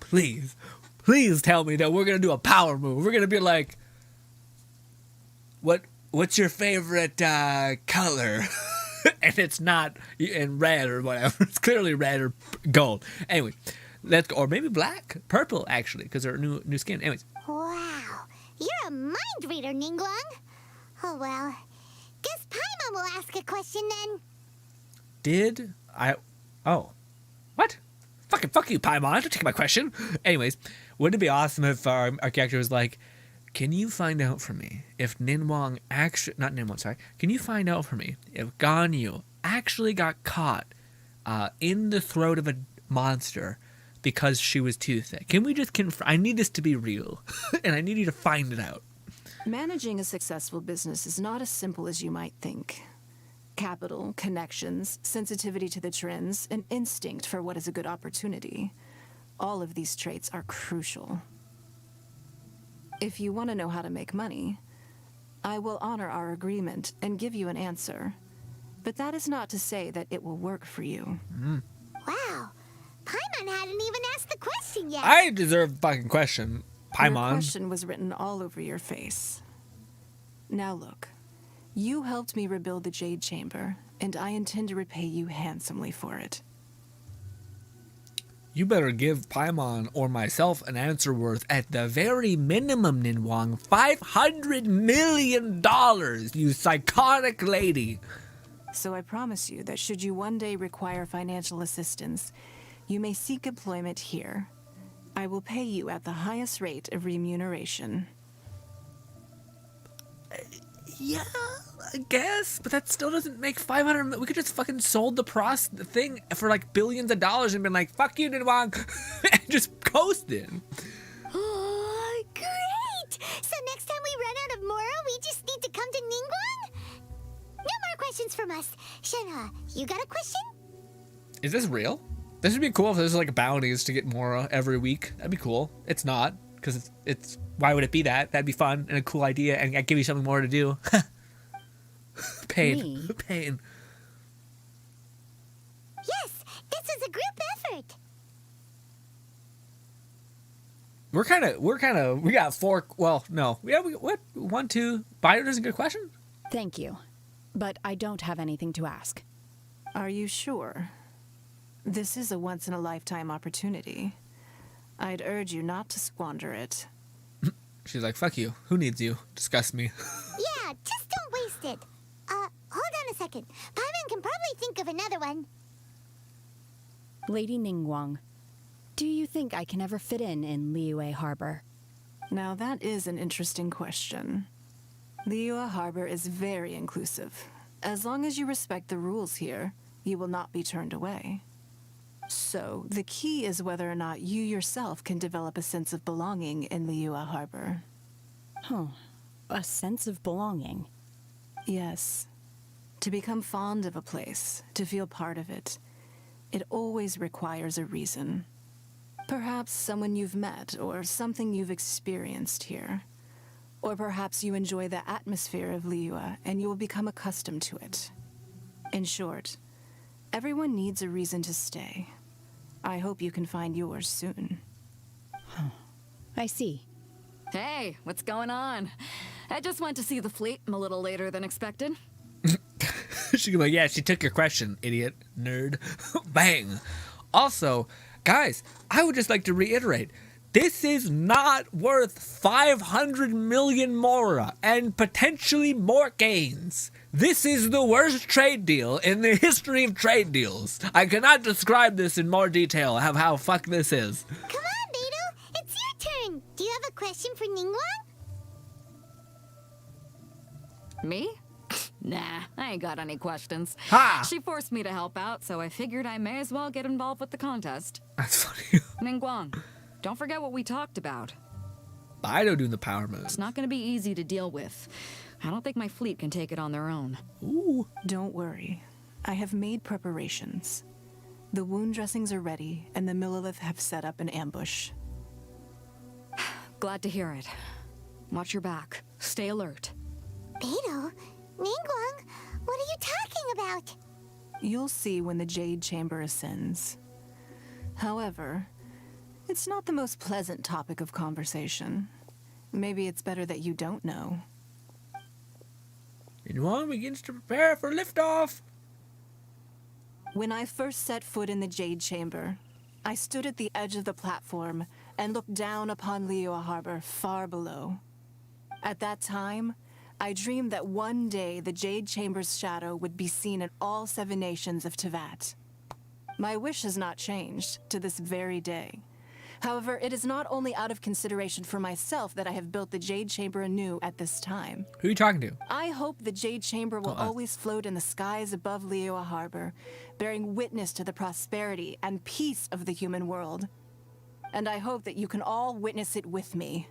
Please tell me that we're gonna do a power move. We're gonna be like, what's your favorite color? And it's not in red or whatever. It's clearly red or gold. Anyway, let's go. Or maybe black, purple actually, because they're new skin. Anyways. Wow, you're a mind reader, Ningguang. Oh well, guess Paimon will ask a question then. Did I? Oh, what? Fuck you, Paimon. Don't take my question. Anyways, wouldn't it be awesome if our character was like, can you find out for me if Ningguang actually, not Ningguang, sorry, can you find out for me if Ganyu actually got caught in the throat of a monster because she was too thick? Can we just confirm? I need this to be real, and I need you to find it out. Managing a successful business is not as simple as you might think. Capital, connections, sensitivity to the trends, and instinct for what is a good opportunity. All of these traits are crucial. If you want to know how to make money, I will honor our agreement and give you an answer. But that is not to say that it will work for you. Wow, Paimon hadn't even asked the question yet. I deserve the fucking question, Paimon. Your question was written all over your face. Now look, you helped me rebuild the Jade Chamber, and I intend to repay you handsomely for it. You better give Paimon or myself an answer worth, at the very minimum, Ningguang, $500 million, you psychotic lady. So I promise you that should you one day require financial assistance, you may seek employment here. I will pay you at the highest rate of remuneration. Yeah, I guess, but that still doesn't make 500. We could just fucking sold the thing for like billions of dollars and been like, fuck you, Ningguang, and just coasted. Oh, great! So next time we run out of Mora, we just need to come to Ningguang? No more questions from us. Shenhe, you got a question? Is this real? This would be cool if there's like bounties to get Mora every week. That'd be cool. It's not, because it's why would it be that? That'd be fun and a cool idea, and I'd give you something more to do. Pain. Me? Pain. Yes, this is a group effort. We got four, well, no. What? 1, 2, Biter is a good question? Thank you. But I don't have anything to ask. Are you sure? This is a once-in-a-lifetime opportunity. I'd urge you not to squander it. She's like, fuck you. Who needs you? Disgust me. Yeah, just don't waste it. Hold on a second. Paimon can probably think of another one. Lady Ningguang, do you think I can ever fit in Liyue Harbor? Now that is an interesting question. Liyue Harbor is very inclusive. As long as you respect the rules here, you will not be turned away. So, the key is whether or not you yourself can develop a sense of belonging in Liyue Harbor. Huh. A sense of belonging. Yes. To become fond of a place, to feel part of it, it always requires a reason. Perhaps someone you've met, or something you've experienced here. Or perhaps you enjoy the atmosphere of Liyue, and you will become accustomed to it. In short, everyone needs a reason to stay. I hope you can find yours soon. I see. Hey, what's going on? I just went to see the fleet. I'm a little later than expected. She'd be like, yeah, she took your question, idiot, nerd. Bang. Also, guys, I would just like to reiterate, This is not worth 500 million mora and potentially more gains. This is the worst trade deal in the history of trade deals. I cannot describe this in more detail of how fuck this is. Come on, Beto. It's your turn. Do you have a question for Ningguang? Me? Nah, I ain't got any questions. Ha! She forced me to help out, so I figured I may as well get involved with the contest. That's funny. Ningguang, don't forget what we talked about. I don't do the power moves. It's not going to be easy to deal with. I don't think my fleet can take it on their own. Ooh. Don't worry. I have made preparations. The wound dressings are ready, and the Millilith have set up an ambush. Glad to hear it. Watch your back. Stay alert. Beto, Ningguang, what are you talking about? You'll see when the Jade Chamber ascends. However, it's not the most pleasant topic of conversation. Maybe it's better that you don't know. Ningguang begins to prepare for liftoff. When I first set foot in the Jade Chamber, I stood at the edge of the platform and looked down upon Liyue Harbor far below. At that time, I dreamed that one day the Jade Chamber's shadow would be seen in all 7 nations of Tevat. My wish has not changed to this very day. However, it is not only out of consideration for myself that I have built the Jade Chamber anew at this time. Who are you talking to? I hope the Jade Chamber will always float in the skies above Liyue Harbor, bearing witness to the prosperity and peace of the human world. And I hope that you can all witness it with me.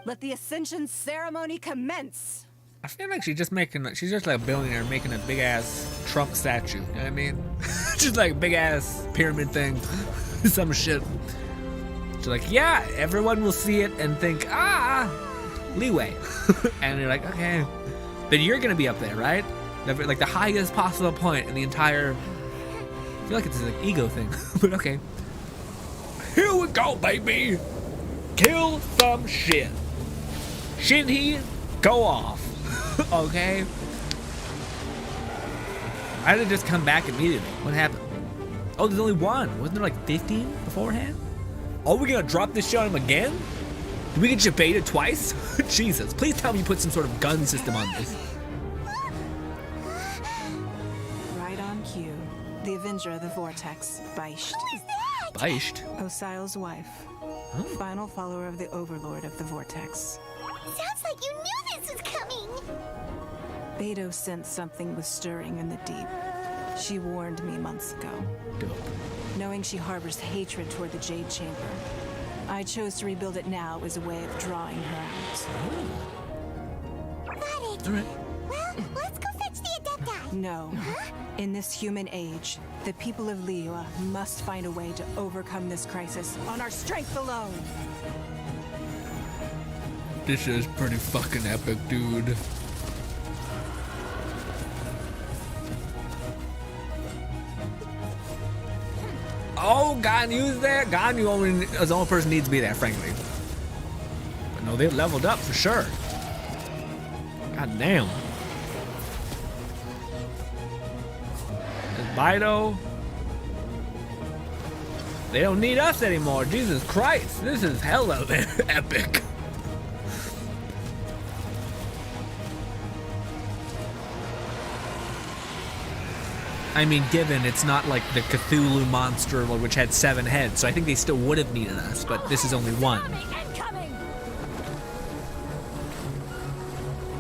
Let the Ascension ceremony commence! I feel like she's just like a billionaire making a big ass Trump statue. You know what I mean? Just like a big ass pyramid thing. Some shit. She's like, yeah, everyone will see it and think, leeway. And you're like, okay. But you're gonna be up there, right? Like the highest possible point in the entire... I feel like it's like ego thing. But okay. Here we go, baby! Kill some shit. Shenhe, go off. Okay? I did just come back immediately. What happened? Oh, there's only one. Wasn't there like 15 beforehand? Are we gonna drop this shit on him again? Did we get debated twice? Jesus, please tell me you put some sort of gun system on this. Right on cue. The Avenger of the Vortex, Beisht. Who is that? Beisht? Osial's wife. Huh? Final follower of the Overlord of the Vortex. Sounds like you knew this was coming. Beto sensed something was stirring in the deep. She warned me months ago. Dope. Knowing she harbors hatred toward the Jade Chamber, I chose to rebuild it now as a way of drawing her out. Got it. All right. Well, let's go fetch the Adepti. No. In this human age, the people of Liyue must find a way to overcome this crisis on our strength alone. This is pretty fucking epic, dude. Oh, Ganyu's there? Ganyu is the only person who needs to be there, frankly. But no, they leveled up for sure. God damn. There's Bido. They don't need us anymore. Jesus Christ. This is hella epic. I mean, given it's not like the Cthulhu monster, which had 7 heads, so I think they still would have needed us, but this is only 1.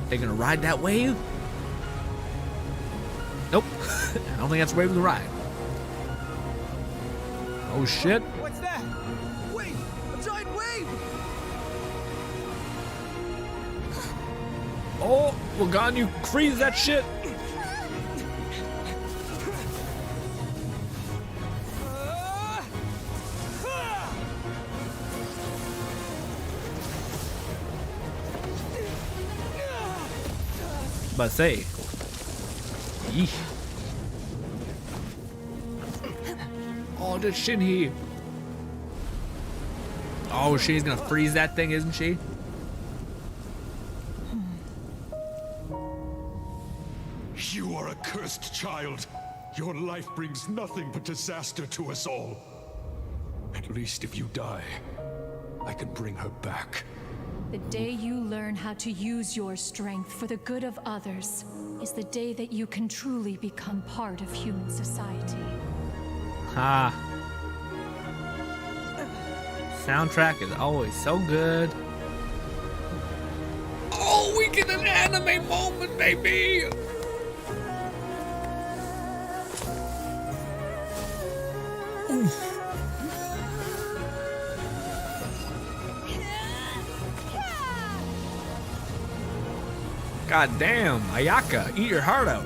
They gonna ride that wave? Nope. I don't think that's the wave we can ride. Oh shit. What's that? Wait! A giant wave! Oh, well, Ganyu, freeze that shit. But say, yeesh. Oh, that's Shenhe. Oh, she's gonna freeze that thing, isn't she? You are a cursed child. Your life brings nothing but disaster to us all. At least if you die, I can bring her back. The day you learn how to use your strength for the good of others is the day that you can truly become part of human society. Ha. Soundtrack is always so good. Oh, we get an anime moment, baby! Oof. God damn, Ayaka, eat your heart out.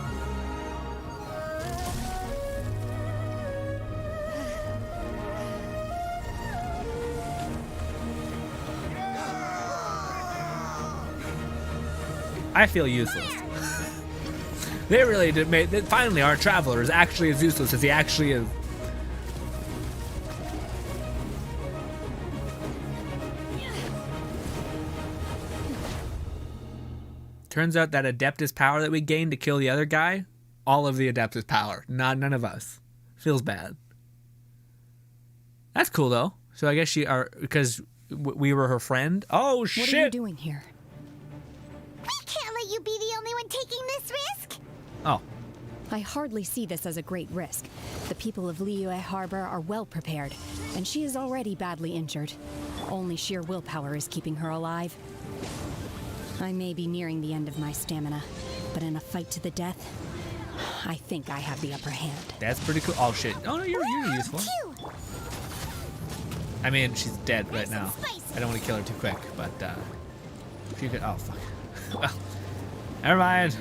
I feel useless. They really did make. Finally, our traveler is actually as useless as he actually is. Turns out that Adeptus power that we gained to kill the other guy, all of the Adeptus power, none of us. Feels bad. That's cool though. So I guess because we were her friend. Oh shit! What are you doing here? We can't let you be the only one taking this risk. Oh. I hardly see this as a great risk. The people of Liyue Harbor are well prepared, and she is already badly injured. Only sheer willpower is keeping her alive. I may be nearing the end of my stamina, but in a fight to the death, I think I have the upper hand. That's pretty cool. Oh shit. Oh no, you're useful. I mean, she's dead right now. I don't want to kill her too quick, but if you could. Oh fuck. Well, never mind.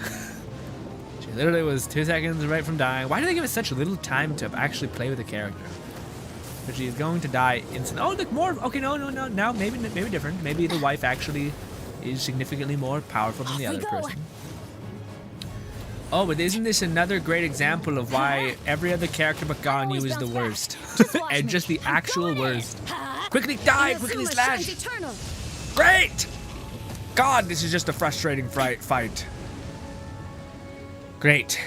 She literally was 2 seconds right from dying. Why do they give us such little time to actually play with the character? But she is going to die instantly. Oh, look, more. Okay, no. Now maybe different. Maybe the wife actually is significantly more powerful than the other person. Oh, but isn't this another great example of why every other character but Ganyu is the worst? And just the actual worst. Quickly die! Quickly slash! Great! God, this is just a frustrating fight. Great.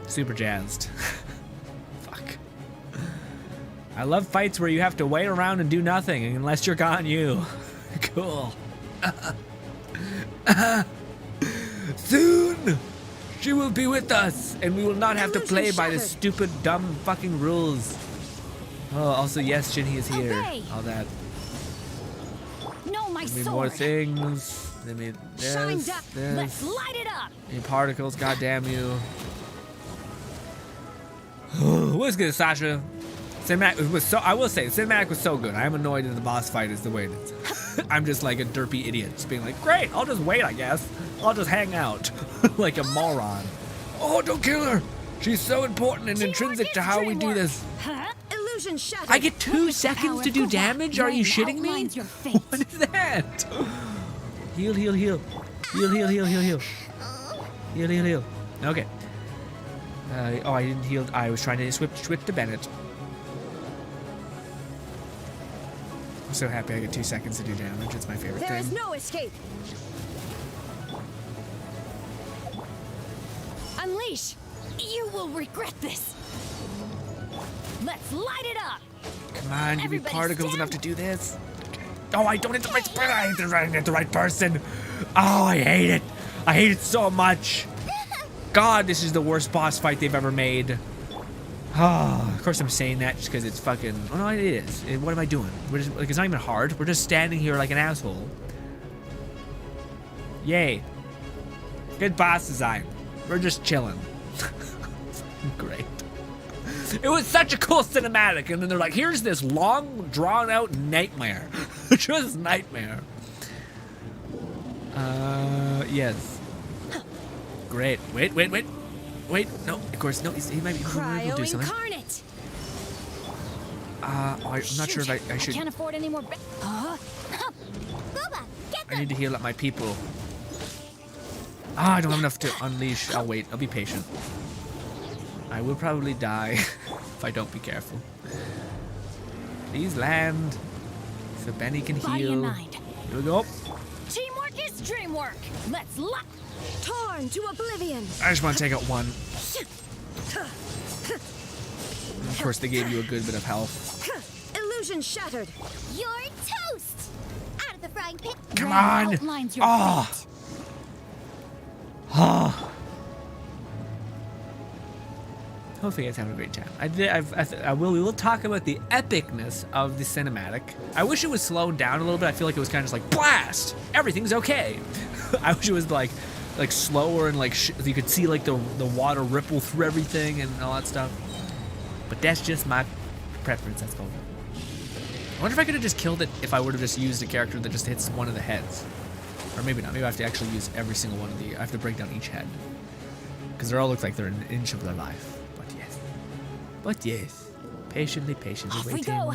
Super jazzed. Fuck. I love fights where you have to wait around and do nothing unless you're Ganyu. Cool. Soon she will be with us and we will not have to play by the stupid dumb fucking rules. Oh, also yes, Shinhe is here. All that. No, my Give me sword. more things. Give me this. Let's light it up. Any particles, goddamn you. What's good, Sasha? Cinematic was so. I will say, cinematic was so good. I'm annoyed that the boss fight is the way it is. I'm just like a derpy idiot, just being like, great, I'll just wait, I guess. I'll just hang out, like a moron. Oh, don't kill her. She's so important and intrinsic to how we do this. Illusion shattered. I get 2 seconds to do damage? Are you shitting me? What is that? Heal. Heal. Okay. Oh, I didn't heal. I was trying to switch to Bennett. I'm so happy I get 2 seconds to do damage. It's my favorite There thing. is no escape. Unleash. You will regret this. Let's light it up. Come on, give me particles enough to do this. Oh, I don't hit the right spot. I hit the right person. Oh, I hate it. I hate it so much. God, this is the worst boss fight they've ever made. Oh, of course I'm saying that just because it's fucking. Oh no, it is. What am I doing? We're just like, it's not even hard. We're just standing here like an asshole. Yay. Good boss design. We're just chilling. Great. It was such a cool cinematic, and then they're like, here's this long, drawn-out nightmare. Just nightmare. Yes. Great. Wait. No, of course, no, he might be able to do something. Incarnate. I'm not sure if I should. I can't afford any more. Booba, get I need to heal up my people. I don't have enough to unleash. I'll wait. I'll be patient. I will probably die if I don't be careful. Please land so Benny can Body heal. and mind. Here we go. Teamwork is dreamwork. Let's lock. Torn to oblivion. I just want to take out one. Of course, they gave you a good bit of health. Illusion shattered. your toast! Out of the frying pan. Come Ren on. outlines your Oh. fate. Oh. Hopefully you guys having a great time. We will talk about the epicness of the cinematic. I wish it was slowed down a little bit. I feel like it was kind of just like, blast! Everything's okay. I wish it was like slower and like you could see like the water ripple through everything and all that stuff. But that's just my preference, that's called. I wonder if I could have just killed it if I would have just used a character that just hits one of the heads. Or maybe not. Maybe I have to actually use every single one of the... I have to break down each head. Because they all look like they're an inch of their life. But yes. Patiently Off waiting. we go.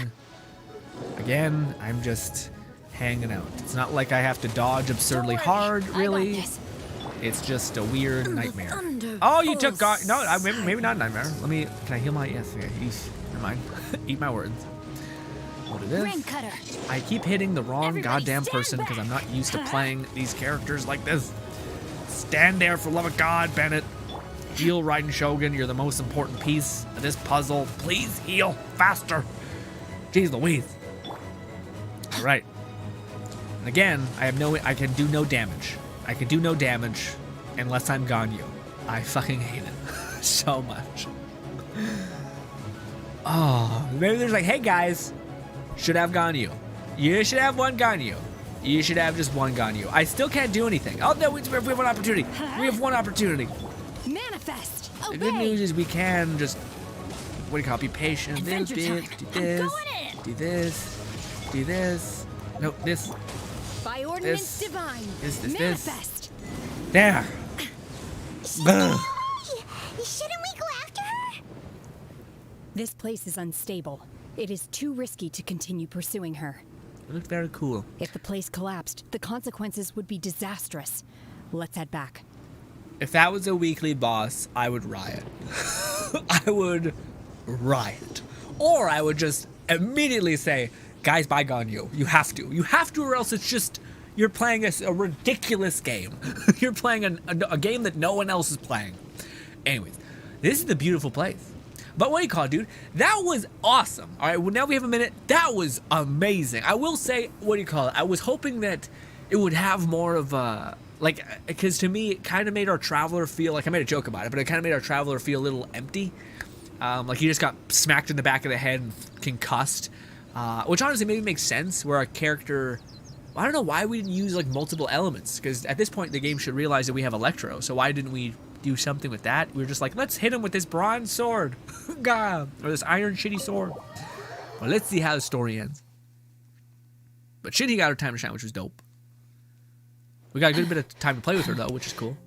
Again, I'm just hanging out. It's not like I have to dodge absurdly hard, really. It's just a weird nightmare. Oh, you took God. No, maybe not nightmare. Can I heal my? Yes. Okay. Never mind. Eat my words. What it is? I keep hitting the wrong goddamn person because I'm not used to playing these characters like this. Stand there for love of God, Bennett. Heal, Raiden Shogun. You're the most important piece of this puzzle. Please heal faster. Jeez Louise. All right. And again, I can do no damage. I can do no damage unless I'm Ganyu. I fucking hate it so much. Oh, maybe there's like, hey guys, should have Ganyu. You should have one Ganyu. You should have just one Ganyu. I still can't do anything. Oh no, we have one opportunity. We have one opportunity. Manifest. The good news is we can just, what do you call it, be patient. Do this. No, this. By ordinance divine. Manifest. There. Shouldn't we go after her? This place is unstable. It is too risky to continue pursuing her. It looked very cool. If the place collapsed, the consequences would be disastrous. Let's head back. If that was a weekly boss, I would riot. I would riot. Or I would just immediately say, guys, buy Ganyu. You have to. You have to, or else it's just, you're playing a ridiculous game. You're playing a game that no one else is playing. Anyways, this is the beautiful place. But what do you call it, dude? That was awesome. All right, well, now we have a minute. That was amazing. I will say, what do you call it? I was hoping that it would have more of a, like, because to me, it kind of made our traveler feel, like I made a joke about it, but it kind of made our traveler feel a little empty. Like he just got smacked in the back of the head and concussed. Which honestly maybe makes sense, where our character, I don't know why we didn't use like multiple elements, because at this point the game should realize that we have Electro, so why didn't we do something with that? We were just like, let's hit him with this bronze sword. God, or this iron shitty sword. Well, let's see how the story ends. But Shinhe got her time to shine, which was dope. We got a good bit of time to play with her though, which is cool.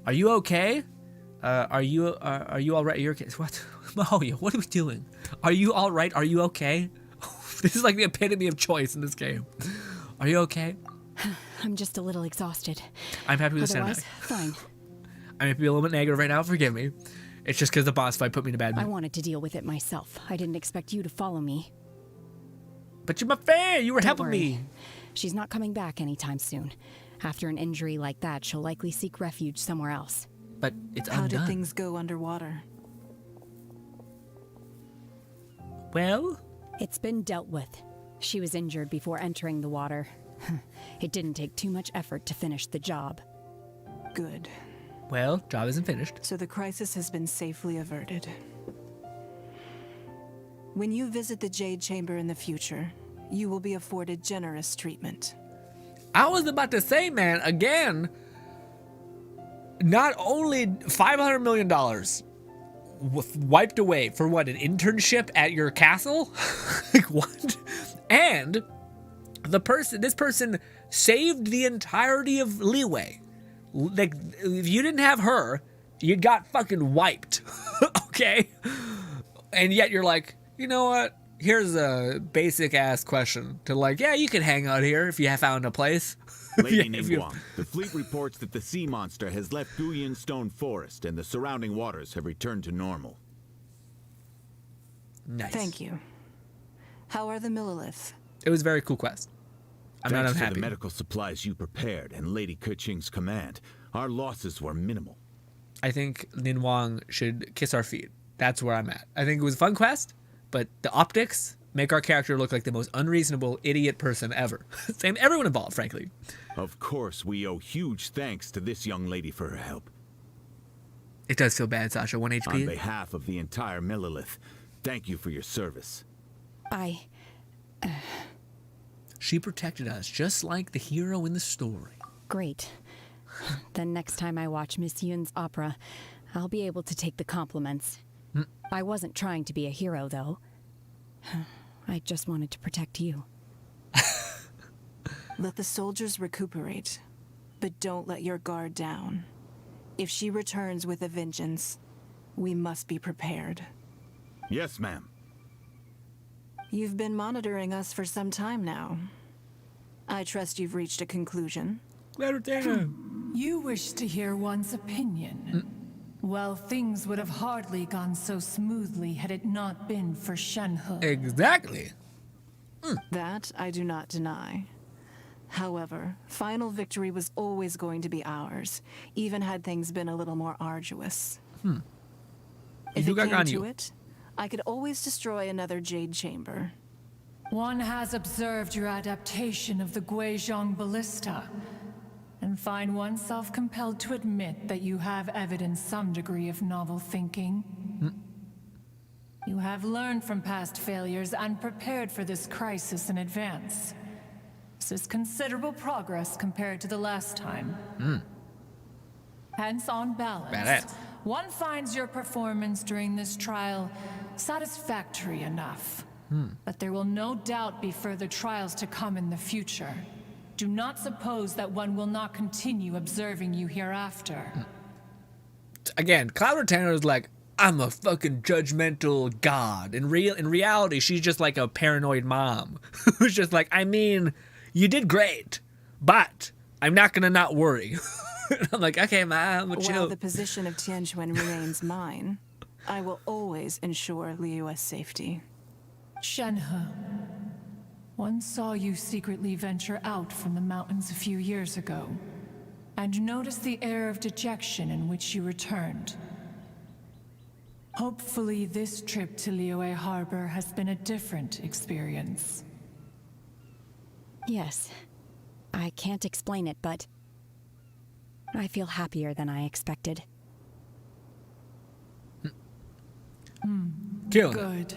Are you okay? Are you all right? You're okay. What? Mahoya, what are we doing? Are you all right? Are you okay? This is like the epitome of choice in this game. Are you okay? I'm just a little exhausted. I'm happy with the Otherwise, cinematic. fine. I may be a little bit negative right now. Forgive me. It's just because the boss fight put me in a bad mood. I wanted to deal with it myself. I didn't expect you to follow me. But you're my fan. You were helping me. She's not coming back anytime soon. After an injury like that, she'll likely seek refuge somewhere else. But it's How undone. did things go underwater? Well? It's been dealt with. She was injured before entering the water. It didn't take too much effort to finish the job. Good. Well, job isn't finished. So the crisis has been safely averted. When you visit the Jade Chamber in the future, you will be afforded generous treatment. I was about to say, man, again, not only $500 million wiped away for what, an internship at your castle? Like what? And this person saved the entirety of Leeway. Like, if you didn't have her, you got fucking wiped. Okay? And yet you're like, you know what? Here's a basic ass question to like, yeah, you can hang out here if you have found a place. Lady Ningguang, the fleet reports that the sea monster has left Guyan Stone Forest and the surrounding waters have returned to normal. Nice. Thank you. How are the Millilith? It was a very cool quest. I'm not Thanks to unhappy. the medical supplies you prepared and Lady Keqing's command, our losses were minimal. I think Ningguang should kiss our feet. That's where I'm at. I think it was a fun quest, but the optics make our character look like the most unreasonable idiot person ever. Same everyone involved, frankly. Of course, we owe huge thanks to this young lady for her help. It does feel bad, Sasha. 1 HP. On behalf of the entire Millilith, thank you for your service. She protected us, just like the hero in the story. Great. Then next time I watch Miss Yoon's opera, I'll be able to take the compliments. I wasn't trying to be a hero, though. I just wanted to protect you. Let the soldiers recuperate, but don't let your guard down. If she returns with a vengeance, we must be prepared. Yes, ma'am. You've been monitoring us for some time now. I trust you've reached a conclusion. You wish to hear one's opinion. Well, things would have hardly gone so smoothly had it not been for SHENHE. Exactly. That I do not deny. However, final victory was always going to be ours, even had things been a little more arduous. If it came to it, I could always destroy another Jade Chamber. One has observed your adaptation of the Guizhong Ballista, and find oneself compelled to admit that you have evidenced some degree of novel thinking. You have learned from past failures and prepared for this crisis in advance. This is considerable progress compared to the last time. Hence, on balance, one finds your performance during this trial satisfactory enough. But there will no doubt be further trials to come in the future. Do not suppose that one will not continue observing you hereafter. Again, Cloud Retainer is like, I'm a fucking judgmental god. In reality, she's just like a paranoid mom who's just like, I mean, you did great, but I'm not gonna not worry. I'm like, okay, mom, but While the position of Tianquan remains mine, I will always ensure Liyue's safety. SHENHE, one saw you secretly venture out from the mountains a few years ago, and noticed the air of dejection in which you returned. Hopefully this trip to Liyue Harbor has been a different experience. Yes. I can't explain it, but I feel happier than I expected. Good.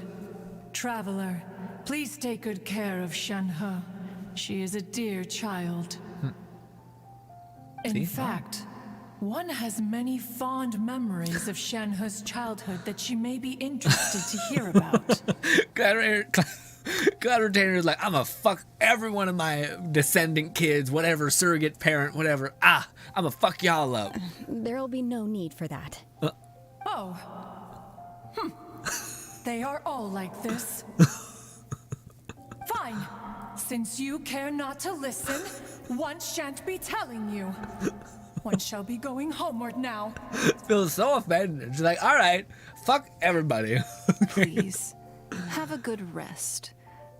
Traveler, please take good care of SHENHE. She is a dear child. In fact, one has many fond memories of SHENHE's childhood that she may be interested to hear about. Cloud Retainer is like, I'm gonna fuck every one of my descendant kids, whatever, surrogate parent, whatever. I'm gonna fuck y'all up. There'll be no need for that. They are all like this. Fine. Since you care not to listen, one shan't be telling you. One shall be going homeward now. Feels so offended. She's like, all right, fuck everybody. Please, have a good rest.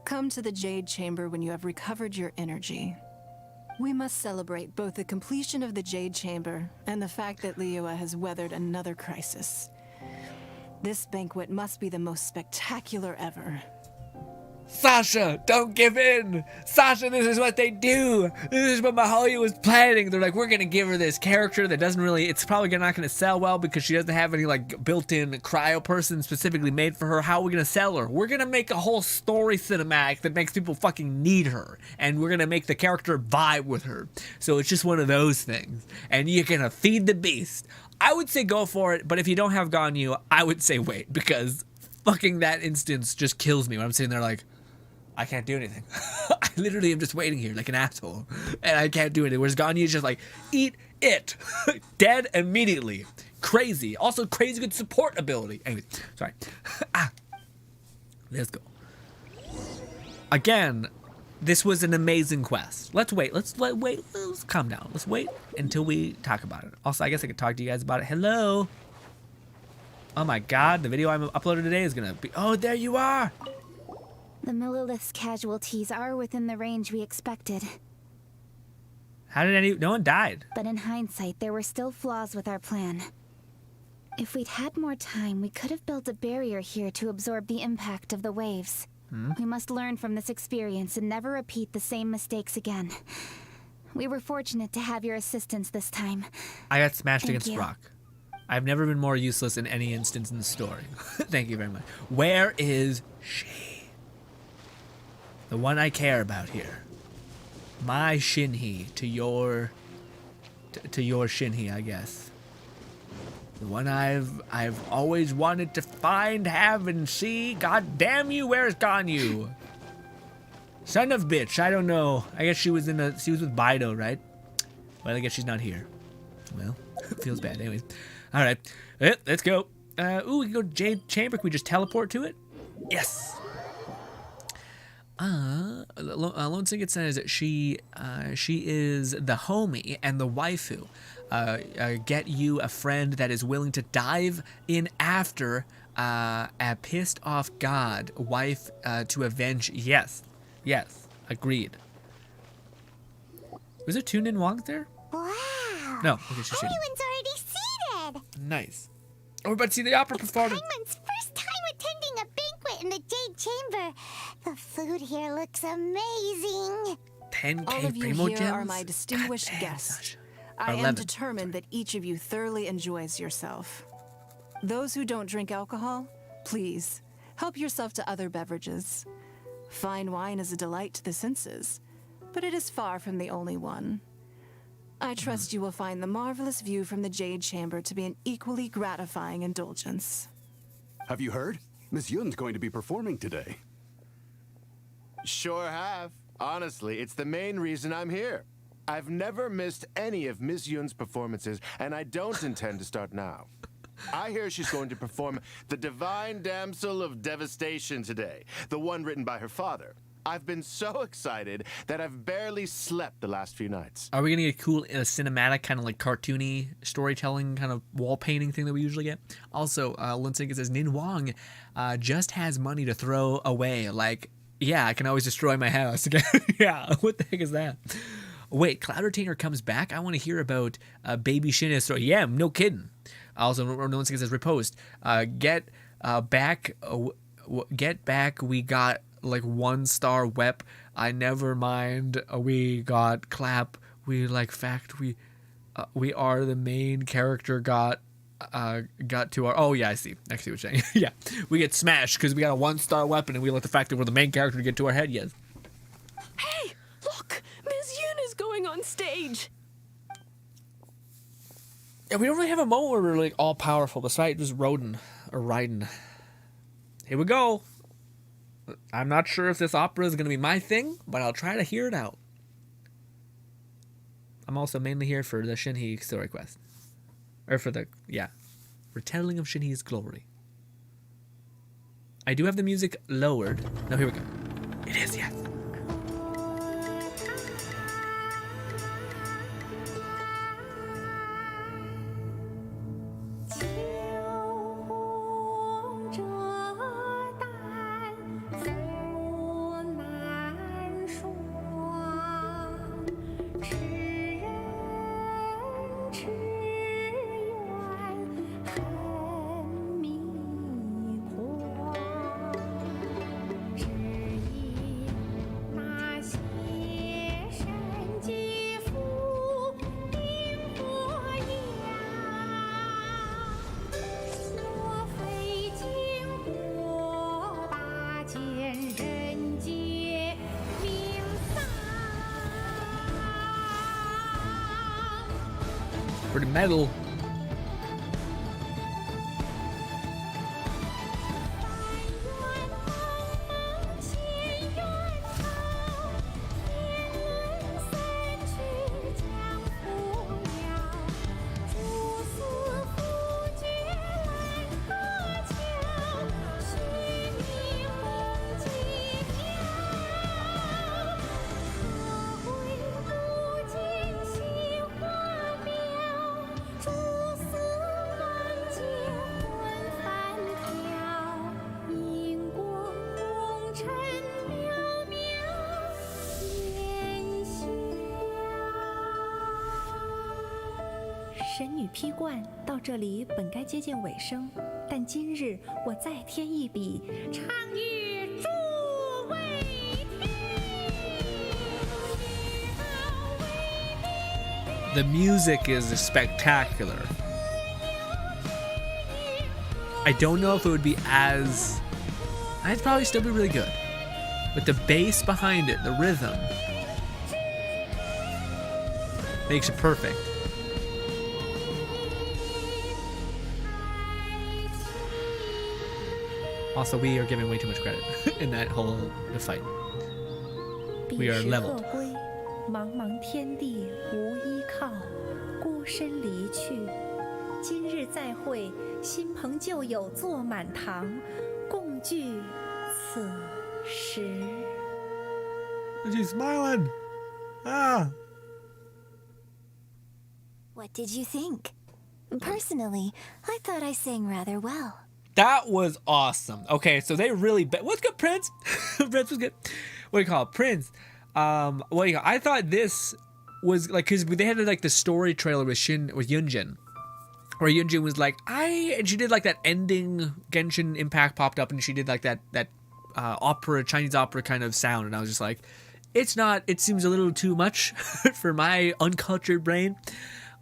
Come to the Jade Chamber when you have recovered your energy. We must celebrate both the completion of the Jade Chamber and the fact that Liyue has weathered another crisis. This banquet must be the most spectacular ever. Sasha, don't give in. Sasha, this is what they do. This is what Mahalia was planning. They're like, we're going to give her this character that doesn't really, it's probably not going to sell well because she doesn't have any like built-in cryo person specifically made for her. How are we going to sell her? We're going to make a whole story cinematic that makes people fucking need her. And we're going to make the character vibe with her. So it's just one of those things. And you're going to feed the beast. I would say go for it, but if you don't have Ganyu, I would say wait, because fucking that instance just kills me when I'm sitting there like, I can't do anything. I literally am just waiting here like an asshole, and I can't do anything. Whereas Ganyu is just like, eat it. Dead immediately. Crazy. Also crazy good support ability. Anyway, sorry. Let's go. Again, this was an amazing quest. Let's wait. Let's calm down. Let's wait until we talk about it. Also, I guess I could talk to you guys about it. Hello. Oh my god, the video I'm uploading today is gonna be, oh, there you are. The Millilith's casualties are within the range we expected. How did no one died. But in hindsight, there were still flaws with our plan. If we'd had more time, we could have built a barrier here to absorb the impact of the waves. We must learn from this experience and never repeat the same mistakes again. We were fortunate to have your assistance this time. I got smashed Thank against you. rock. I've never been more useless in any instance in the story. Thank you very much. Where is she? The one I care about here. My Shenhe to your Shenhe, I guess. The one I've always wanted to find, have, and see. God damn you, where's gone you? Son of bitch, I don't know. I guess she was with Bido, right? Well, I guess she's not here. Well, feels bad. Anyways. Alright. Let's go. Ooh, we can go to Jade Chamber. Can we just teleport to it? Yes. Lone Singlet says that she is the homie and the waifu. Get you a friend that is willing to dive in after a pissed off god wife to avenge. Yes, agreed. Was there two Nin Wongs there? Wow. No, okay, she's shitty. Everyone's already seated. Nice. Oh, we're about to see the opera performance. Paimon's first time attending a banquet in the Jade Chamber. The food here looks amazing. 10K All of you Primo here gems? are my distinguished Goddamn, guests. Sasha. I am 11. determined that each of you thoroughly enjoys yourself. Those who don't drink alcohol, please, help yourself to other beverages. Fine wine is a delight to the senses, but it is far from the only one. I trust you will find the marvelous view from the Jade Chamber to be an equally gratifying indulgence. Have you heard? Miss Yun's going to be performing today. Sure have. Honestly, it's the main reason I'm here. I've never missed any of Miss Yun's performances, and I don't intend to start now. I hear she's going to perform The Divine Damsel of Devastation today, the one written by her father. I've been so excited that I've barely slept the last few nights. Are we gonna get a cool cinematic kind of like cartoony storytelling kind of wall painting thing that we usually get? Also, Linsink says Nin Wong just has money to throw away. Like, yeah, I can always destroy my house again. Yeah, what the heck is that? Wait, Cloud Retainer comes back? I want to hear about Baby Shenhe's story. Yeah, no kidding. Also, Linsink says repost. Get back. We got like 1-star wep. I never mind. We got clap. We like fact. We are the main character. Got to our. Oh yeah, I see what you're saying. Yeah, we get smashed because we got a 1-star weapon, and we let the fact that we're the main character to get to our head. Yes. Hey, look! Miss Yun is going on stage. Yeah, we don't really have a moment where we're like all powerful besides just Raiden. Here we go. I'm not sure if this opera is going to be my thing, but I'll try to hear it out. I'm also mainly here for the Shenhe Story Quest. Or for the, retelling of Shenhe's glory. I do have the music lowered. No, here we go. It is, yes. Pretty metal.神女劈冠到这里本该接近尾声，但今日我再添一笔，唱与祝 The music is spectacular. I don't know if it would be as... I'd probably still be really good. But the bass behind it, the rhythm, makes it perfect. Also, we are giving way too much credit in that whole fight. We are leveled. 茫茫天地无依靠，孤身离去。今日再会，新朋旧友坐满堂，共聚此时。 She's smiling. Ah. What did you think? Personally, I thought I sang rather well. That was awesome. Okay, so they really... What's good, Prince? Prince was good. What do you call it? Prince. What do you call it? I thought this was like... Because they had like the story trailer with Yunjin. Where Yunjin was like, and she did like that ending Genshin Impact popped up and she did like that opera, Chinese opera kind of sound. And I was just like, it's not... It seems a little too much for my uncultured brain.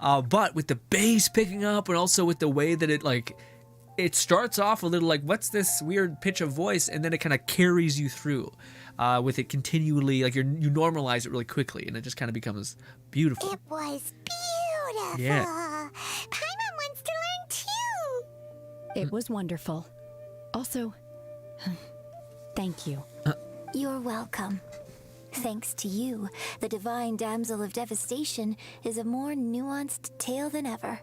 But with the bass picking up and also with the way that it like... It starts off a little like, what's this weird pitch of voice? And then it kind of carries you through with it continually, like you normalize it really quickly and it just kind of becomes beautiful. It was beautiful. Yeah. Paimon wants to learn too. It was wonderful. Also, thank you. You're welcome. Thanks to you, the Divine Damsel of Devastation is a more nuanced tale than ever.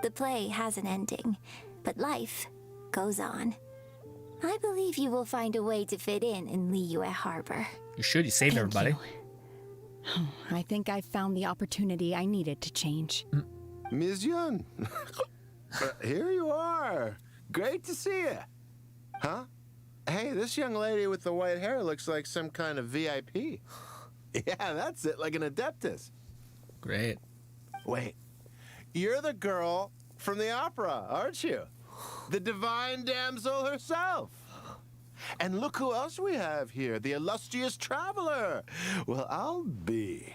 The play has an ending, but life goes on. I believe you will find a way to fit in Liyue Harbor. You should. You saved everybody. You. I think I found the opportunity I needed to change. Ms. Yun, here you are. Great to see you. Huh? Hey, this young lady with the white hair looks like some kind of VIP. Yeah, that's it, like an Adeptus. Great. Wait, you're the girl from the opera, aren't you? The Divine Damsel herself. And look who else we have here, the illustrious traveler. Well, I'll be.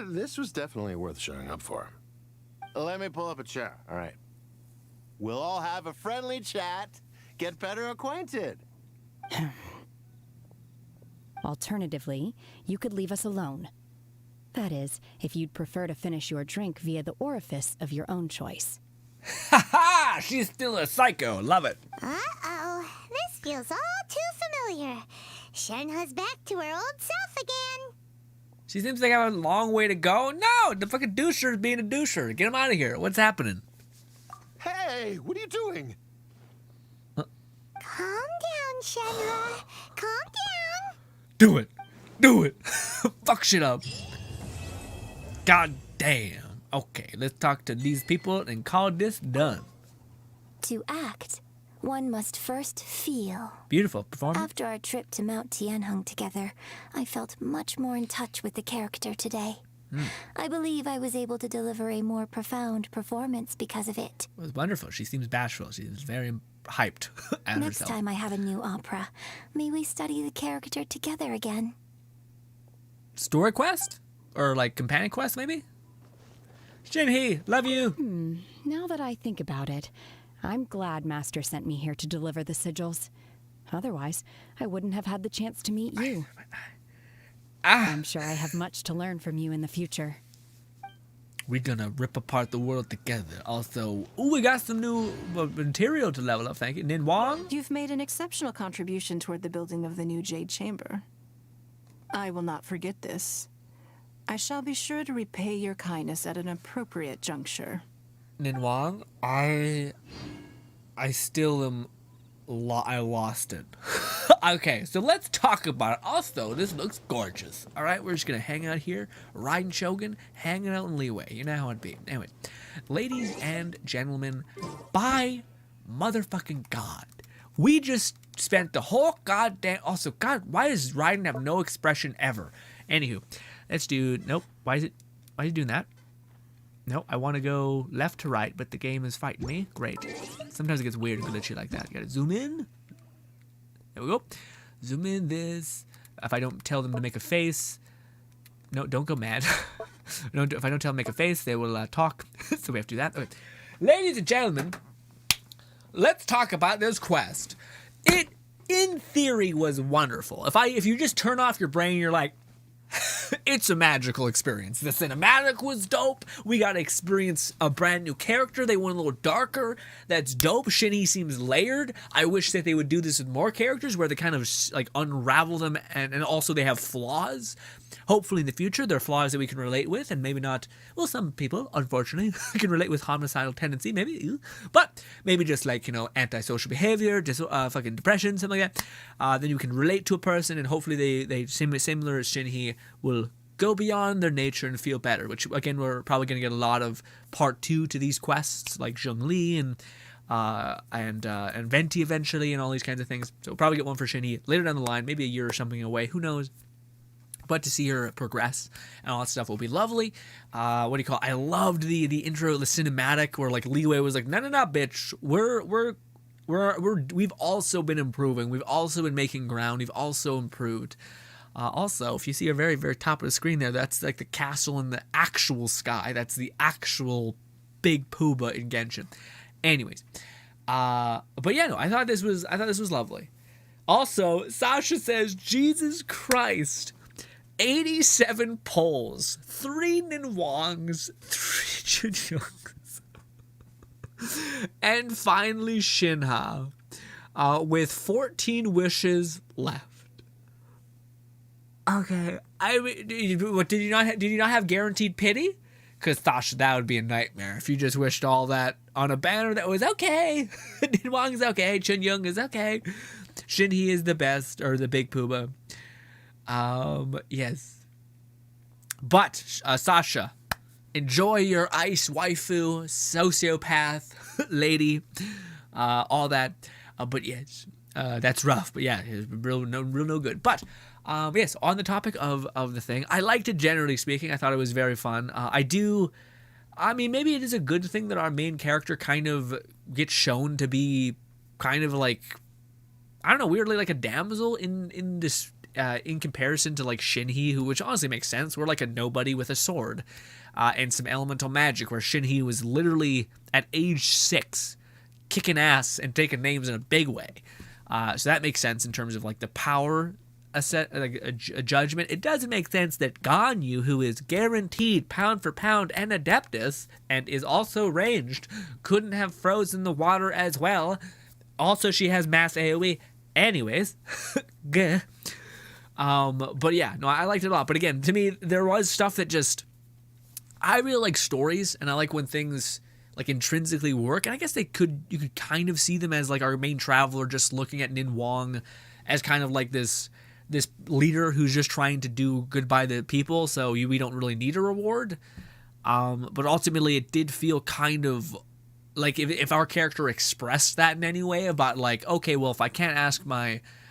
This was definitely worth showing up for. Let me pull up a chair, all right. We'll all have a friendly chat, get better acquainted. Alternatively, you could leave us alone. That is, if you'd prefer to finish your drink via the orifice of your own choice. Ha ha! She's still a psycho. Love it. Uh-oh. This feels all too familiar. Shenhe's back to her old self again. She seems like I have a long way to go. No, the fucking doucher is being a doucher. Get him out of here. What's happening? Hey, what are you doing? Calm down, Shenhe. Calm down. Do it. Do it. Fuck shit up. God damn. Okay, let's talk to these people and call this done. To act, one must first feel. Beautiful performance. After our trip to Mount Tianheng together, I felt much more in touch with the character today. I believe I was able to deliver a more profound performance because of it. It was wonderful. She seems bashful. She seems very hyped at Next herself. time I have a new opera, may we study the character together again? Story quest? Or like companion quest maybe? Shenhe, love you. Now that I think about it, I'm glad Master sent me here to deliver the sigils. Otherwise, I wouldn't have had the chance to meet you. I'm sure I have much to learn from you in the future. We're gonna rip apart the world together. Also, we got some new material to level up, thank you. Nin Wong? You've made an exceptional contribution toward the building of the new Jade Chamber. I will not forget this. I shall be sure to repay your kindness at an appropriate juncture. Nin Wong, I still am... I lost it. Okay, so let's talk about it. Also, this looks gorgeous. All right, we're just going to hang out here, riding Shogun, hanging out in Liyue. You know how it'd be. Anyway, ladies and gentlemen, by motherfucking God, we just spent the whole goddamn... Also, God, why does Raiden have no expression ever? Anywho, let's do... Nope, why is he doing that? Nope, I want to go left to right, but the game is fighting me. Great. Sometimes it gets weird and glitchy like that. You gotta zoom in. There we go. Zoom in this. If I don't tell them to make a face. No, don't go mad. If I don't tell them to make a face, they will talk. So we have to do that. Okay. Ladies and gentlemen, let's talk about this quest. It, in theory, was wonderful. If you just turn off your brain, you're like, it's a magical experience. The cinematic was dope. We got to experience a brand new character. They went a little darker. That's dope. Shinhe seems layered. I wish that they would do this with more characters where they kind of like unravel them and also they have flaws. Hopefully in the future, there are flaws that we can relate with and maybe not, well, some people, unfortunately, can relate with homicidal tendency, maybe, but maybe just like, antisocial behavior, fucking depression, something like that. Then you can relate to a person and hopefully they similar as Shinhe, will go beyond their nature and feel better, which again we're probably going to get a lot of part 2 to these quests like Zhongli and Venti eventually and all these kinds of things. So we'll probably get one for Shinhe later down the line, maybe a year or something away, who knows. But to see her progress and all that stuff will be lovely. I loved the intro, the cinematic where like Liyue was like, no, bitch, we've also been improving. We've also been making ground. We've also improved. Also, if you see a very, very top of the screen there, that's like the castle in the actual sky. That's the actual big Puba in Genshin. Anyways, but yeah, no, I thought this was lovely. Also, Sasha says, Jesus Christ, 87 polls, 3 Ninhuangs, 3 Chunyongs, and finally Shenhe, with 14 wishes left. Okay, did you not have guaranteed pity? Because Thasha, that would be a nightmare if you just wished all that on a banner that was okay. Ninhuang is okay, Chunyong is okay, Shinhe is the best, or the big Puba. Yes. But Sasha, enjoy your ice waifu, sociopath lady, all that. But yes, that's rough. But yeah, it's real no good. But yes, on the topic of the thing, I liked it generally speaking. I thought it was very fun. Maybe it is a good thing that our main character kind of gets shown to be kind of like, I don't know, weirdly like a damsel in this, in comparison to like Shinhe, which honestly makes sense. We're like a nobody with a sword, and some elemental magic, where Shinhe was literally at age 6 kicking ass and taking names in a big way. So that makes sense in terms of like the power, a judgment. It doesn't make sense that Ganyu, who is guaranteed pound for pound an Adeptus and is also ranged, couldn't have frozen the water as well. Also, she has mass AoE. Anyways, but yeah, no, I liked it a lot. But again, to me, there was stuff that just, I really like stories, and I like when things like intrinsically work. And I guess you could kind of see them as like our main traveler just looking at Ninhuang as kind of like this leader who's just trying to do good by the people, so we don't really need a reward. But ultimately, it did feel kind of like if our character expressed that in any way about like, okay, well, if I can't ask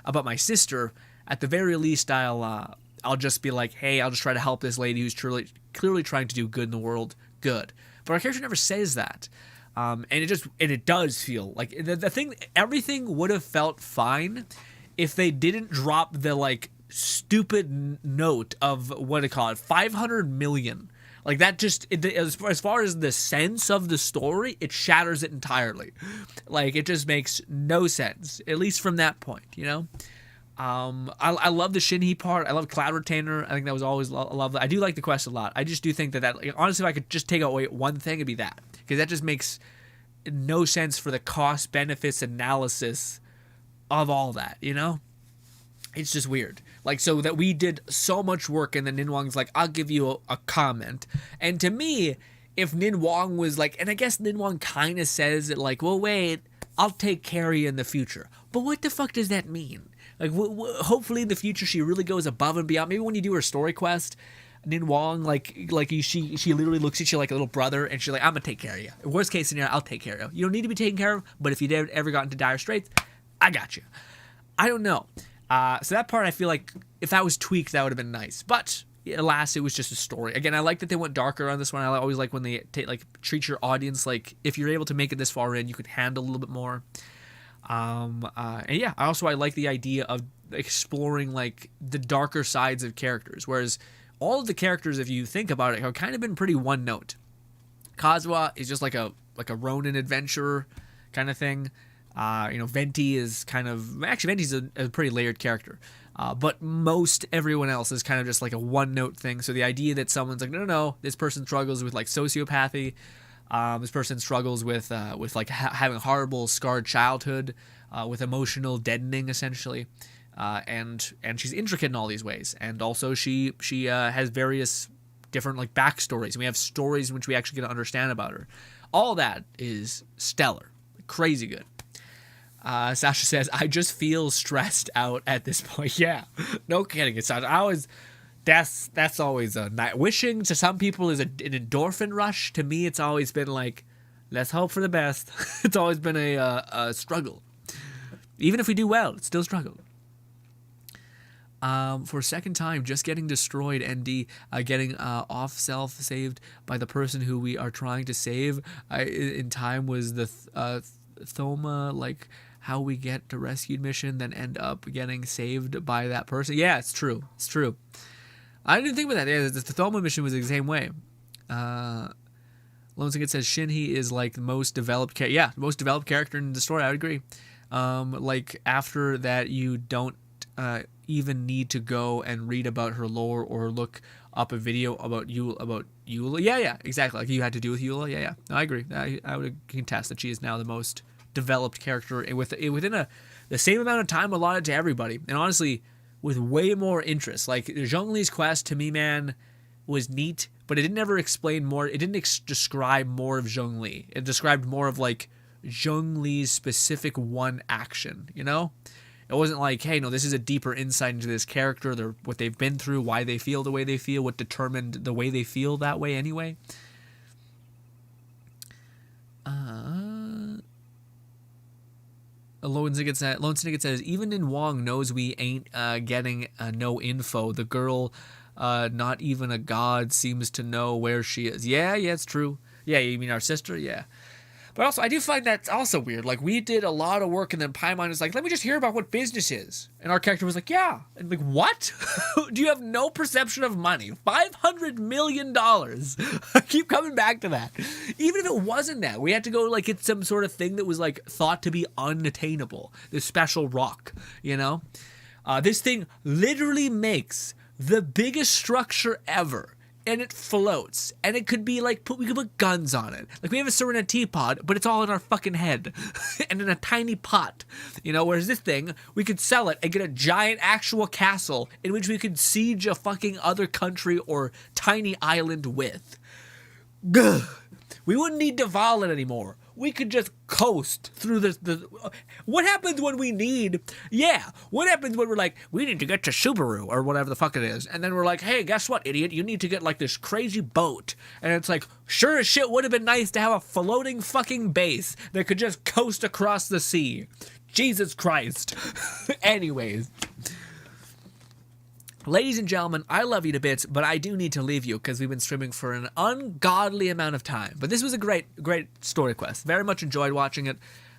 about my sister, at the very least, I'll just be like, hey, I'll just try to help this lady who's clearly trying to do good in the world. Good, but our character never says that, and it does feel like the thing. Everything would have felt fine if they didn't drop the like stupid note of what do call it, 500 million. Like that just, as far as the sense of the story, it shatters it entirely. Like it just makes no sense, at least from that point, I love the Shinhe part. I love Cloud Retainer. I think that was always lovely. I do like the quest a lot. I just do think that like, honestly, if I could just take away one thing, it'd be that. Because that just makes no sense for the cost benefits analysis of all that, It's just weird. Like, so that we did so much work and then Ninhuang's like, I'll give you a comment. And to me, if Ninhuang was like, and I guess Ninhuang kind of says it like, well, wait, I'll take care of you in the future. But what the fuck does that mean? Like, hopefully in the future she really goes above and beyond. Maybe when you do her story quest, Ninhuang, she literally looks at you like a little brother and she's like, I'm gonna take care of you. Worst case scenario, I'll take care of you. You don't need to be taken care of, but if you ever got into dire straits, I got you. I don't know. So that part, I feel like if that was tweaked, that would have been nice. But alas, it was just a story. Again, I like that they went darker on this one. I always like when they treat your audience like, if you're able to make it this far in, you could handle a little bit more. And yeah, I like the idea of exploring like the darker sides of characters. Whereas all of the characters, if you think about it, have kind of been pretty one note. Kazuha is just like a Ronin adventurer kind of thing. Venti is kind of, actually Venti's a pretty layered character. But most everyone else is kind of just like a one-note thing. So the idea that someone's like, no, this person struggles with like sociopathy. This person struggles with like having a horrible scarred childhood, with emotional deadening essentially, and she's intricate in all these ways. And also she has various different like backstories. We have stories in which we actually get to understand about her. All that is stellar, crazy good. Sasha says, I just feel stressed out at this point. Yeah, no kidding. It's Sasha. That's always a night. Wishing to some people is an endorphin rush. To me, it's always been like, let's hope for the best. It's always been a struggle. Even if we do well, it's still a struggle. For a second time, just getting destroyed, ND, getting off self-saved by the person who we are trying to save in time was the Thoma, like how we get to rescued mission, then end up getting saved by that person. Yeah, it's true. It's true. I didn't think about that. Yeah, the Thoma mission was the same way. Lone Singer says Shinhe is like the most developed character. Yeah, most developed character in the story. I would agree. Like after that, you don't even need to go and read about her lore or look up a video about Eula. Yeah, exactly. Like you had to do with Eula. Yeah. No, I agree. I would contest that she is now the most developed character within the same amount of time allotted to everybody, and honestly, with way more interest. Like Zhongli's quest to me, man, was neat, but it didn't ever explain more. It didn't describe more of Zhongli. It described more of like Zhongli's specific one action. You know, it wasn't like, hey, no, this is a deeper insight into this character, what they've been through, why they feel the way they feel, what determined the way they feel that way anyway. Lone Syndicate says, even in Wong knows we ain't getting no info. The girl, not even a god, seems to know where she is. Yeah, it's true. Yeah, you mean our sister? Yeah. But also, I do find that's also weird. Like, we did a lot of work, and then Paimon was like, let me just hear about what business is. And our character was like, yeah. And like, what? Do you have no perception of money? $500 million. I keep coming back to that. Even if it wasn't that, we had to go, like, get some sort of thing that was, like, thought to be unattainable. This special rock, you know? This thing literally makes the biggest structure ever. And it floats, and it could be like we could put guns on it. Like we have a Serenity pod, but it's all in our fucking head, and in a tiny pot, you know. Whereas this thing, we could sell it and get a giant actual castle in which we could siege a fucking other country or tiny island with. Gah. We wouldn't need to vol it anymore. We could just coast through the. What happens when we need? Yeah, what happens when we're like, we need to get to Subaru or whatever the fuck it is, and then we're like, hey, guess what, idiot? You need to get like this crazy boat, and it's like, sure as shit, would have been nice to have a floating fucking base that could just coast across the sea. Jesus Christ. Anyways. Ladies and gentlemen, I love you to bits, but I do need to leave you because we've been streaming for an ungodly amount of time. But this was a great story quest. Very much enjoyed watching it.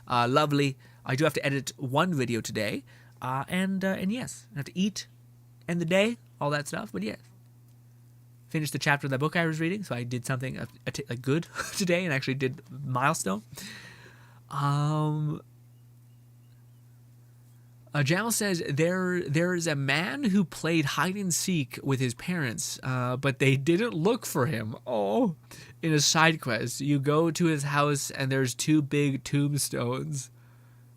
Lovely. I do have to edit one video today. And yes, I have to eat, end the day, all that stuff. But yes, finished the chapter of that book I was reading, so I did something good today and actually did milestone. Jamal says there's a man who played hide and seek with his parents, but they didn't look for him. Oh, in a side quest, you go to his house and there's 2 big tombstones.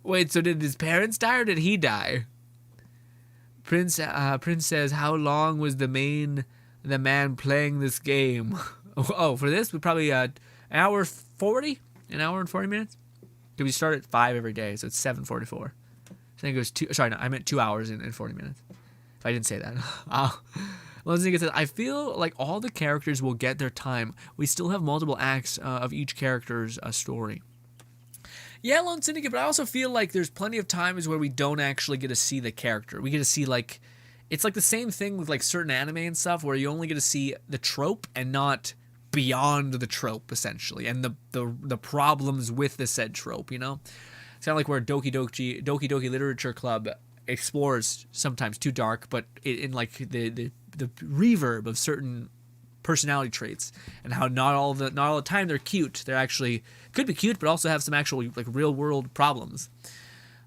Wait, so did his parents die or did he die? Prince says, how long was the man playing this game? Oh, for this we probably an hour and 40 minutes. Because we start at 5 every day, so it's 7:44. I think it was 2. Sorry, no, I meant 2 hours and 40 minutes. If I didn't say that. Lone Syndicate says, I feel like all the characters will get their time. We still have multiple acts of each character's story. Yeah, Lone Syndicate, but I also feel like there's plenty of times where we don't actually get to see the character. We get to see, like, it's like the same thing with like certain anime and stuff where you only get to see the trope and not beyond the trope, essentially, and the problems with the said trope, you know? It's kind of like where Doki Doki Literature Club explores sometimes too dark, but in like the the reverb of certain personality traits, and how not all the time they're cute. They're actually could be cute, but also have some actual like real world problems.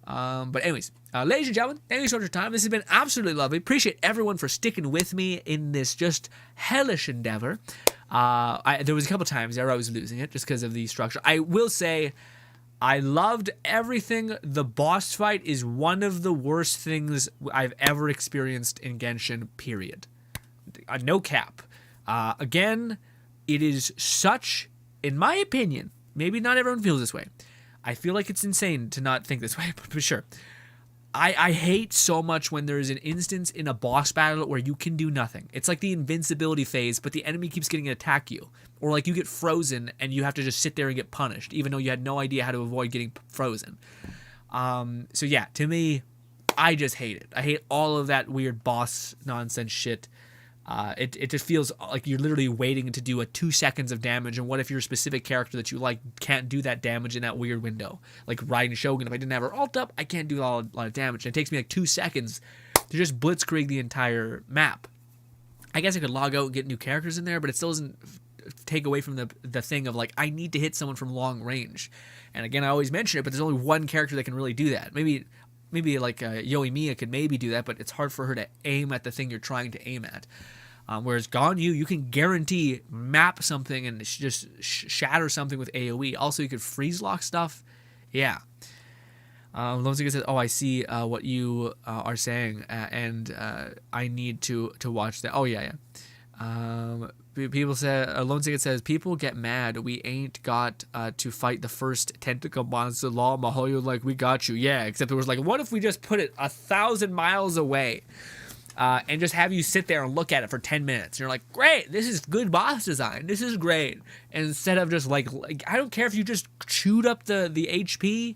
But anyways, ladies and gentlemen, thank you so much for your time. This has been absolutely lovely. Appreciate everyone for sticking with me in this just hellish endeavor. There was a couple times where I was losing it just because of the structure. I will say I loved everything. The boss fight is one of the worst things I've ever experienced in Genshin, period. No cap. Again, it is such, in my opinion, maybe not everyone feels this way. I feel like it's insane to not think this way, but for sure. I hate so much when there's an instance in a boss battle where you can do nothing. It's like the invincibility phase, but the enemy keeps getting to attack you. Or like you get frozen and you have to just sit there and get punished, even though you had no idea how to avoid getting frozen. So yeah, to me, I just hate it. I hate all of that weird boss nonsense shit. It just feels like you're literally waiting to do a 2 seconds of damage, and what if your specific character that you like can't do that damage in that weird window? Like Raiden Shogun, if I didn't have her ult up, I can't do a lot of damage. And it takes me like 2 seconds to just blitzkrieg the entire map. I guess I could log out and get new characters in there, but it still doesn't take away from the thing of like, I need to hit someone from long range. And again, I always mention it, but there's only one character that can really do that. Maybe like Yoimiya could maybe do that, but it's hard for her to aim at the thing you're trying to aim at. Whereas Ganyu, you can guarantee map something and just shatter something with AoE. Also, you could freeze lock stuff. Yeah. Lonziga says, "Oh, I see what you are saying, and I need to watch that." Oh yeah. People say Lonziga says people get mad. We ain't got to fight the first tentacle monster. Law Mahoyo, like we got you. Yeah, except it was like, what if we just put it 1,000 miles away? And just have you sit there and look at it for 10 minutes. And you're like, great, this is good boss design. This is great. And instead of just like I don't care if you just chewed up the HP,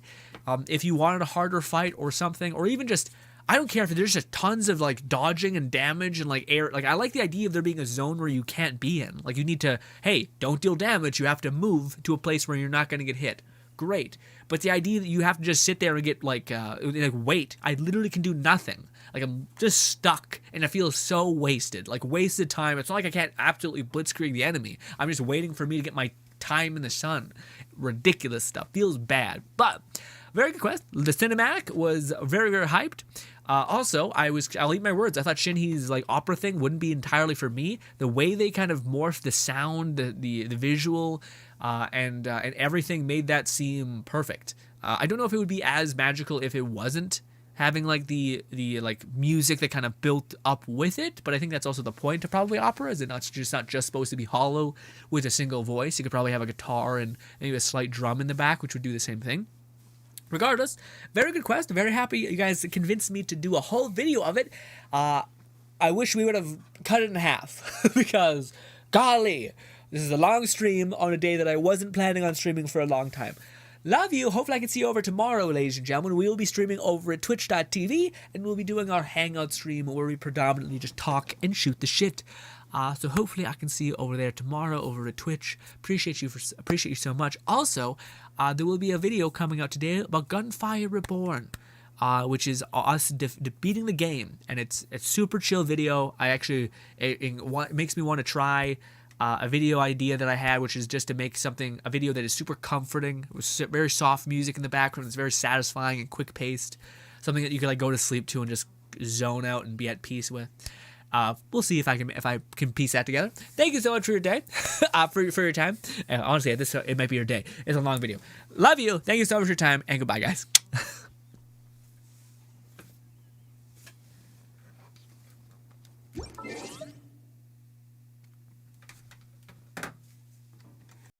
if you wanted a harder fight or something, or even just, I don't care if there's just tons of like dodging and damage and like air. Like I like the idea of there being a zone where you can't be in. Like you need to, hey, don't deal damage. You have to move to a place where you're not going to get hit. Great. But the idea that you have to just sit there and get like wait, I literally can do nothing. Like I'm just stuck and I feel so wasted, like wasted time. It's not like I can't absolutely blitzkrieg the enemy. I'm just waiting for me to get my time in the sun. Ridiculous stuff. Feels bad, but very good quest. The cinematic was very, very hyped. Also, I'll eat my words. I thought Shinhe's like opera thing wouldn't be entirely for me. The way they kind of morphed the sound, the visual, and everything made that seem perfect. I don't know if it would be as magical if it wasn't having like the like music that kind of built up with it, but I think that's also the point of probably opera, is it not just supposed to be hollow with a single voice. You could probably have a guitar and maybe a slight drum in the back, which would do the same thing. Regardless, very good quest. Very happy you guys convinced me to do a whole video of it. I wish we would have cut it in half because golly, this is a long stream on a day that I wasn't planning on streaming for a long time. Love you. Hopefully I can see you over tomorrow, ladies and gentlemen. We will be streaming over at twitch.tv, and we'll be doing our hangout stream where we predominantly just talk and shoot the shit. So hopefully I can see you over there tomorrow over at Twitch. Appreciate you so much. Also, there will be a video coming out today about Gunfire Reborn, which is us beating the game, and it's a super chill video. It makes me want to try a video idea that I had, which is just to make a video that is super comforting, with very soft music in the background. It's very satisfying and quick paced, something that you can like go to sleep to and just zone out and be at peace with. We'll see if I can piece that together. Thank you so much for your day, for your time. Honestly, it might be your day. It's a long video. Love you. Thank you so much for your time, and goodbye, guys.